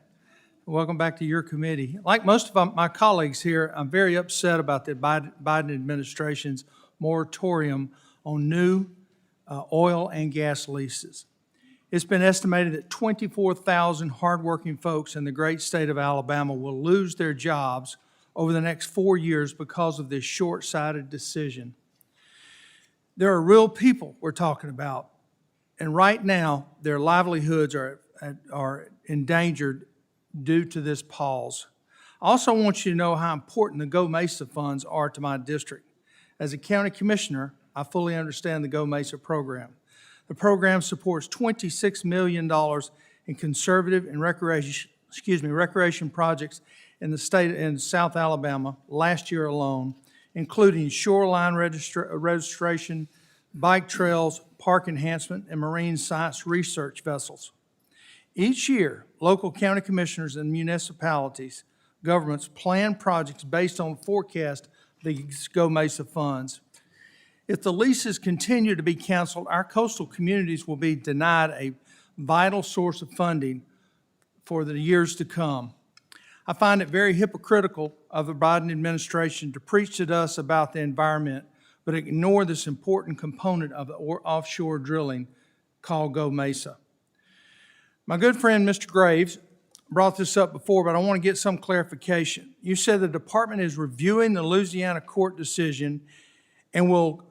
Welcome back to your committee. Like most of my colleagues here, I'm very upset about the Biden administration's moratorium on new oil and gas leases. It's been estimated that 24,000 hardworking folks in the great state of Alabama will lose their jobs over the next 4 years because of this short-sighted decision. There are real people we're talking about, and right now, their livelihoods are endangered due to this pause. I also want you to know how important the Go Mesa funds are to my district. As a county commissioner, I fully understand the Go Mesa program. The program supports $26 million in conservative and recreation projects in the state in South Alabama last year alone, including shoreline registration, bike trails, park enhancement, and marine science research vessels. Each year, local county commissioners and municipalities, governments plan projects based on forecast of these Go Mesa funds. If the leases continue to be canceled, our coastal communities will be denied a vital source of funding for the years to come. I find it very hypocritical of the Biden administration to preach to us about the environment, but ignore this important component of the offshore drilling called Go Mesa. My good friend, Mr. Graves, brought this up before, but I want to get some clarification. You said the department is reviewing the Louisiana court decision and will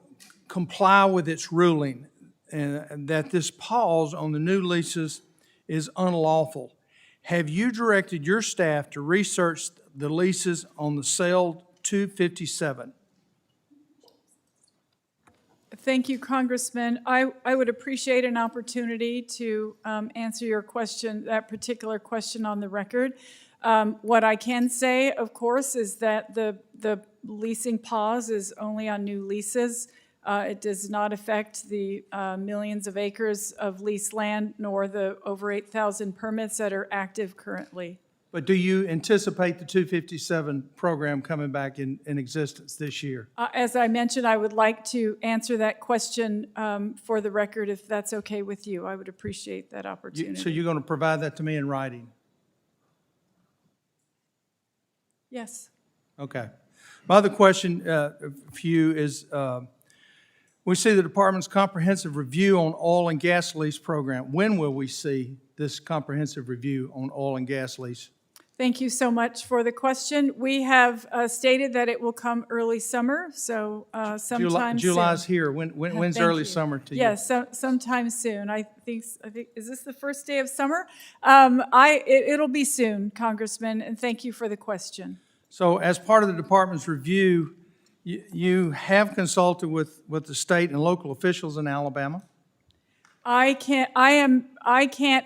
comply with its ruling, and that this pause on the new leases is unlawful. Have you directed your staff to research the leases on the sailed 257? Thank you, Congressman. I would appreciate an opportunity to answer your question, that particular question on the record. What I can say, of course, is that the leasing pause is only on new leases. It does not affect the millions of acres of leased land, nor the over 8,000 permits that are active currently. But do you anticipate the 257 program coming back in existence this year? As I mentioned, I would like to answer that question for the record, if that's okay with you. I would appreciate that opportunity. So you're going to provide that to me in writing? Yes. Okay. My other question for you is, we see the department's comprehensive review on oil and gas lease program. When will we see this comprehensive review on oil and gas lease? Thank you so much for the question. We have stated that it will come early summer, so sometime soon. July's here. When's Thank early you. summer to you? Yes, sometime soon. I think, is this the first day of summer? It'll be soon, Congressman, and thank you for the question. So as part of the department's review, you have consulted with the state and local officials in Alabama? I can't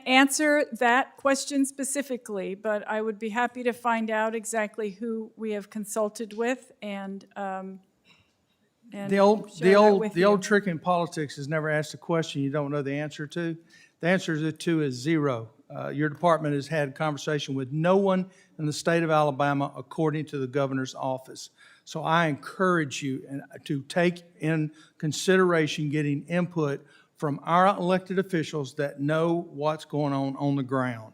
answer that question specifically, but I would be happy to find out exactly who we have consulted with and The old trick in politics is never ask a question you don't know the answer to. The answer to is zero. Your department has had conversation with no one in the state of Alabama according to the governor's office. So I encourage you to take in consideration getting input from our elected officials that know what's going on the ground.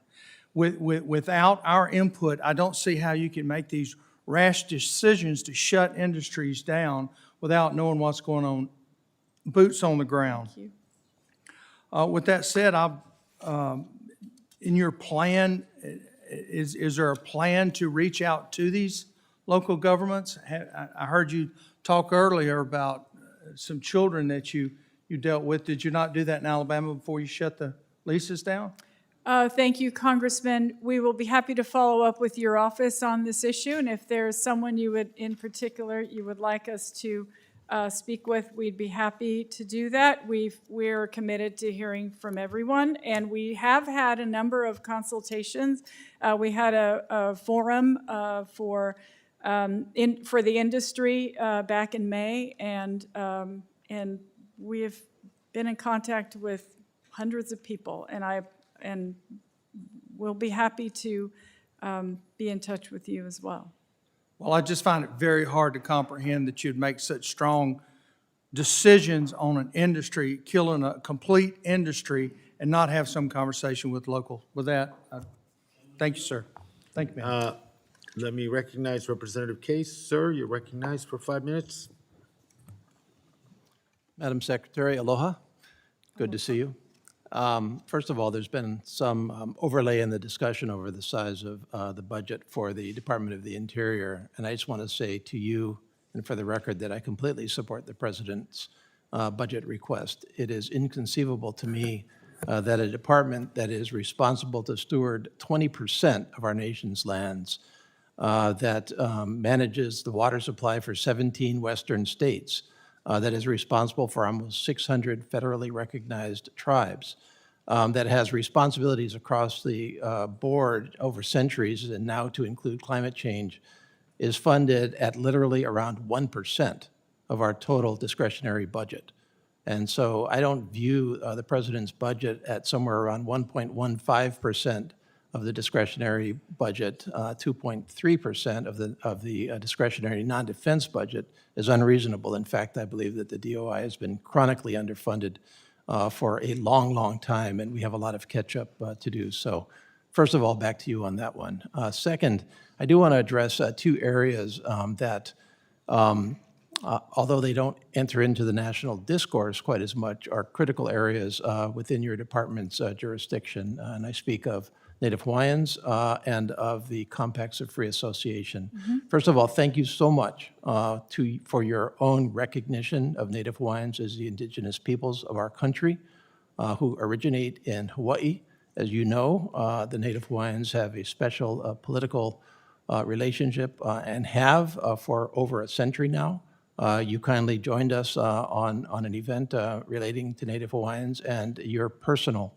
Without our input, I don't see how you can make these rash decisions to shut industries down without knowing what's going on, boots on the ground. Thank you. With that said, in your plan, is there a plan to reach out to these local governments? I heard you talk earlier about some children that you dealt with. Did you not do that in Alabama before you shut the leases down? Thank you, Congressman. We will be happy to follow up with your office on this issue, and if there's someone in particular you would like us to speak with, we'd be happy to do that. We're committed to hearing from everyone, and we have had a number of consultations. We had a forum for the industry back in May, and we have been in contact with hundreds of people, and we'll be happy to be in touch with you as well. Well, I just find it very hard to comprehend that you'd make such strong decisions on an industry, killing a complete industry, and not have some conversation with local. With that, thank you, sir. Thank you, ma'am. Let me recognize Representative Case. Sir, you're recognized for 5 minutes. Madam Secretary, aloha. Good to see you. First of all, there's been some overlay in the discussion over the size of the budget for the Department of the Interior, and I just want to say to you and for the record that I completely support the President's budget request. It is inconceivable to me that a department that is responsible to steward 20% of our nation's lands, that manages the water supply for 17 western states, that is responsible for almost 600 federally recognized tribes, that has responsibilities across the board over centuries and now to include climate change, is funded at literally around 1% of our total discretionary budget. And so I don't view the president's budget at somewhere around 1.15% of the discretionary budget, 2.3% of the discretionary non-defense budget is unreasonable. In fact, I believe that the DOI has been chronically underfunded for a long, long time, and we have a lot of catch-up to do. So first of all, back to you on that one. Second, I do want to address two areas that, although they don't enter into the national discourse quite as much, are critical areas within your department's jurisdiction. And I speak of Native Hawaiians and of the Compacts of Free Association. First of all, thank you so much for your own recognition of Native Hawaiians as the indigenous peoples of our country who originate in Hawaii. As you know, the Native Hawaiians have a special political relationship and have for over a century now. You kindly joined us on an event relating to Native Hawaiians, and your personal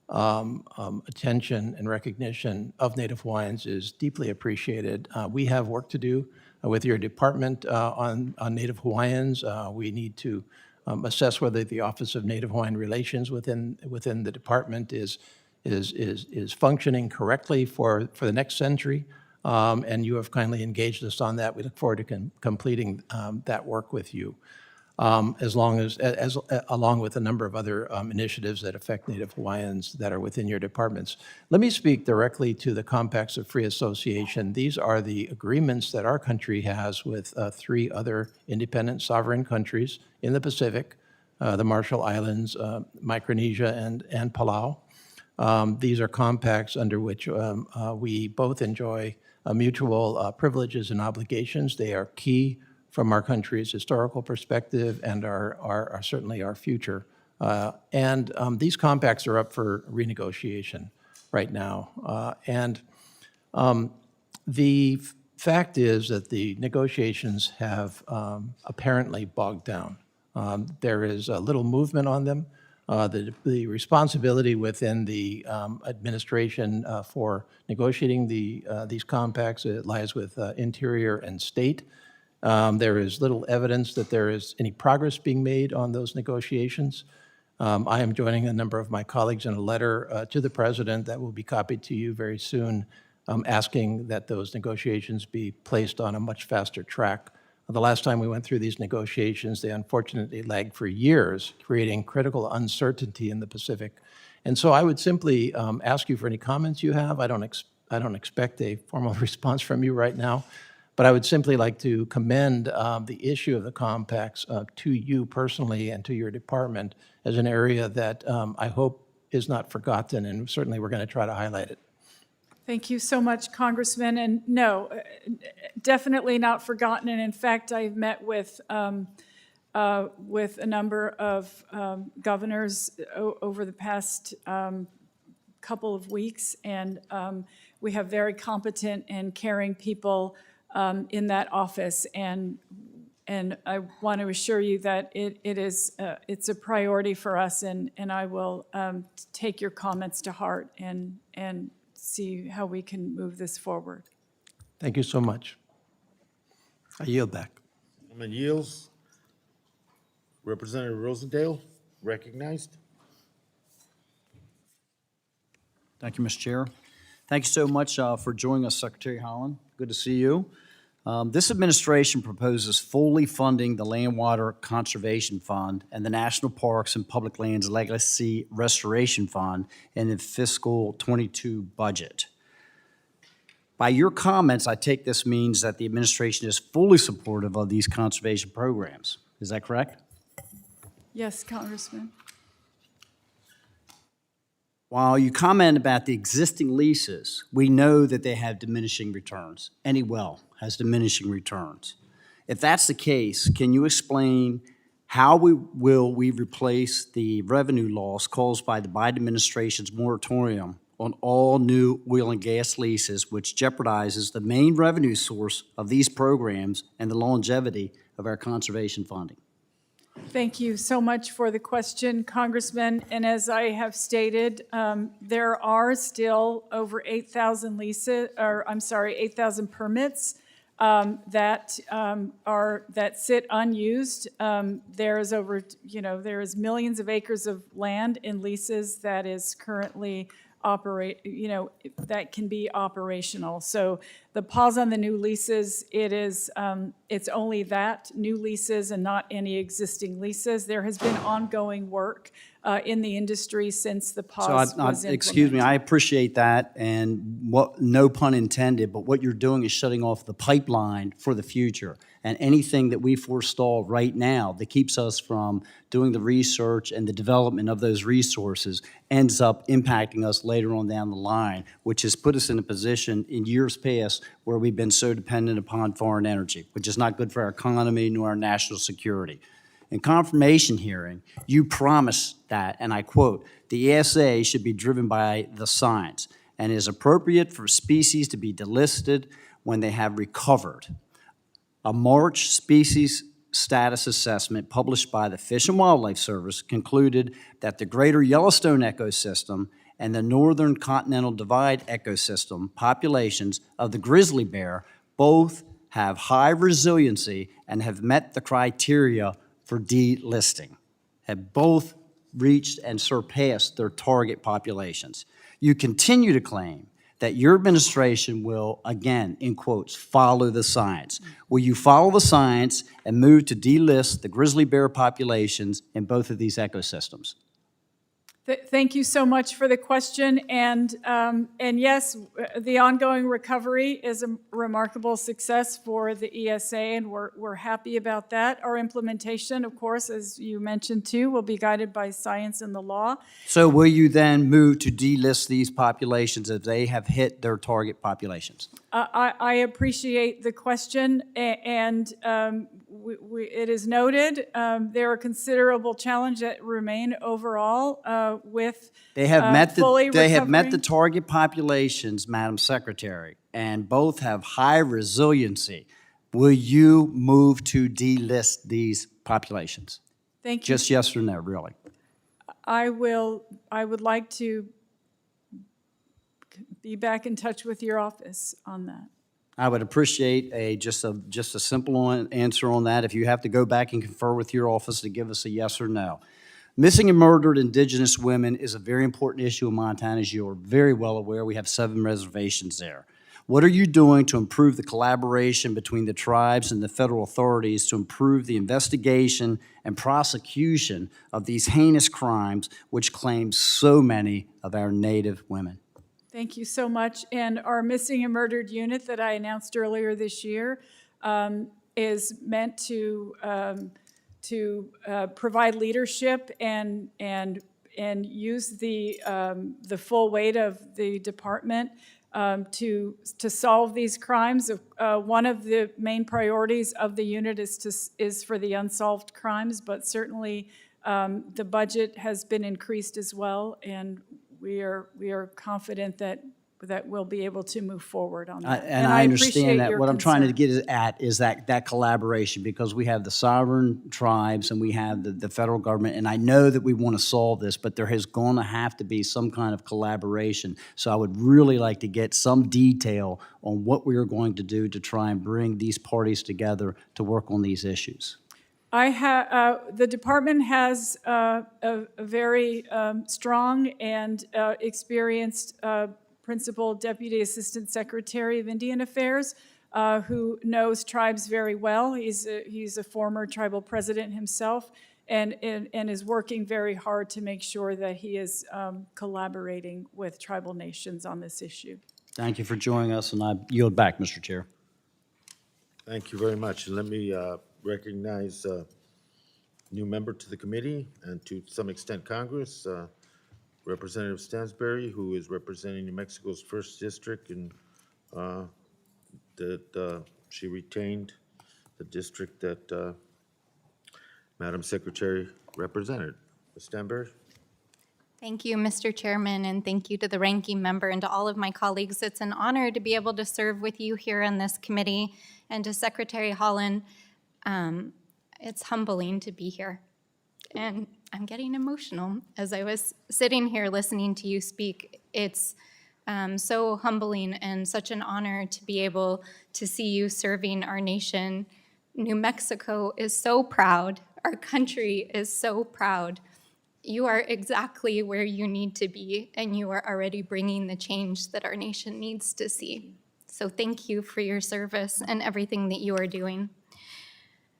attention and recognition of Native Hawaiians is deeply appreciated. We have work to do with your department on Native Hawaiians. We need to assess whether the Office of Native Hawaiian Relations within the department is functioning correctly for the next century. And you have kindly engaged us on that. We look forward to completing that work with you, along with a number of other initiatives that affect Native Hawaiians that are within your departments. Let me speak directly to the Compacts of Free Association. These are the agreements that our country has with three other independent sovereign countries in the Pacific, the Marshall Islands, Micronesia, and Palau. These are compacts under which we both enjoy mutual privileges and obligations. They are key from our country's historical perspective and are certainly our future. These compacts are up for renegotiation right now. The fact is that the negotiations have apparently bogged down. There is little movement on them. The responsibility within the administration for negotiating these compacts lies with Interior and State. There is little evidence that there is any progress being made on those negotiations. I am joining a number of my colleagues in a letter to the President that will be copied to you very soon, asking that those negotiations be placed on a much faster track. The last time we went through these negotiations, they unfortunately lagged for years, creating critical uncertainty in the Pacific. And so I would simply ask you for any comments you have. I don't expect a formal response from you right now, but I would simply like to commend the issue of the compacts to you personally and to your department as an area that I hope is not forgotten, and certainly we're going to try to highlight it. Thank you so much, Congressman. And no, definitely not forgotten. And in fact, I've met with a number of governors over the past couple of weeks, and we have very competent and caring people in that office. And I want to assure you that it's a priority for us, and I will take your comments to heart and see how we can move this forward. Thank you so much. I yield back. Gentleman yields. Representative Rosendale, recognized. Thank you, Mr. Chair. Thank you so much for joining us, Secretary Haaland. Good to see you. This administration proposes fully funding the Land Water Conservation Fund and the National Parks and Public Lands Legacy Restoration Fund in the fiscal 22 budget. By your comments, I take this means that the administration is fully supportive of these conservation programs. Is that correct? Yes, Congressman. While you comment about the existing leases, we know that they have diminishing returns. Any well has diminishing returns. If that's the case, can you explain How will we replace the revenue loss caused by the Biden administration's moratorium on all new oil and gas leases, which jeopardizes the main revenue source of these programs and the longevity of our conservation funding? Thank you so much for the question, Congressman. And as I have stated, there are still over 8,000 leases, or I'm sorry, 8,000 permits that sit unused. There is there is millions of acres of land in leases that is currently that can be operational. So the pause on the new leases, it's only that, new leases and not any existing leases. There has been ongoing work in the industry since the pause was Excuse me, implemented. I appreciate that, and no pun intended, but what you're doing is shutting off the pipeline for the future. And anything that we forestall right now that keeps us from doing the research and the development of those resources ends up impacting us later on down the line, which has put us in a position in years past where we've been so dependent upon foreign energy, which is not good for our economy nor our national security. In confirmation hearing, you promised that, and I quote, "The ESA should be driven by the science and is appropriate for species to be delisted when they have recovered." A March species status assessment published by the Fish and Wildlife Service concluded that the greater Yellowstone ecosystem and the northern Continental Divide ecosystem populations of the grizzly bear both have high resiliency and have met the criteria for delisting, have both reached and surpassed their target populations. You continue to claim that your administration will, again, in quotes, follow the science. Will you follow the science and move to delist the grizzly bear populations in both of these ecosystems? Thank you so much for the question. And yes, the ongoing recovery is a remarkable success for the ESA, and we're happy about that. Our implementation, of course, as you mentioned too, will be guided by science and the law. So will you then move to delist these populations if they have hit their target populations? I appreciate the question, and it is noted. There are considerable challenges that remain overall with They have met fully they have met the recovering. target populations, Madam Secretary, and both have high resiliency. Will you move to delist these populations? Thank you. Just yes or no, really? I would like to be back in touch with your office on that. I would appreciate just a simple answer on that. If you have to go back and confer with your office to give us a yes or no. Missing and murdered Indigenous women is a very important issue in Montana, as you are very well aware. We have 7 reservations there. What are you doing to improve the collaboration between the tribes and the federal authorities to improve the investigation and prosecution of these heinous crimes which claim so many of our Native women? Thank you so much. And our missing and murdered unit that I announced earlier this year is meant to provide leadership and use the full weight of the department to solve these crimes. One of the main priorities of the unit is for the unsolved crimes, but certainly the budget has been increased as well, and we are confident that we'll be able to move forward on that. And I understand appreciate that. your What I'm trying to concern. get at is that collaboration, because we have the sovereign tribes and we have the federal government, and I know that we want to solve this, but there has going to have to be some kind of collaboration. So I would really like to get some detail on what we are going to do to try and bring these parties together to work on these issues. The department has a very strong and experienced Principal Deputy Assistant Secretary of Indian Affairs who knows tribes very well. He's a former tribal president himself, and is working very hard to make sure that he is collaborating with tribal nations on this issue. Thank you for joining us, and I yield back, Mr. Chair. Thank you very much. And let me recognize a new member to the committee and to some extent Congress, Representative Stansberry, who is representing New Mexico's 1st District, and that she retained the district that Madam Secretary Representative. Ms. Stenberg? Thank you, Mr. Chairman, and thank you to the ranking member and to all of my colleagues. It's an honor to be able to serve with you here on this committee. And to Secretary Haaland, it's humbling to be here. And I'm getting emotional as I was sitting here listening to you speak. It's so humbling and such an honor to be able to see you serving our nation. New Mexico is so proud. Our country is so proud. You are exactly where you need to be, and you are already bringing the change that our nation needs to see. So thank you for your service and everything that you are doing.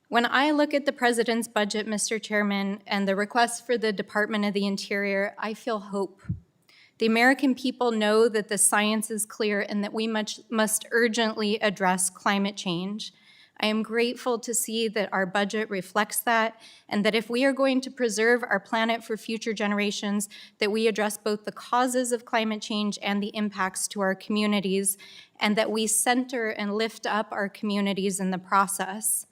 When I look at the President's budget, Mr. Chairman, and the request for the Department of the Interior, I feel hope. The American people know that the science is clear and that we must urgently address climate change. I am grateful to see that our budget reflects that, and that if we are going to preserve our planet for future generations, that we address both the causes of climate change and the impacts to our communities, and that we center and lift up our communities in the process.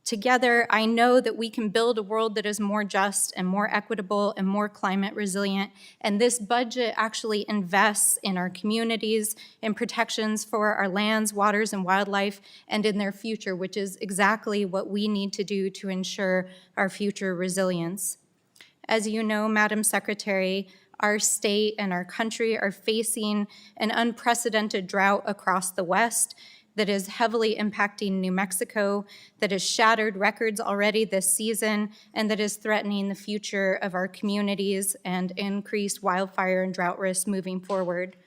Together, I know that we can build a world that is more just and more equitable and more climate resilient. And this budget actually invests in our communities, in protections for our lands, waters, and wildlife, and in their future, which is exactly what we need to do to ensure our future resilience. As you know, Madam Secretary, our state and our country are facing an unprecedented drought across the West that is heavily impacting New Mexico, that has shattered records already this season, and that is threatening the future of our communities and increased wildfire and drought risks moving forward.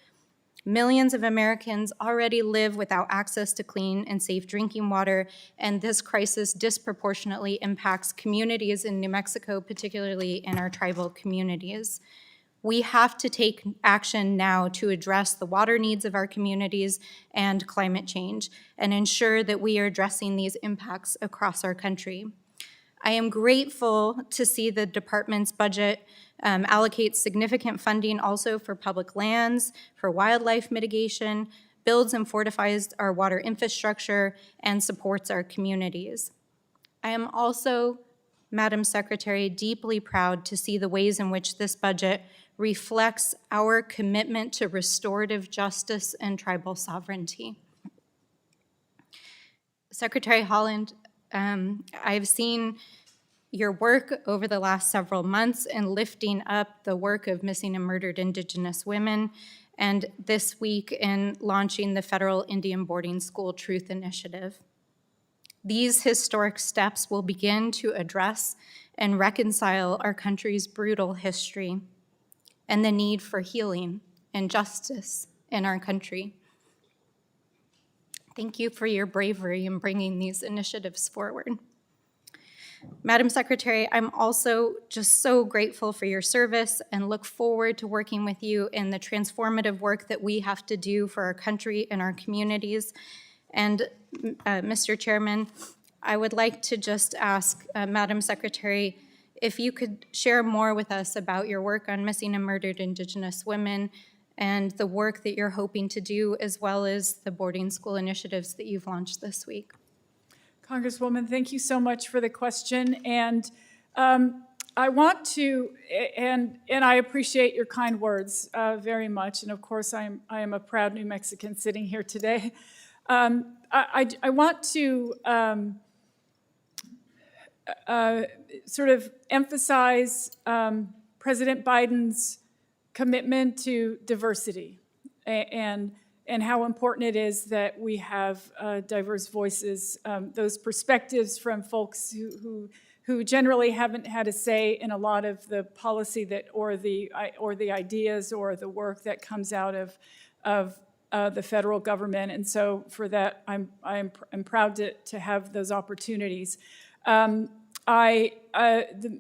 Millions of Americans already live without access to clean and safe drinking water, and this crisis disproportionately impacts communities in New Mexico, particularly in our tribal communities. We have to take action now to address the water needs of our communities and climate change and ensure that we are addressing these impacts across our country. I am grateful to see the department's budget allocate significant funding also for public lands, for wildlife mitigation, builds and fortifies our water infrastructure, and supports our communities. I am also, Madam Secretary, deeply proud to see the ways in which this budget reflects our commitment to restorative justice and tribal sovereignty. Secretary Haaland, I've seen your work over the last several months in lifting up the work of missing and murdered Indigenous women, and this week in launching the Federal Indian Boarding School Truth Initiative. These historic steps will begin to address and reconcile our country's brutal history and the need for healing and justice in our country. Thank you for your bravery in bringing these initiatives forward. Madam Secretary, I'm also just so grateful for your service and look forward to working with you in the transformative work that we have to do for our country and our communities. And Mr. Chairman, I would like to just ask Madam Secretary if you could share more with us about your work on missing and murdered Indigenous women and the work that you're hoping to do, as well as the boarding school initiatives that you've launched this week. Congresswoman, thank you so much for the question. And I want to, and I appreciate your kind words very much. And of course, I am a proud New Mexican sitting here today. I want to sort of emphasize President Biden's commitment to diversity and how important it is that we have diverse voices, those perspectives from folks who generally haven't had a say in a lot of the policy that or the ideas or the work that comes out of the federal government. And so for that, I'm proud to have those opportunities. The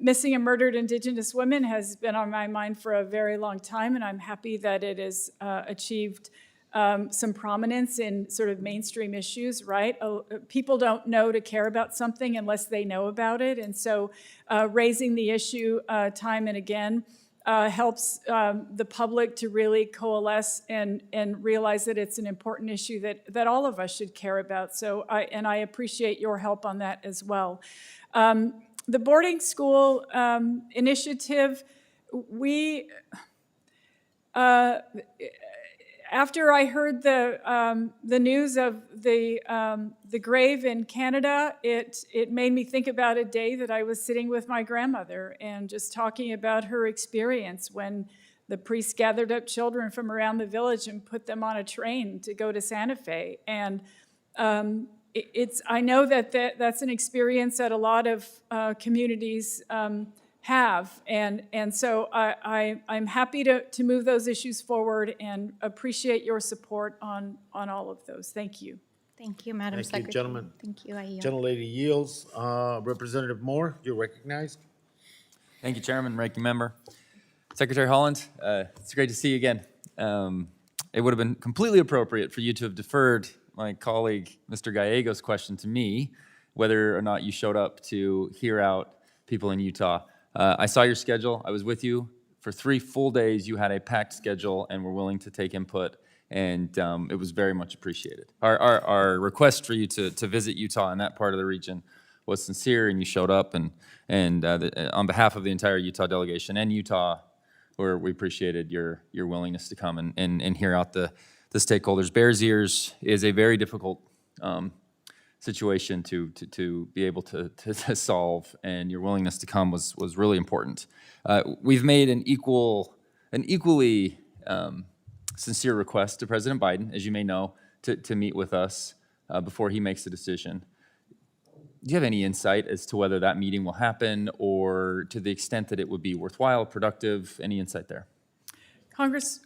missing and murdered Indigenous women has been on my mind for a very long time, and I'm happy that it has achieved some prominence in sort of mainstream issues, right? People don't know to care about something unless they know about it, and so raising the issue time and again helps the public to really coalesce and realize that it's an important issue that all of us should care about. So I appreciate your help on that as well. the boarding school initiative, we, after I heard the news of the grave in Canada, it made me think about a day that I was sitting with my grandmother and just talking about her experience when the priests gathered up children from around the village and put them on a train to go to Santa Fe. And I know that's an experience that a lot of communities have, and so I'm happy to move those issues forward and appreciate your support on all of those. Thank you. Thank you, Madam Thank Secretary. you, gentlemen. Thank you, I yield. Gentlelady yields. Representative Moore, you're recognized. Thank you, Chairman, Ranking Member. Secretary Haaland, it's great to see you again. It would have been completely appropriate for you to have deferred my colleague, Mr. Gallego's question to me, whether or not you showed up to hear out people in Utah. I saw your schedule. I was with you for 3 full days. You had a packed schedule and were willing to take input, and it was very much appreciated. Our request for you to visit Utah and that part of the region was sincere, and you showed up, and on behalf of the entire Utah delegation and Utah, where we appreciated your willingness to come and hear out the stakeholders. Bears Ears is a very difficult situation to be able to solve, and your willingness to come was really important. We've made an equally sincere request to President Biden, as you may know, to meet with us before he makes a decision. Do you have any insight as to whether that meeting will happen, or to the extent that it would be worthwhile, productive? Any insight there?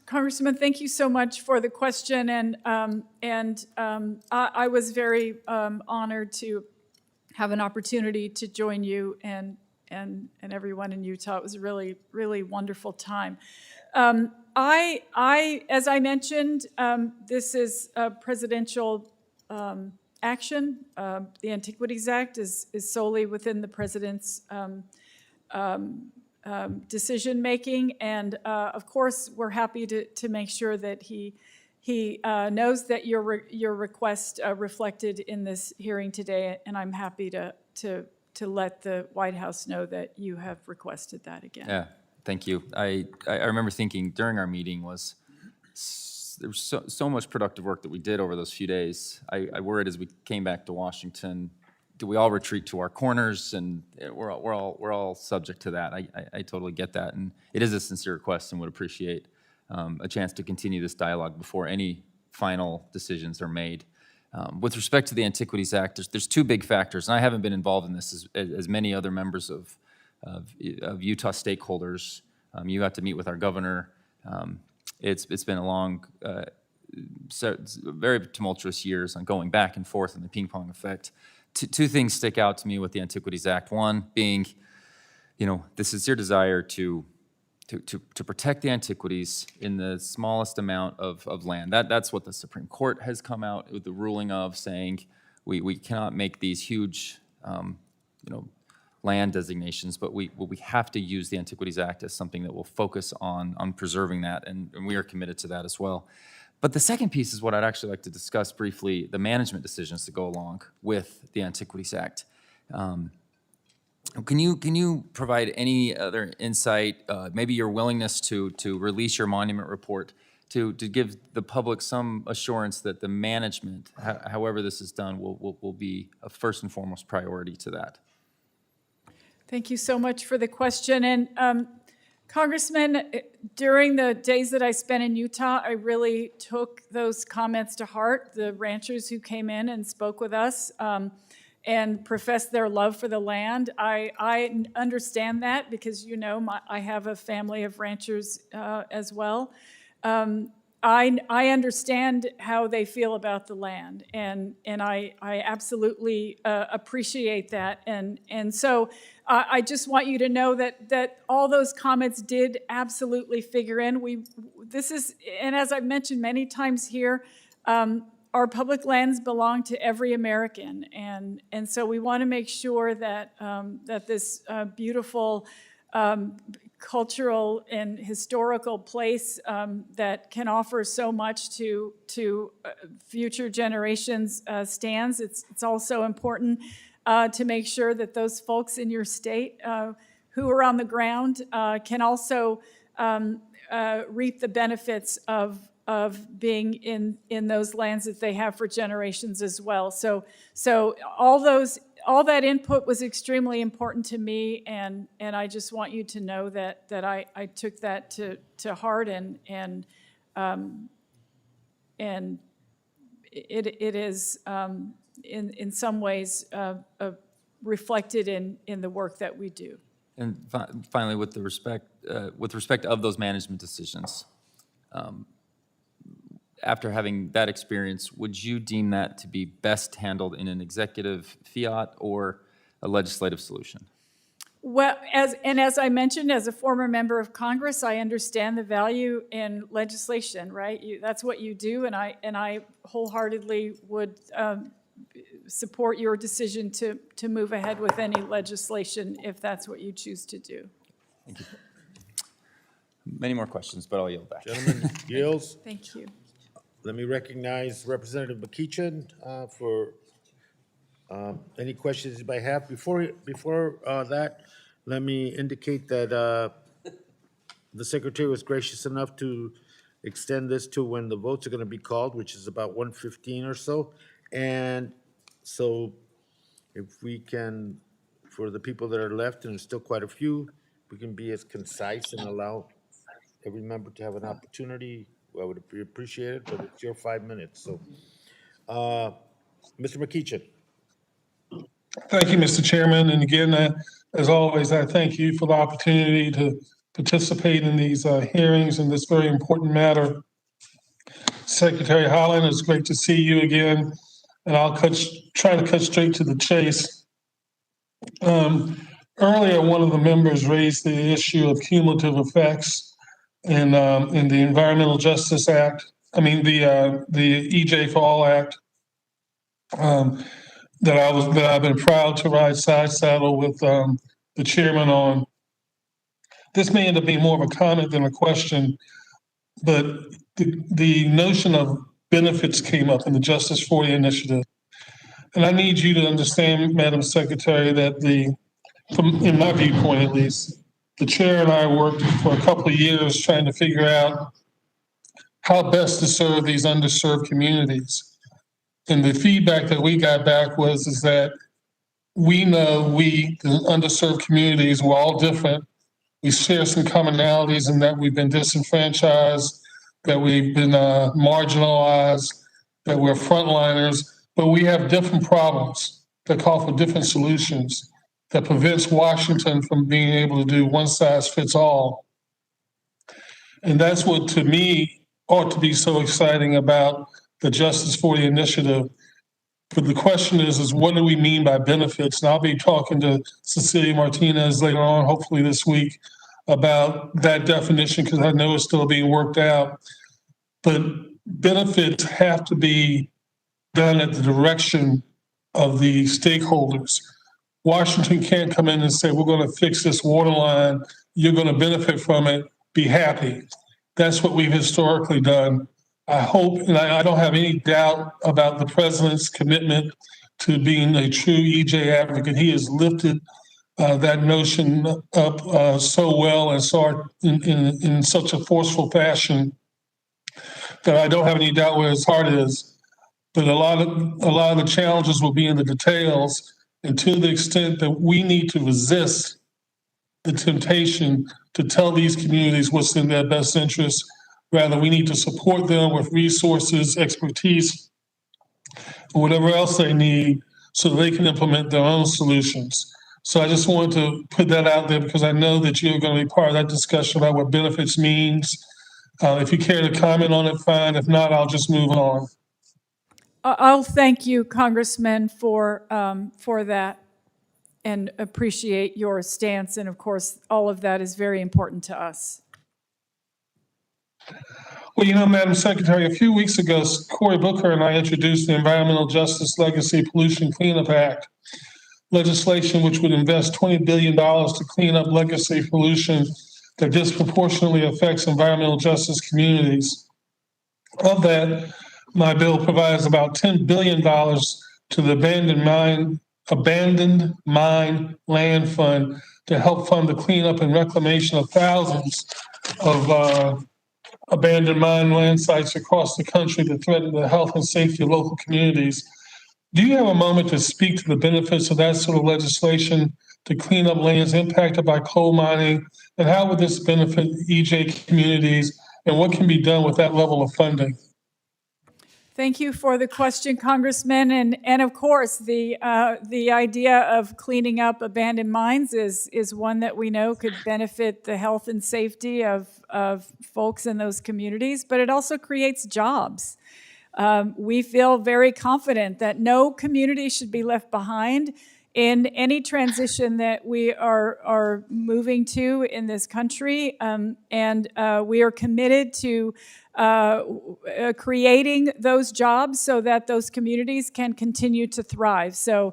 Congressman, thank you so much for the question, and I was very honored to have an opportunity to join you and everyone in Utah. It was a really, really wonderful time. As I mentioned, this is a presidential action. The Antiquities Act is solely within the president's decision-making, and of course, we're happy to make sure that he knows that your request reflected in this hearing today, and I'm happy to let the White House know that you have requested that again. Yeah, thank you. I remember thinking during our meeting there was so much productive work that we did over those few days. I worried as we came back to Washington, do we all retreat to our corners? And we're all subject to that. I totally get that, and it is a sincere request, and would appreciate a chance to continue this dialogue before any final decisions are made. With respect to the Antiquities Act, there's 2 big factors, and I haven't been involved in this as many other members of Utah stakeholders. You got to meet with our governor. It's been a long, very tumultuous years on going back and forth and the ping pong effect. 2 things stick out to me with the Antiquities Act. One being, the sincere desire to protect the antiquities in the smallest amount of land. That's what the Supreme Court has come out with the ruling of, saying we cannot make these huge, land designations, but we have to use the Antiquities Act as something that will focus on preserving that, and we are committed to that as well. But the second piece is what I'd actually like to discuss briefly, the management decisions that go along with the Antiquities Act. Can you provide any other insight, maybe your willingness to release your monument report, to give the public some assurance that the management, however this is done, will be a first and foremost priority to that? Thank you so much for the question. And Congressman, during the days that I spent in Utah, I really took those comments to heart. The ranchers who came in and spoke with us and professed their love for the land. I understand that because, I have a family of ranchers as well. I understand how they feel about the land, and I absolutely appreciate that. And so I just want you to know that all those comments did absolutely figure in. And as I've mentioned many times here, our public lands belong to every American, and so we want to make sure that that this beautiful cultural and historical place that can offer so much to future generations stands. It's also important to make sure that those folks in your state who are on the ground can also reap the benefits of being in those lands that they have for generations as well. So all that input was extremely important to me, and I just want you to know that I took that to heart, and it is in some ways reflected in the work that we do. And finally, with respect of those management decisions, after having that experience, would you deem that to be best handled in an executive fiat or a legislative solution? Well, as I mentioned, as a former member of Congress, I understand the value in legislation, right? That's what you do, and I wholeheartedly would support your decision to move ahead with any legislation if that's what you choose to do. Thank you. Many more questions, but I'll yield back. Gentleman yields. Thank you. Let me recognize Representative McEachin for any questions you might have. Before that, let me indicate that the Secretary was gracious enough to extend this to when the votes are going to be called, which is about 1:15 or so. And so if we can, for the people that are left, and there's still quite a few, we can be as concise and allow every member to have an opportunity. I would appreciate it, but it's your 5 minutes. So, Mr. McEachin. Thank you, Mr. Chairman. And again, as always, I thank you for the opportunity to participate in these hearings in this very important matter. Secretary Haaland, it's great to see you again. And I'll try to cut straight to the chase. Earlier, one of the members raised the issue of cumulative effects in the Environmental Justice Act. I mean, the EJ for All Act. That I've been proud to ride side saddle with the chairman on. This may end up being more of a comment than a question, but the notion of benefits came up in the Justice 40 initiative. And I need you to understand, Madam Secretary, that in my viewpoint at least, the chair and I worked for a couple of years trying to figure out how best to serve these underserved communities. And the feedback that we got back was that we know the underserved communities, we're all different. We share some commonalities in that we've been disenfranchised, that we've been marginalized, that we're frontliners, but we have different problems that call for different solutions that prevents Washington from being able to do one size fits all. And that's what, to me, ought to be so exciting about the Justice 40 initiative. But the question is what do we mean by benefits? And I'll be talking to Cecilia Martinez later on, hopefully this week, about that definition, because I know it's still being worked out. But benefits have to be done at the direction of the stakeholders. Washington can't come in and say, we're going to fix this water line, you're going to benefit from it, be happy. That's what we've historically done. I hope, and I don't have any doubt about the president's commitment to being a true EJ advocate. He has lifted that notion up so well and so in such a forceful fashion that I don't have any doubt where his heart is. But a lot of the challenges will be in the details, and to the extent that we need to resist the temptation to tell these communities what's in their best interest. Rather, we need to support them with resources, expertise, or whatever else they need so they can implement their own solutions. So I just wanted to put that out there because I know that you're going to be part of that discussion about what benefits means. If you care to comment on it, fine. If not, I'll just move on. I'll thank you, Congressman, for that and appreciate your stance. And of course, all of that is very important to us. Well, you know, Madam Secretary, a few weeks ago, Cory Booker and I introduced the Environmental Justice Legacy Pollution Cleanup Act, legislation which would invest $20 billion to clean up legacy pollution that disproportionately affects environmental justice communities. Of that, my bill provides about $10 billion to the abandoned mine abandoned mine land fund to help fund the cleanup and reclamation of thousands of abandoned mine land sites across the country that threaten the health and safety of local communities. Do you have a moment to speak to the benefits of that sort of legislation to clean up lands impacted by coal mining? And how would this benefit EJ communities? And what can be done with that level of funding? Thank you for the question, Congressman. And of course, the idea of cleaning up abandoned mines is one that we know could benefit the health and safety of folks in those communities, but it also creates jobs. We feel very confident that no community should be left behind in any transition that we are moving to in this country. And we are committed to creating those jobs so that those communities can continue to thrive. So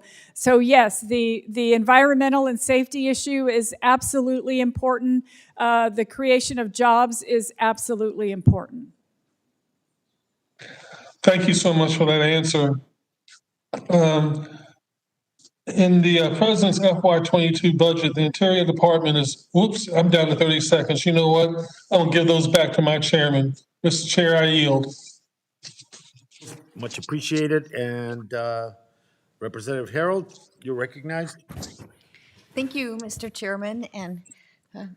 yes, the environmental and safety issue is absolutely important. The creation of jobs is absolutely important. Thank you so much for that answer. In the President's FY22 budget, the Interior Department is, whoops, I'm down to 30 seconds. You know what? I'm gonna give those back to my chairman. Mr. Chair, I yield. Much appreciated. And Representative Harold, you're recognized. Thank you, Mr. Chairman, and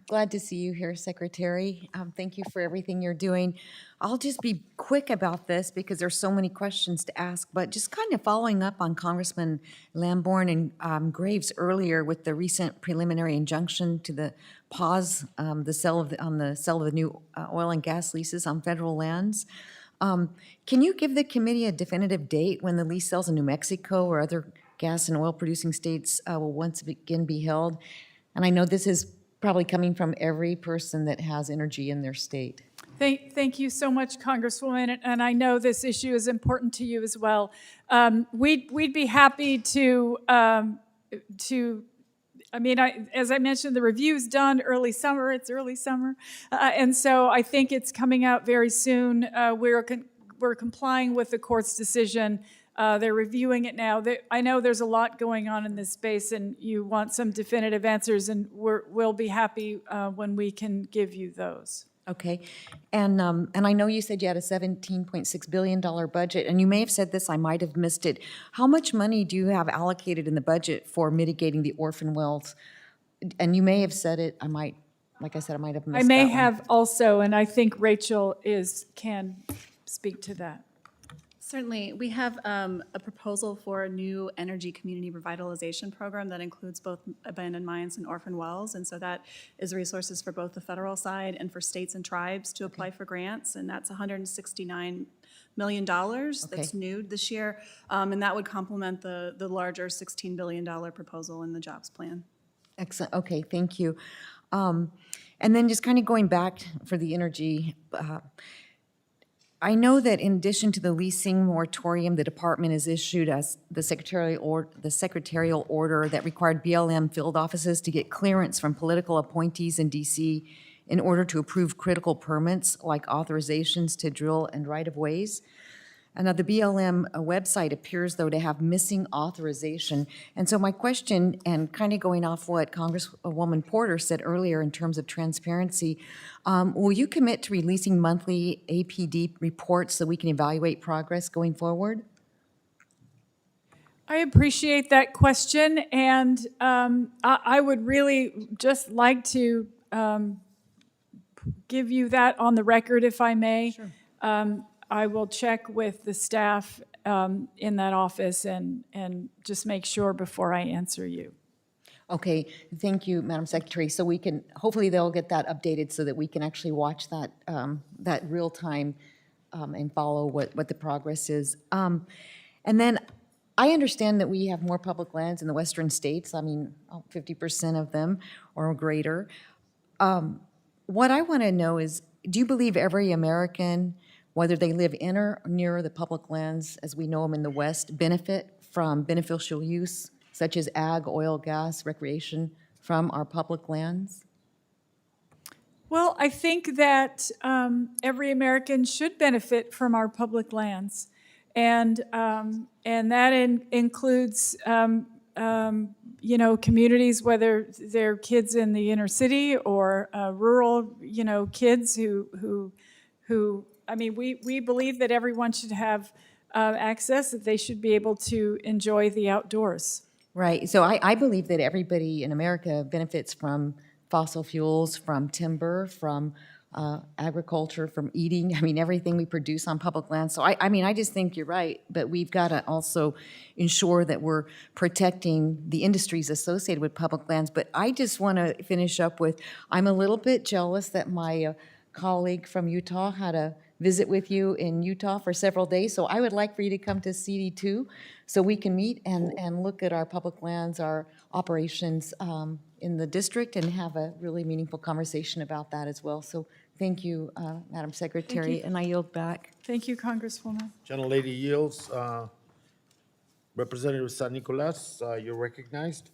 glad to see you here, Secretary. Thank you for everything you're doing. I'll just be quick about this because there's so many questions to ask, but just kind of following up on Congressman Lamborn and Graves earlier with the recent preliminary injunction to the pause the sale of the new oil and gas leases on federal lands. Can you give the committee a definitive date when the lease sales in New Mexico or other gas and oil producing states will once again be held? And I know this is probably coming from every person that has energy in their state. Thank you so much, Congresswoman, and I know this issue is important to you as well. We'd be happy to. I mean, as I mentioned, the review's done early summer. It's early summer, and so I think it's coming out very soon. We're complying with the court's decision. They're reviewing it now. I know there's a lot going on in this space, and you want some definitive answers, and we'll be happy when we can give you those. Okay, and I know you said you had a $17.6 billion budget, and you may have said this, I might have missed it. How much money do you have allocated in the budget for mitigating the orphan wells? And you may have said it, like I said, I might have missed I may that one. have also, and I think Rachel can speak to that. Certainly. We have a proposal for a new energy community revitalization program that includes both abandoned mines and orphan wells. And so that is resources for both the federal side and for states and tribes to apply for grants. And that's $169 million that's new this year. And that would complement the larger $16 billion proposal in the jobs plan. Excellent, okay, thank you. And then just kind of going back for the energy, I know that in addition to the leasing moratorium, the department has issued us the secretarial order that required BLM field offices to get clearance from political appointees in DC in order to approve critical permits like authorizations to drill and right-of-ways. And now the BLM website appears, though, to have missing authorization. And so my question, and kind of going off what Congresswoman Porter said earlier in terms of transparency, will you commit to releasing monthly APD reports so we can evaluate progress going forward? I appreciate that question, and I would really just like to give you that on the record, if I may. Sure. I will check with the staff in that office and just make sure before I answer you. Okay, thank you, Madam Secretary. So we can, hopefully they'll get that updated so that we can actually watch that, that real time and follow what the progress is. And then I understand that we have more public lands in the western states, 50% of them or greater. What I want to know is, do you believe every American, whether they live in or near the public lands as we know them in the West, benefit from beneficial use such as ag, oil, gas, recreation from our public lands? Well, I think that every American should benefit from our public lands, and that includes communities, whether they're kids in the inner city or rural, kids who, I mean, we believe that everyone should have access, that they should be able to enjoy the outdoors. Right. So I believe that everybody in America benefits from fossil fuels, from timber, from agriculture, from eating. I mean, everything we produce on public land. So I just think you're right, but we've got to also ensure that we're protecting the industries associated with public lands. But I just want to finish up with, I'm a little bit jealous that my colleague from Utah had a visit with you in Utah for several days. So I would like for you to come to CD2 so we can meet and look at our public lands, our operations in the district, and have a really meaningful conversation about that as well. So thank you, Madam Secretary, you. and I yield back. Thank you, Congresswoman. Gentlelady yields. Representative San Nicolas, you're recognized.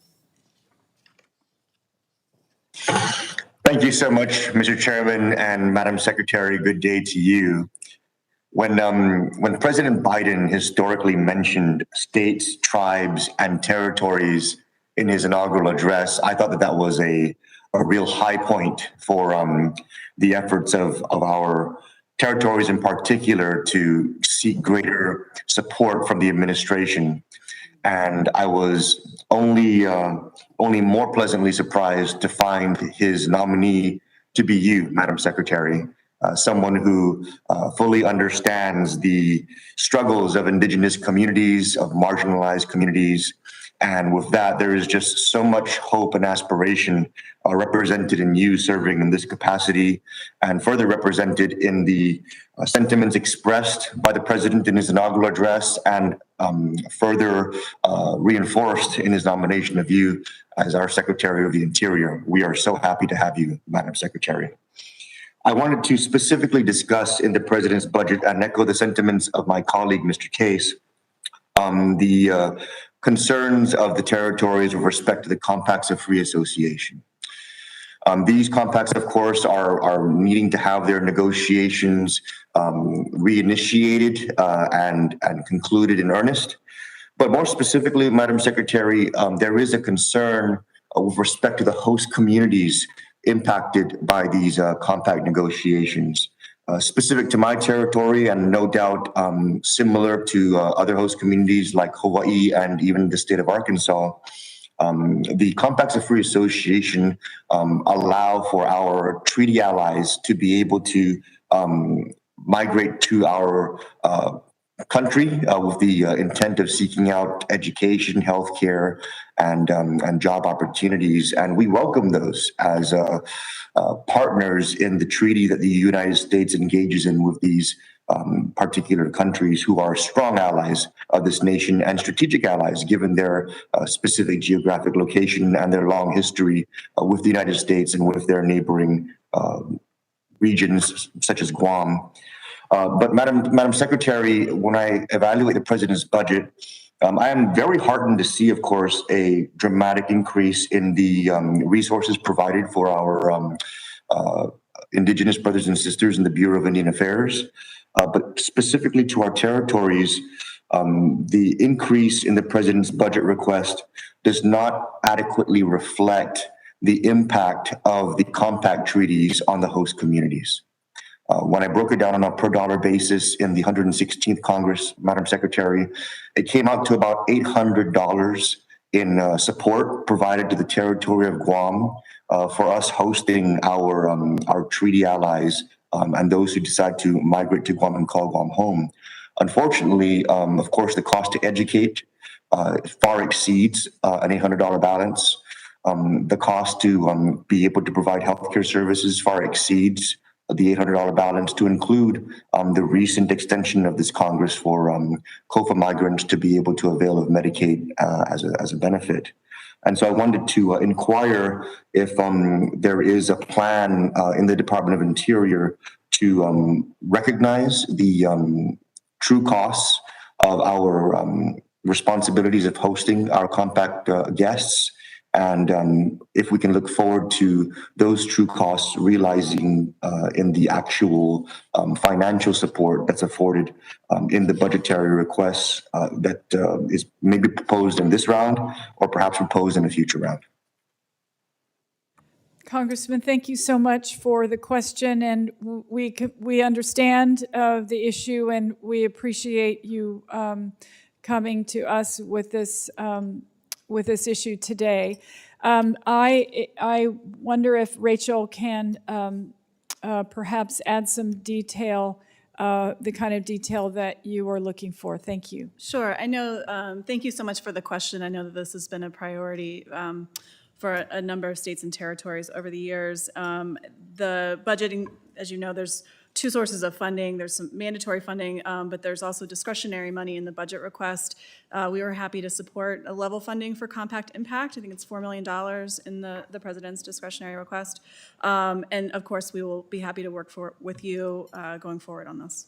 Thank you so much, Mr. Chairman and Madam Secretary. Good day to you. When President Biden historically mentioned states, tribes, and territories in his inaugural address, I thought that was a real high point for the efforts of our territories in particular to seek greater support from the administration. And I was only more pleasantly surprised to find his nominee to be you, Madam Secretary, someone who fully understands the struggles of indigenous communities, of marginalized communities. And with that, there is just so much hope and aspiration represented in you serving in this capacity, and further represented in the sentiments expressed by the President in his inaugural address, and further reinforced in his nomination of you as our Secretary of the Interior. We are so happy to have you, Madam Secretary. I wanted to specifically discuss in the President's budget and echo the sentiments of my colleague, Mr. Case, the concerns of the territories with respect to the compacts of free association. These compacts, of course, are needing to have their negotiations reinitiated and concluded in earnest. But more specifically, Madam Secretary, there is a concern with respect to the host communities impacted by these compact negotiations. Specific to my territory, and no doubt similar to other host communities like Hawaii and even the state of Arkansas, the compacts of free association allow for our treaty allies to be able to migrate to our country with the intent of seeking out education, healthcare, and job opportunities. And we welcome those as partners in the treaty that the United States engages in with these particular countries who are strong allies of this nation and strategic allies given their specific geographic location and their long history with the United States and with their neighboring regions such as Guam. But Madam Secretary, when I evaluate the President's budget, I am very heartened to see, of course, a dramatic increase in the resources provided for our Indigenous brothers and sisters in the Bureau of Indian Affairs. But specifically to our territories, the increase in the President's budget request does not adequately reflect the impact of the compact treaties on the host communities. When I broke it down on a per dollar basis in the 116th Congress, Madam Secretary, it came out to about $800 in support provided to the territory of Guam for us hosting our treaty allies and those who decide to migrate to Guam and call Guam home. Unfortunately, of course, the cost to educate far exceeds an $800 balance. The cost to be able to provide healthcare services far exceeds the $800 balance, to include the recent extension of this Congress for COFA migrants to be able to avail of Medicaid as a benefit. And so I wanted to inquire if there is a plan in the Department of Interior to recognize the true costs of our responsibilities of hosting our compact guests, And if we can look forward to those true costs realizing in the actual financial support that's afforded in the budgetary requests that is maybe proposed in this round or perhaps proposed in a future round. Congressman, thank you so much for the question, and we understand the issue, and we appreciate you coming to us with this issue today. I wonder if Rachel can perhaps add some detail, the kind of detail that you are looking for. Thank you. Sure. I know, thank you so much for the question. I know that this has been a priority for a number of states and territories over the years. The budgeting, as you know, there's two sources of funding. There's some mandatory funding, but there's also discretionary money in the budget request. We were happy to support a level funding for Compact Impact. I think it's $4 million in the president's discretionary request. And of course, we will be happy to work with you going forward on this.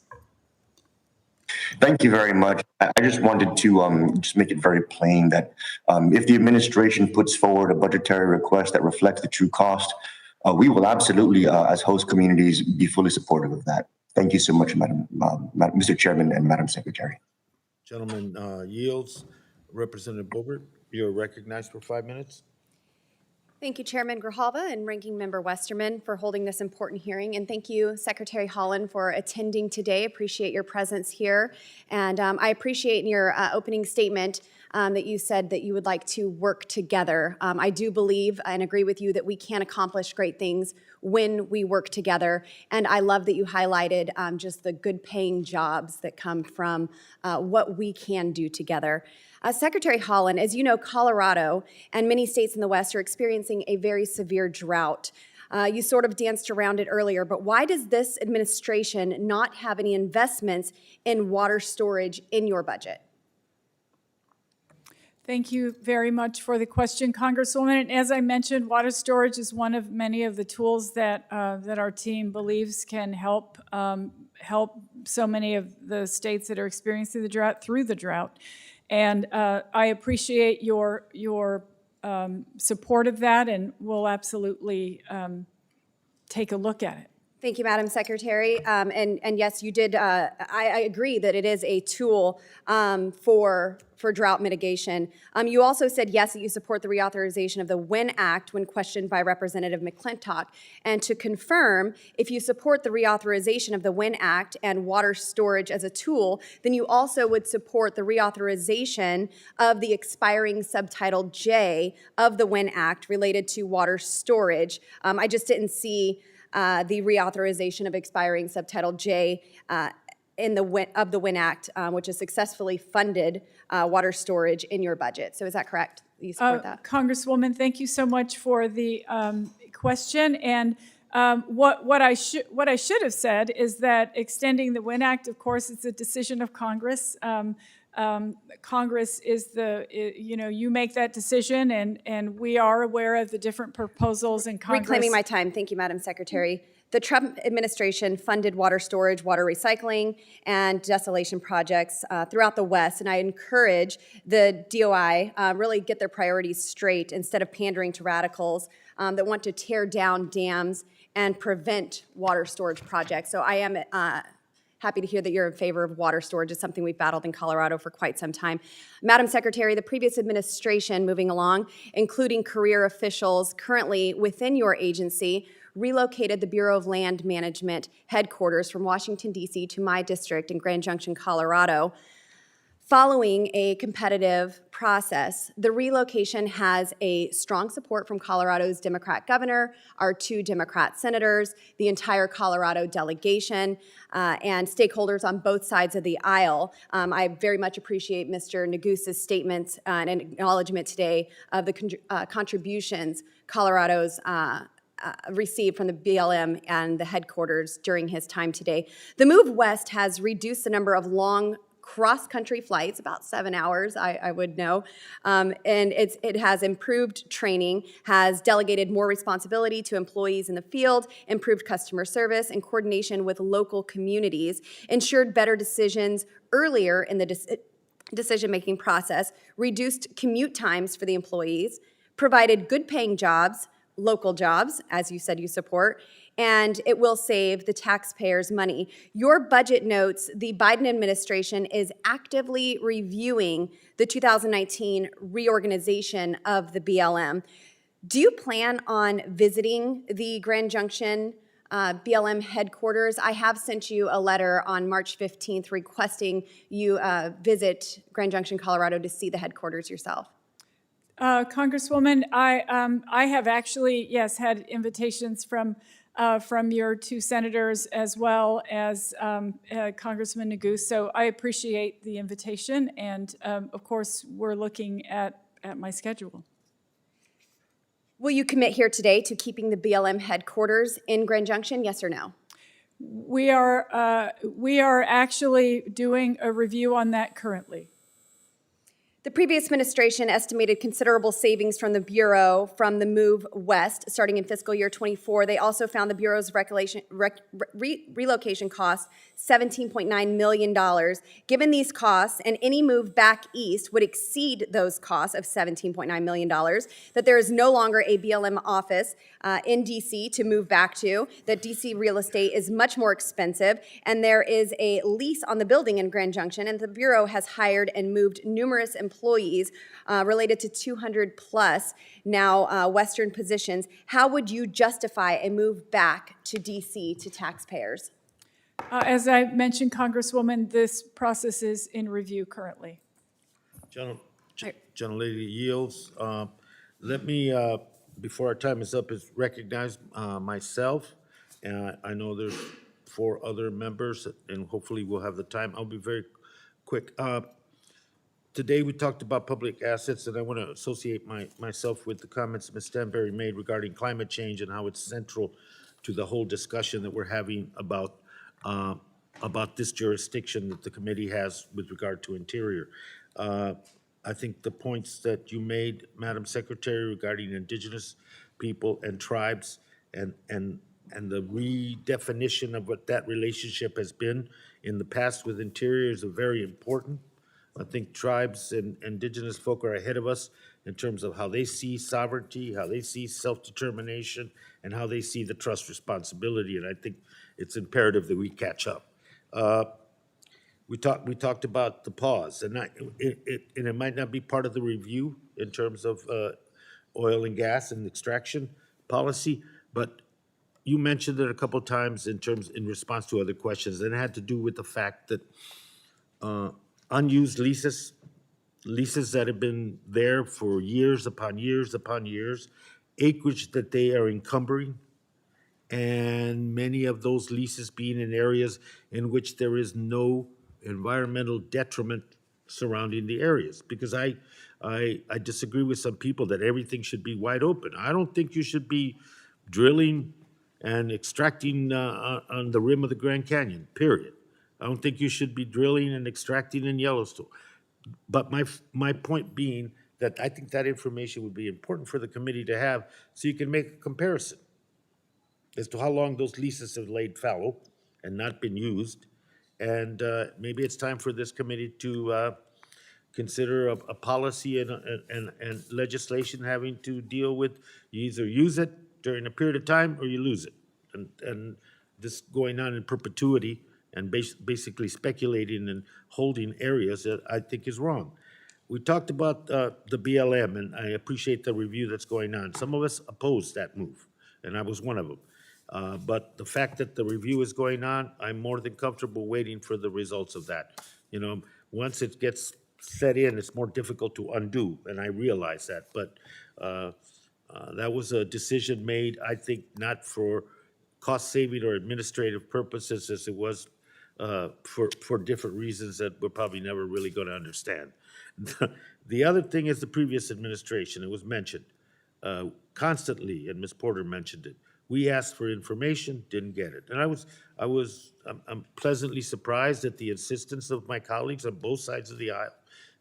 Thank you very much. I just wanted to just make it very plain that if the administration puts forward a budgetary request that reflects the true cost, we will absolutely, as host communities, be fully supportive of that. Thank you so much, Mr. Chairman and Madam Secretary. Gentleman yields. Representative Boebert, you're recognized for 5 minutes. Thank you, Chairman Grijalva and Ranking Member Westerman, for holding this important hearing. And thank you, Secretary Haaland, for attending today. Appreciate your presence here. And I appreciate in your opening statement that you said that you would like to work together. I do believe and agree with you that we can accomplish great things when we work together. And I love that you highlighted just the good paying jobs that come from what we can do together. Secretary Haaland, as you know, Colorado and many states in the West are experiencing a very severe drought. You sort of danced around it earlier, but why does this administration not have any investments in water storage in your budget? Thank you very much for the question, Congresswoman. And as I mentioned, water storage is one of many of the tools that our team believes can help so many of the states that are experiencing the drought through the drought. And I appreciate your support of that, and we'll absolutely take a look at it. Thank you, Madam Secretary. And yes, you did. I agree that it is a tool for drought mitigation. You also said yes, that you support the reauthorization of the WIN Act when questioned by Representative McClintock. And to confirm, if you support the reauthorization of the WIN Act and water storage as a tool, then you also would support the reauthorization of the expiring subtitle J of the WIN Act related to water storage. I just didn't see the reauthorization of expiring subtitle J of the WIN Act, which has successfully funded water storage in your budget. So is that correct? You support that? Congresswoman, thank you so much for the question. And what I should have said is that extending the WIN Act, of course, it's a decision of Congress. Congress is you make that decision, and we are aware of the different proposals in Congress. Reclaiming my time. Thank you, Madam Secretary. The Trump administration funded water storage, water recycling, and desalination projects throughout the West, and I encourage the DOI really get their priorities straight instead of pandering to radicals that want to tear down dams and prevent water storage projects. So I am happy to hear that you're in favor of water storage. It's something we've battled in Colorado for quite some time. Madam Secretary, the previous administration, moving along, including career officials currently within your agency, relocated the Bureau of Land Management headquarters from Washington, D.C. to my district in Grand Junction, Colorado. Following a competitive process, the relocation has a strong support from Colorado's Democrat governor, our 2 Democrat senators, the entire Colorado delegation, and stakeholders on both sides of the aisle. I very much appreciate Mr. Negus's statements and acknowledgement today of the contributions Colorado's received from the BLM and the headquarters during his time today. The move west has reduced the number of long cross-country flights, about 7 hours, I would know, and it has improved training, has delegated more responsibility to employees in the field, improved customer service and coordination with local communities, ensured better decisions earlier in the decision-making process, reduced commute times for the employees, provided good-paying jobs, local jobs, as you said you support, and it will save the taxpayers money. Your budget notes the Biden administration is actively reviewing the 2019 reorganization of the BLM. Do you plan on visiting the Grand Junction BLM headquarters? I have sent you a letter on March 15th requesting you visit Grand Junction, Colorado to see the headquarters yourself. Congresswoman, I have actually, yes, had invitations from your two senators as well as Congressman Neguse. So I appreciate the invitation, and of course, we're looking at my schedule. Will you commit here today to keeping the BLM headquarters in Grand Junction, yes or no? We are actually doing a review on that currently. The previous administration estimated considerable savings from the Bureau from the move west, starting in fiscal year 24. They also found the Bureau's relocation costs $17.9 million. Given these costs, and any move back east would exceed those costs of $17.9 million, that there is no longer a BLM office in D.C. to move back to, that D.C. real estate is much more expensive, and there is a lease on the building in Grand Junction, and the Bureau has hired and moved numerous employees related to 200 plus now Western positions. How would you justify a move back to D.C. to taxpayers? As I mentioned, Congresswoman, this process is in review currently. Gentlelady yields. Let me, before our time is up, recognize myself. I know there's 4 other members, and hopefully we'll have the time. I'll be very quick. Today we talked about public assets, and I want to associate myself with the comments Ms. Stanberry made regarding climate change and how it's central to the whole discussion that we're having about this jurisdiction that the committee has with regard to Interior. I think the points that you made, Madam Secretary, regarding indigenous people and tribes and the redefinition of what that relationship has been in the past with Interior is very important. I think tribes and indigenous folk are ahead of us in terms of how they see sovereignty, how they see self-determination, and how they see the trust responsibility, and I think it's imperative that we catch up. We talked about the pause, and it might not be part of the review in terms of oil and gas and extraction policy, but you mentioned it a couple times in response to other questions, and it had to do with the fact that unused leases that have been there for years upon years upon years, acreage that they are encumbering, and many of those leases being in areas in which there is no environmental detriment surrounding the areas. Because I disagree with some people that everything should be wide open. I don't think you should be drilling and extracting on the rim of the Grand Canyon, period. I don't think you should be drilling and extracting in Yellowstone. But my point being that I think that information would be important for the committee to have so you can make a comparison as to how long those leases have laid fallow and not been used. And maybe it's time for this committee to consider a policy and legislation having to deal with, you either use it during a period of time or you lose it. And this going on in perpetuity and basically speculating and holding areas that I think is wrong. We talked about the BLM, and I appreciate the review that's going on. Some of us opposed that move, and I was one of them. But the fact that the review is going on, I'm more than comfortable waiting for the results of that. You know, once it gets set in, it's more difficult to undo, and I realize that. But that was a decision made, I think, not for cost-saving or administrative purposes as it was for different reasons that we're probably never really going to understand. The other thing is the previous administration. It was mentioned constantly, and Ms. Porter mentioned it. We asked for information, didn't get it. And I'm pleasantly surprised at the insistence of my colleagues on both sides of the aisle,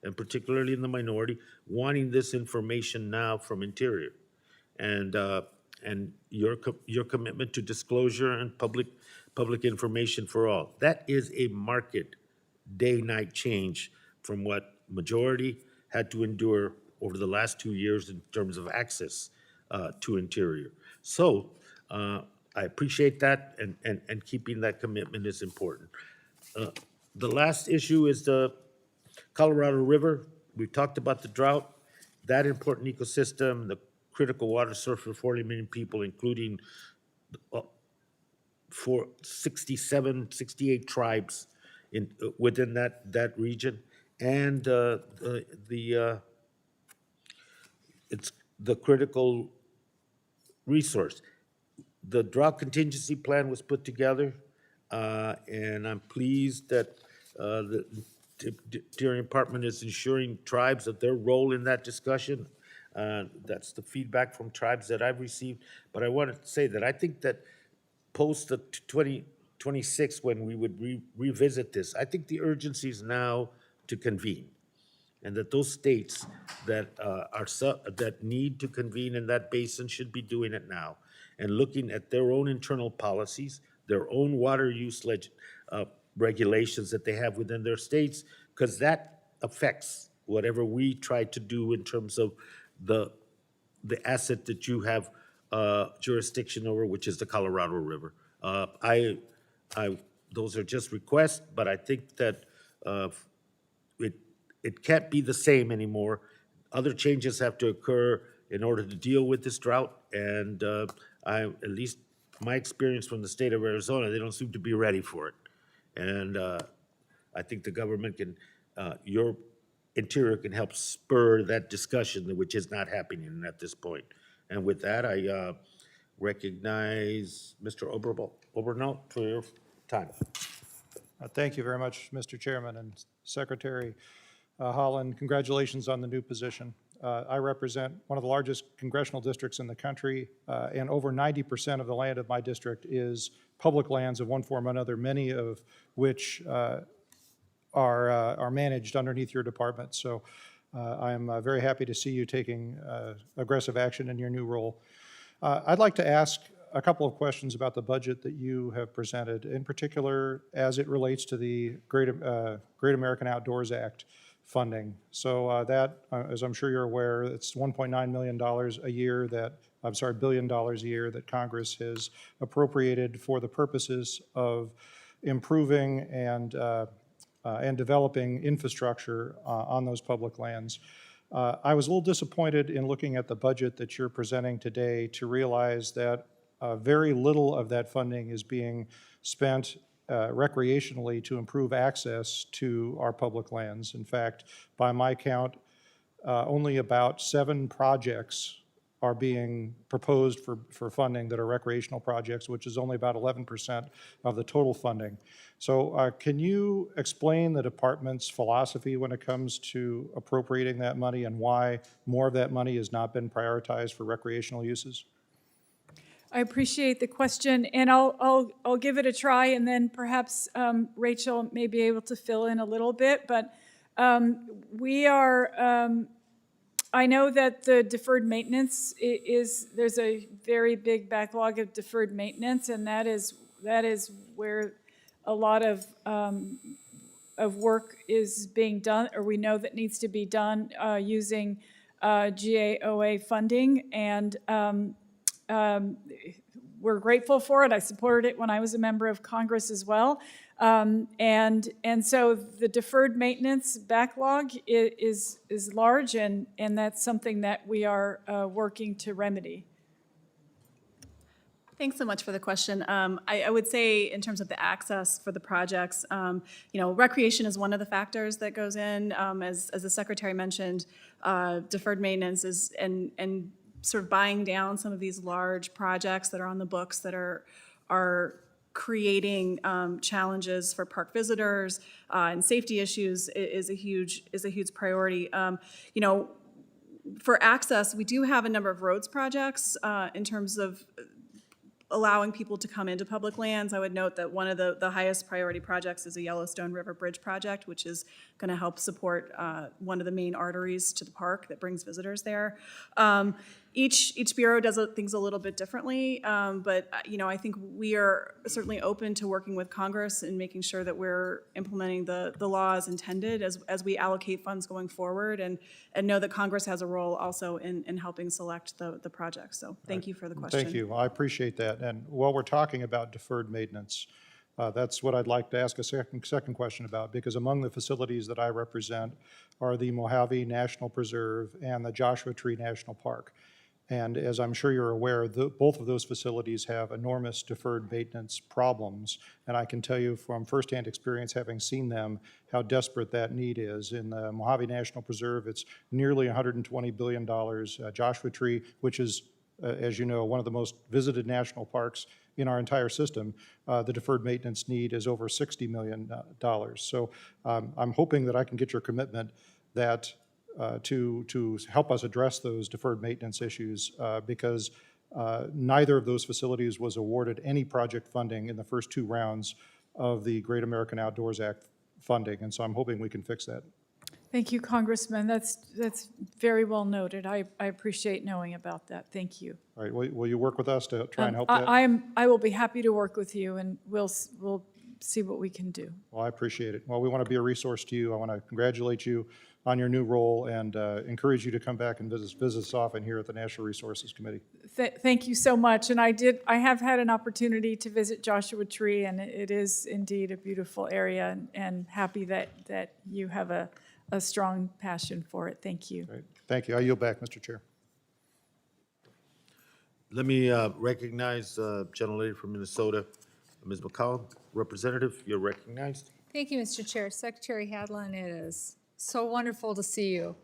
and particularly in the minority, wanting this information now from Interior. And your commitment to disclosure and public information for all. That is a marked day-night change from what majority had to endure over the last 2 years in terms of access to Interior. So I appreciate that, and keeping that commitment is important. The last issue is the Colorado River. We talked about the drought, that important ecosystem, the critical water source for 40 million people, including for 68 tribes within that region, and it's the critical resource. The drought contingency plan was put together, and I'm pleased that the Interior Department is ensuring tribes of their role in that discussion. That's the feedback from tribes that I've received. But I want to say that I think that post the 2026, when we would revisit this, I think the urgency is now to convene, and that those states that that need to convene in that basin should be doing it now, and looking at their own internal policies, their own water use regulations that they have within their states, because that affects whatever we try to do in terms of the asset that you have jurisdiction over, which is the Colorado River. Those are just requests, but I think that it can't be the same anymore. Other changes have to occur in order to deal with this drought, and at least my experience from the state of Arizona, they don't seem to be ready for it. And I think the government can, your Interior can help spur that discussion, which is not happening at this point. And with that, I recognize Mr. Obernaut for your time. Thank you very much, Mr. Chairman and Secretary Haaland. Congratulations on the new position. I represent one of the largest congressional districts in the country, and over 90% of the land of my district is public lands of one form or another, many of which are managed underneath your department. So I'm very happy to see you taking aggressive action in your new role. I'd like to ask a couple of questions about the budget that you have presented, in particular as it relates to the Great American Outdoors Act funding. So that, as I'm sure you're aware, it's $1.9 million a year $1 billion a year that Congress has appropriated for the purposes of improving and developing infrastructure on those public lands. I was a little disappointed in looking at the budget that you're presenting today to realize that very little of that funding is being spent recreationally to improve access to our public lands. In fact, by my count, only about 7 projects are being proposed for funding that are recreational projects, which is only about 11% of the total funding. So can you explain the department's philosophy when it comes to appropriating that money and why more of that money has not been prioritized for recreational uses? I appreciate the question, and I'll give it a try, and then perhaps Rachel may be able to fill in a little bit. But we are. I know that the deferred maintenance there's a very big backlog of deferred maintenance, and that is where a lot of work is being done, or we know that needs to be done using GAOA funding, and we're grateful for it. I supported it when I was a member of Congress as well. And so the deferred maintenance backlog is large, and that's something that we are working to remedy. Thanks so much for the question. I would say in terms of the access for the projects, recreation is one of the factors that goes in. As the Secretary mentioned, deferred maintenance is and sort of buying down some of these large projects that are on the books that are creating challenges for park visitors and safety issues is a huge priority. For access, we do have a number of roads projects in terms of allowing people to come into public lands. I would note that one of the highest priority projects is a Yellowstone River Bridge project, which is going to help support one of the main arteries to the park that brings visitors there. Each bureau does things a little bit differently, but I think we are certainly open to working with Congress and making sure that we're implementing the law as intended as we allocate funds going forward, and know that Congress has a role also in helping select the projects. So thank you for the question. Thank you. I appreciate that. And while we're talking about deferred maintenance, that's what I'd like to ask a second question about, because among the facilities that I represent are the Mojave National Preserve and the Joshua Tree National Park. And as I'm sure you're aware, both of those facilities have enormous deferred maintenance problems. And I can tell you from firsthand experience, having seen them, how desperate that need is. In the Mojave National Preserve, it's nearly $120 billion. Joshua Tree, which is, as you know, one of the most visited national parks in our entire system, the deferred maintenance need is over $60 million. So I'm hoping that I can get your commitment that to help us address those deferred maintenance issues, because neither of those facilities was awarded any project funding in the first 2 rounds of the Great American Outdoors Act funding, and so I'm hoping we can fix that. Thank you, Congressman. That's very well noted. I appreciate knowing about that. Thank you. All right, will you work with us to try and help that? I will be happy to work with you, and we'll see what we can do. Well, I appreciate it. Well, we want to be a resource to you. I want to congratulate you on your new role and encourage you to come back and visit us often here at the Natural Resources Committee. Thank you so much. And I have had an opportunity to visit Joshua Tree, and it is indeed a beautiful area, and happy that you have a strong passion for it. Thank you. Great. Thank you. I yield back, Mr. Chair. Let me recognize gentlelady from Minnesota, Ms. McCollum. Representative, you're recognized. Thank you, Mr. Chair. Secretary Haaland, it is so wonderful to see you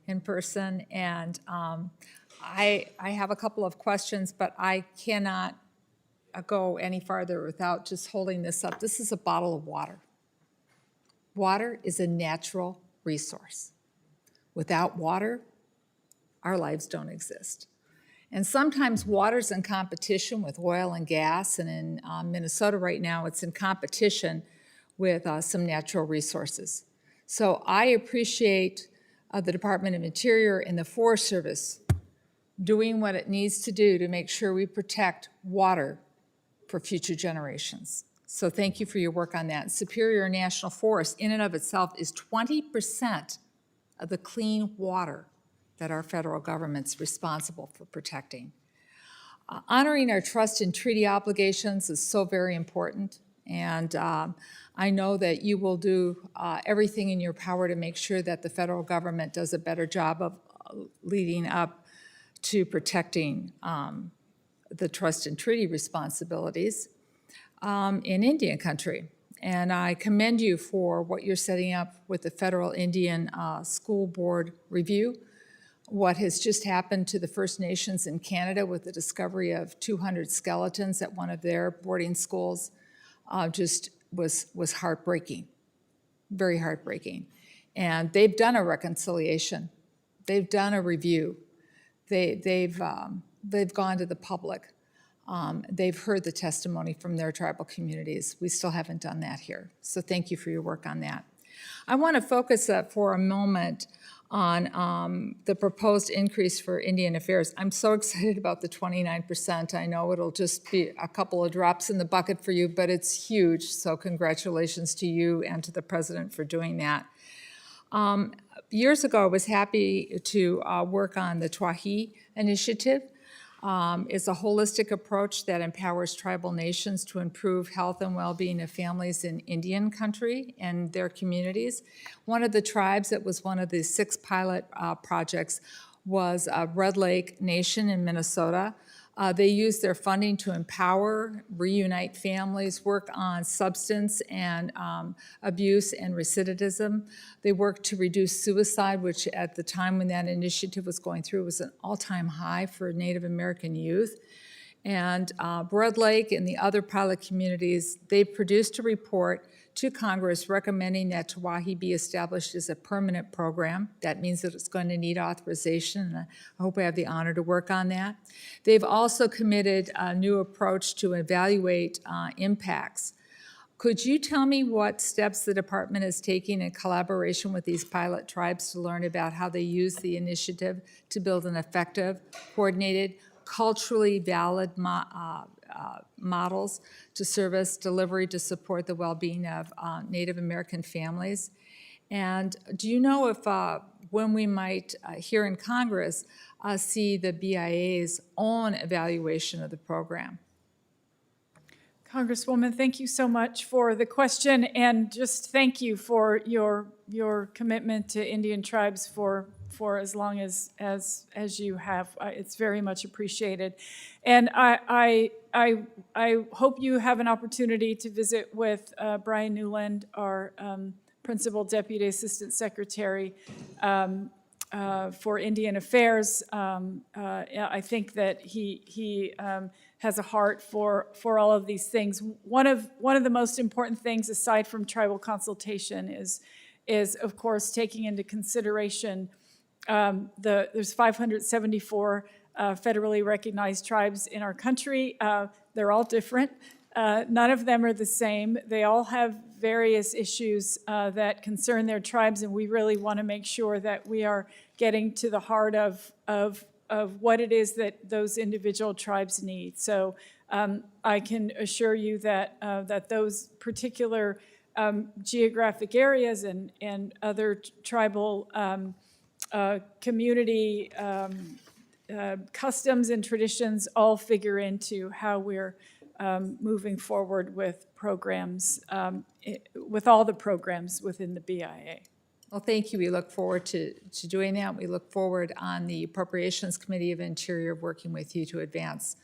in person. And I have a couple of questions, but I cannot go any farther without just holding this up. This is a bottle of water. Water is a natural resource. Without water, our lives don't exist. And sometimes water's in competition with oil and gas, and in Minnesota right now, it's in competition with some natural resources. So I appreciate the Department of Interior and the Forest Service doing what it needs to do to make sure we protect water for future generations. So thank you for your work on that. Superior National Forest, in and of itself, is 20% of the clean water that our federal government's responsible for protecting. Honoring our trust and treaty obligations is so very important, and I know that you will do everything in your power to make sure that the federal government does a better job of leading up to protecting the trust and treaty responsibilities in Indian country. And I commend you for what you're setting up with the Federal Indian School Board Review. What has just happened to the First Nations in Canada with the discovery of 200 skeletons at one of their boarding schools just was heartbreaking, very heartbreaking. And they've done a reconciliation. They've done a review. They've gone to the public. They've heard the testimony from their tribal communities. We still haven't done that here. So thank you for your work on that. I want to focus for a moment on the proposed increase for Indian Affairs. I'm so excited about the 29%. I know it'll just be a couple of drops in the bucket for you, but it's huge. So congratulations to you and to the President for doing that. Years ago, I was happy to work on the Twahi Initiative. It's a holistic approach that empowers tribal nations to improve health and well-being of families in Indian country and their communities. One of the tribes that was one of the 6 pilot projects was Red Lake Nation in Minnesota. They used their funding to empower, reunite families, work on substance and abuse and recidivism. They worked to reduce suicide, which at the time when that initiative was going through was an all-time high for Native American youth. And Red Lake and the other pilot communities, they produced a report to Congress recommending that Twahi be established as a permanent program. That means that it's going to need authorization, and I hope I have the honor to work on that. They've also committed a new approach to evaluate impacts Could you tell me what steps the department is taking in collaboration with these pilot tribes to learn about how they use the initiative to build an effective, coordinated, culturally valid models to service delivery to support the well-being of Native American families? And do you know if when we might here in Congress see the BIA's own evaluation of the program? Congresswoman, thank you so much for the question, and just thank you for your commitment to Indian tribes for as long as you have. It's very much appreciated, and I hope you have an opportunity to visit with Brian Newland, our Principal Deputy Assistant Secretary for Indian Affairs. I think that he has a heart for all of these things. One of the most important things, aside from tribal consultation, is of course taking into consideration there's 574 federally recognized tribes in our country. They're all different. None of them are the same. They all have various issues that concern their tribes, and we really want to make sure that we are getting to the heart of what it is that those individual tribes need. So I can assure you that those particular geographic areas and other tribal community customs and traditions all figure into how we're moving forward with programs, with all the programs within the BIA. Well, thank you. We look forward to doing that. We look forward on the Appropriations Committee of Interior working with you to advance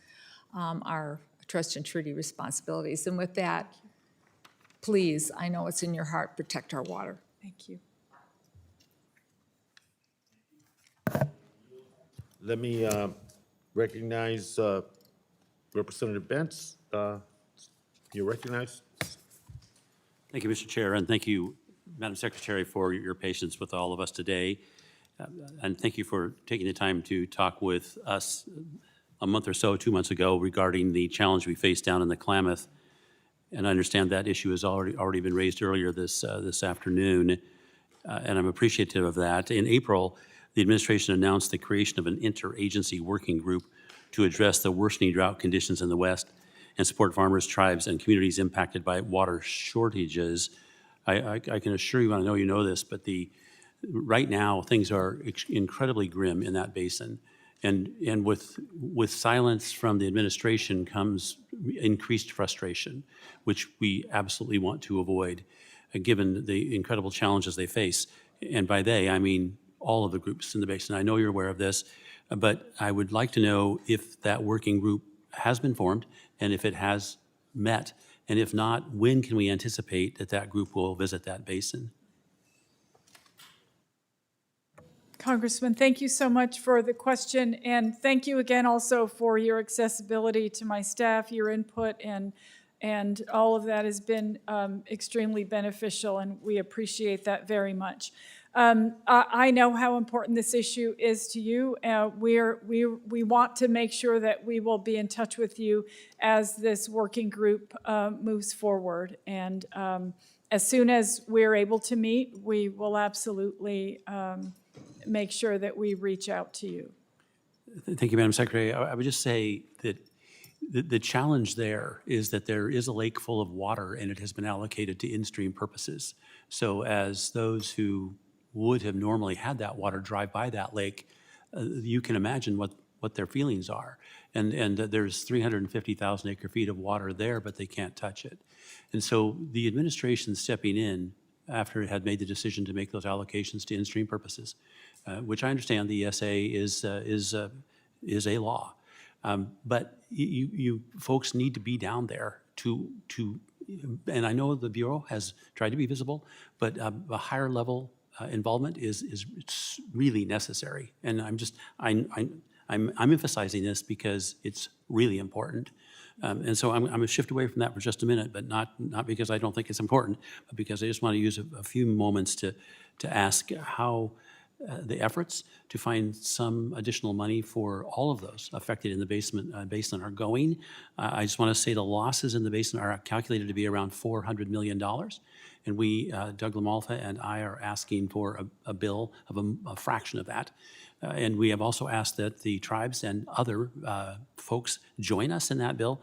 our trust and treaty responsibilities. And with that, please, I know it's in your heart, protect our water. Thank you. Let me recognize Representative Bentz. You're recognized. Thank you, Mr. Chair, and thank you, Madam Secretary, for your patience with all of us today. And thank you for taking the time to talk with us a month or so, 2 months ago, regarding the challenge we faced down in the Klamath. And I understand that issue has already been raised earlier this afternoon, and I'm appreciative of that. In April, the administration announced the creation of an interagency working group to address the worsening drought conditions in the West and support farmers, tribes, and communities impacted by water shortages. I can assure you, and I know you know this, but right now things are incredibly grim in that basin, and with silence from the administration comes increased frustration, which we absolutely want to avoid, given the incredible challenges they face. And by they, I mean all of the groups in the basin. I know you're aware of this, but I would like to know if that working group has been formed and if it has met. And if not, when can we anticipate that group will visit that basin? Congressman, thank you so much for the question, and thank you again also for your accessibility to my staff, your input, and all of that has been extremely beneficial, and we appreciate that very much. I know how important this issue is to you. We want to make sure that we will be in touch with you as this working group moves forward. And as soon as we're able to meet, we will absolutely make sure that we reach out to you. Thank you, Madam Secretary. I would just say that the challenge there is that there is a lake full of water and it has been allocated to in-stream purposes. So as those who would have normally had that water drive by that lake, you can imagine what their feelings are. And there's 350,000 acre feet of water there, but they can't touch it. And so the administration stepping in after it had made the decision to make those allocations to in-stream purposes, which I understand the ESA is a law. But you folks need to be down there to, and I know the Bureau has tried to be visible, but a higher level involvement is really necessary. And I'm emphasizing this because it's really important. And so I'm going to shift away from that for just a minute, but not because I don't think it's important, but because I just want to use a few moments to ask how the efforts to find some additional money for all of those affected in the basin are going. I just want to say the losses in the basin are calculated to be around $400 million. And we, Doug LaMalfa and I, are asking for a bill of a fraction of that. And we have also asked that the tribes and other folks join us in that bill.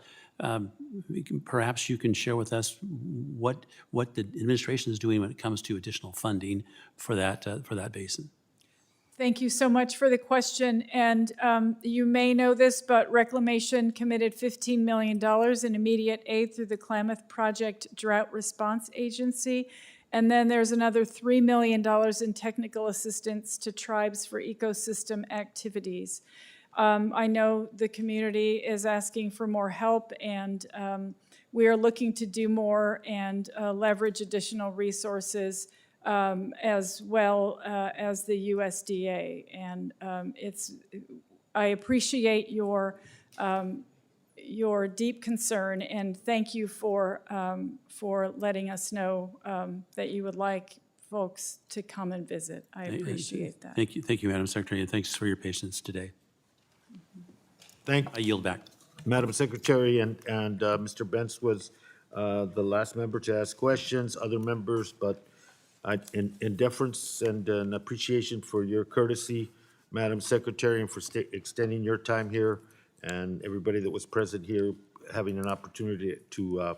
Perhaps you can share with us what the administration is doing when it comes to additional funding for that basin. Thank you so much for the question. And you may know this, but Reclamation committed $15 million in immediate aid through the Klamath Project Drought Response Agency. And then there's another $3 million in technical assistance to tribes for ecosystem activities. I know the community is asking for more help, and we are looking to do more and leverage additional resources as well as the USDA. And I appreciate your deep concern, and thank you for letting us know that you would like folks to come and visit. I appreciate that. Thank you, Madam Secretary, and thanks for your patience today. I yield back. Madam Secretary, and Mr. Bentz was the last member to ask questions, other members, but in deference and an appreciation for your courtesy, Madam Secretary, and for extending your time here, and everybody that was present here, having an opportunity to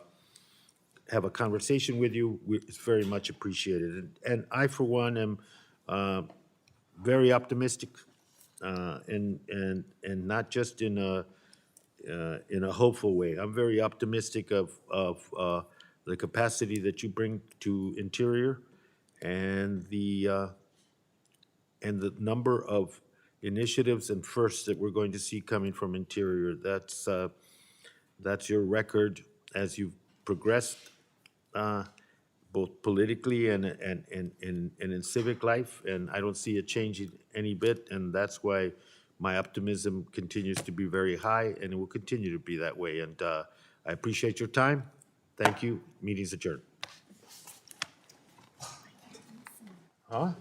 have a conversation with you, it's very much appreciated. And I, for one, am very optimistic, and not just in a hopeful way. I'm very optimistic of the capacity that you bring to Interior, and the number of initiatives and firsts that we're going to see coming from Interior. That's your record as you've progressed, both politically and in civic life, and I don't see it changing any bit, and that's why my optimism continues to be very high, and it will continue to be that way. And I appreciate your time. Thank you. Meeting's adjourned. Huh?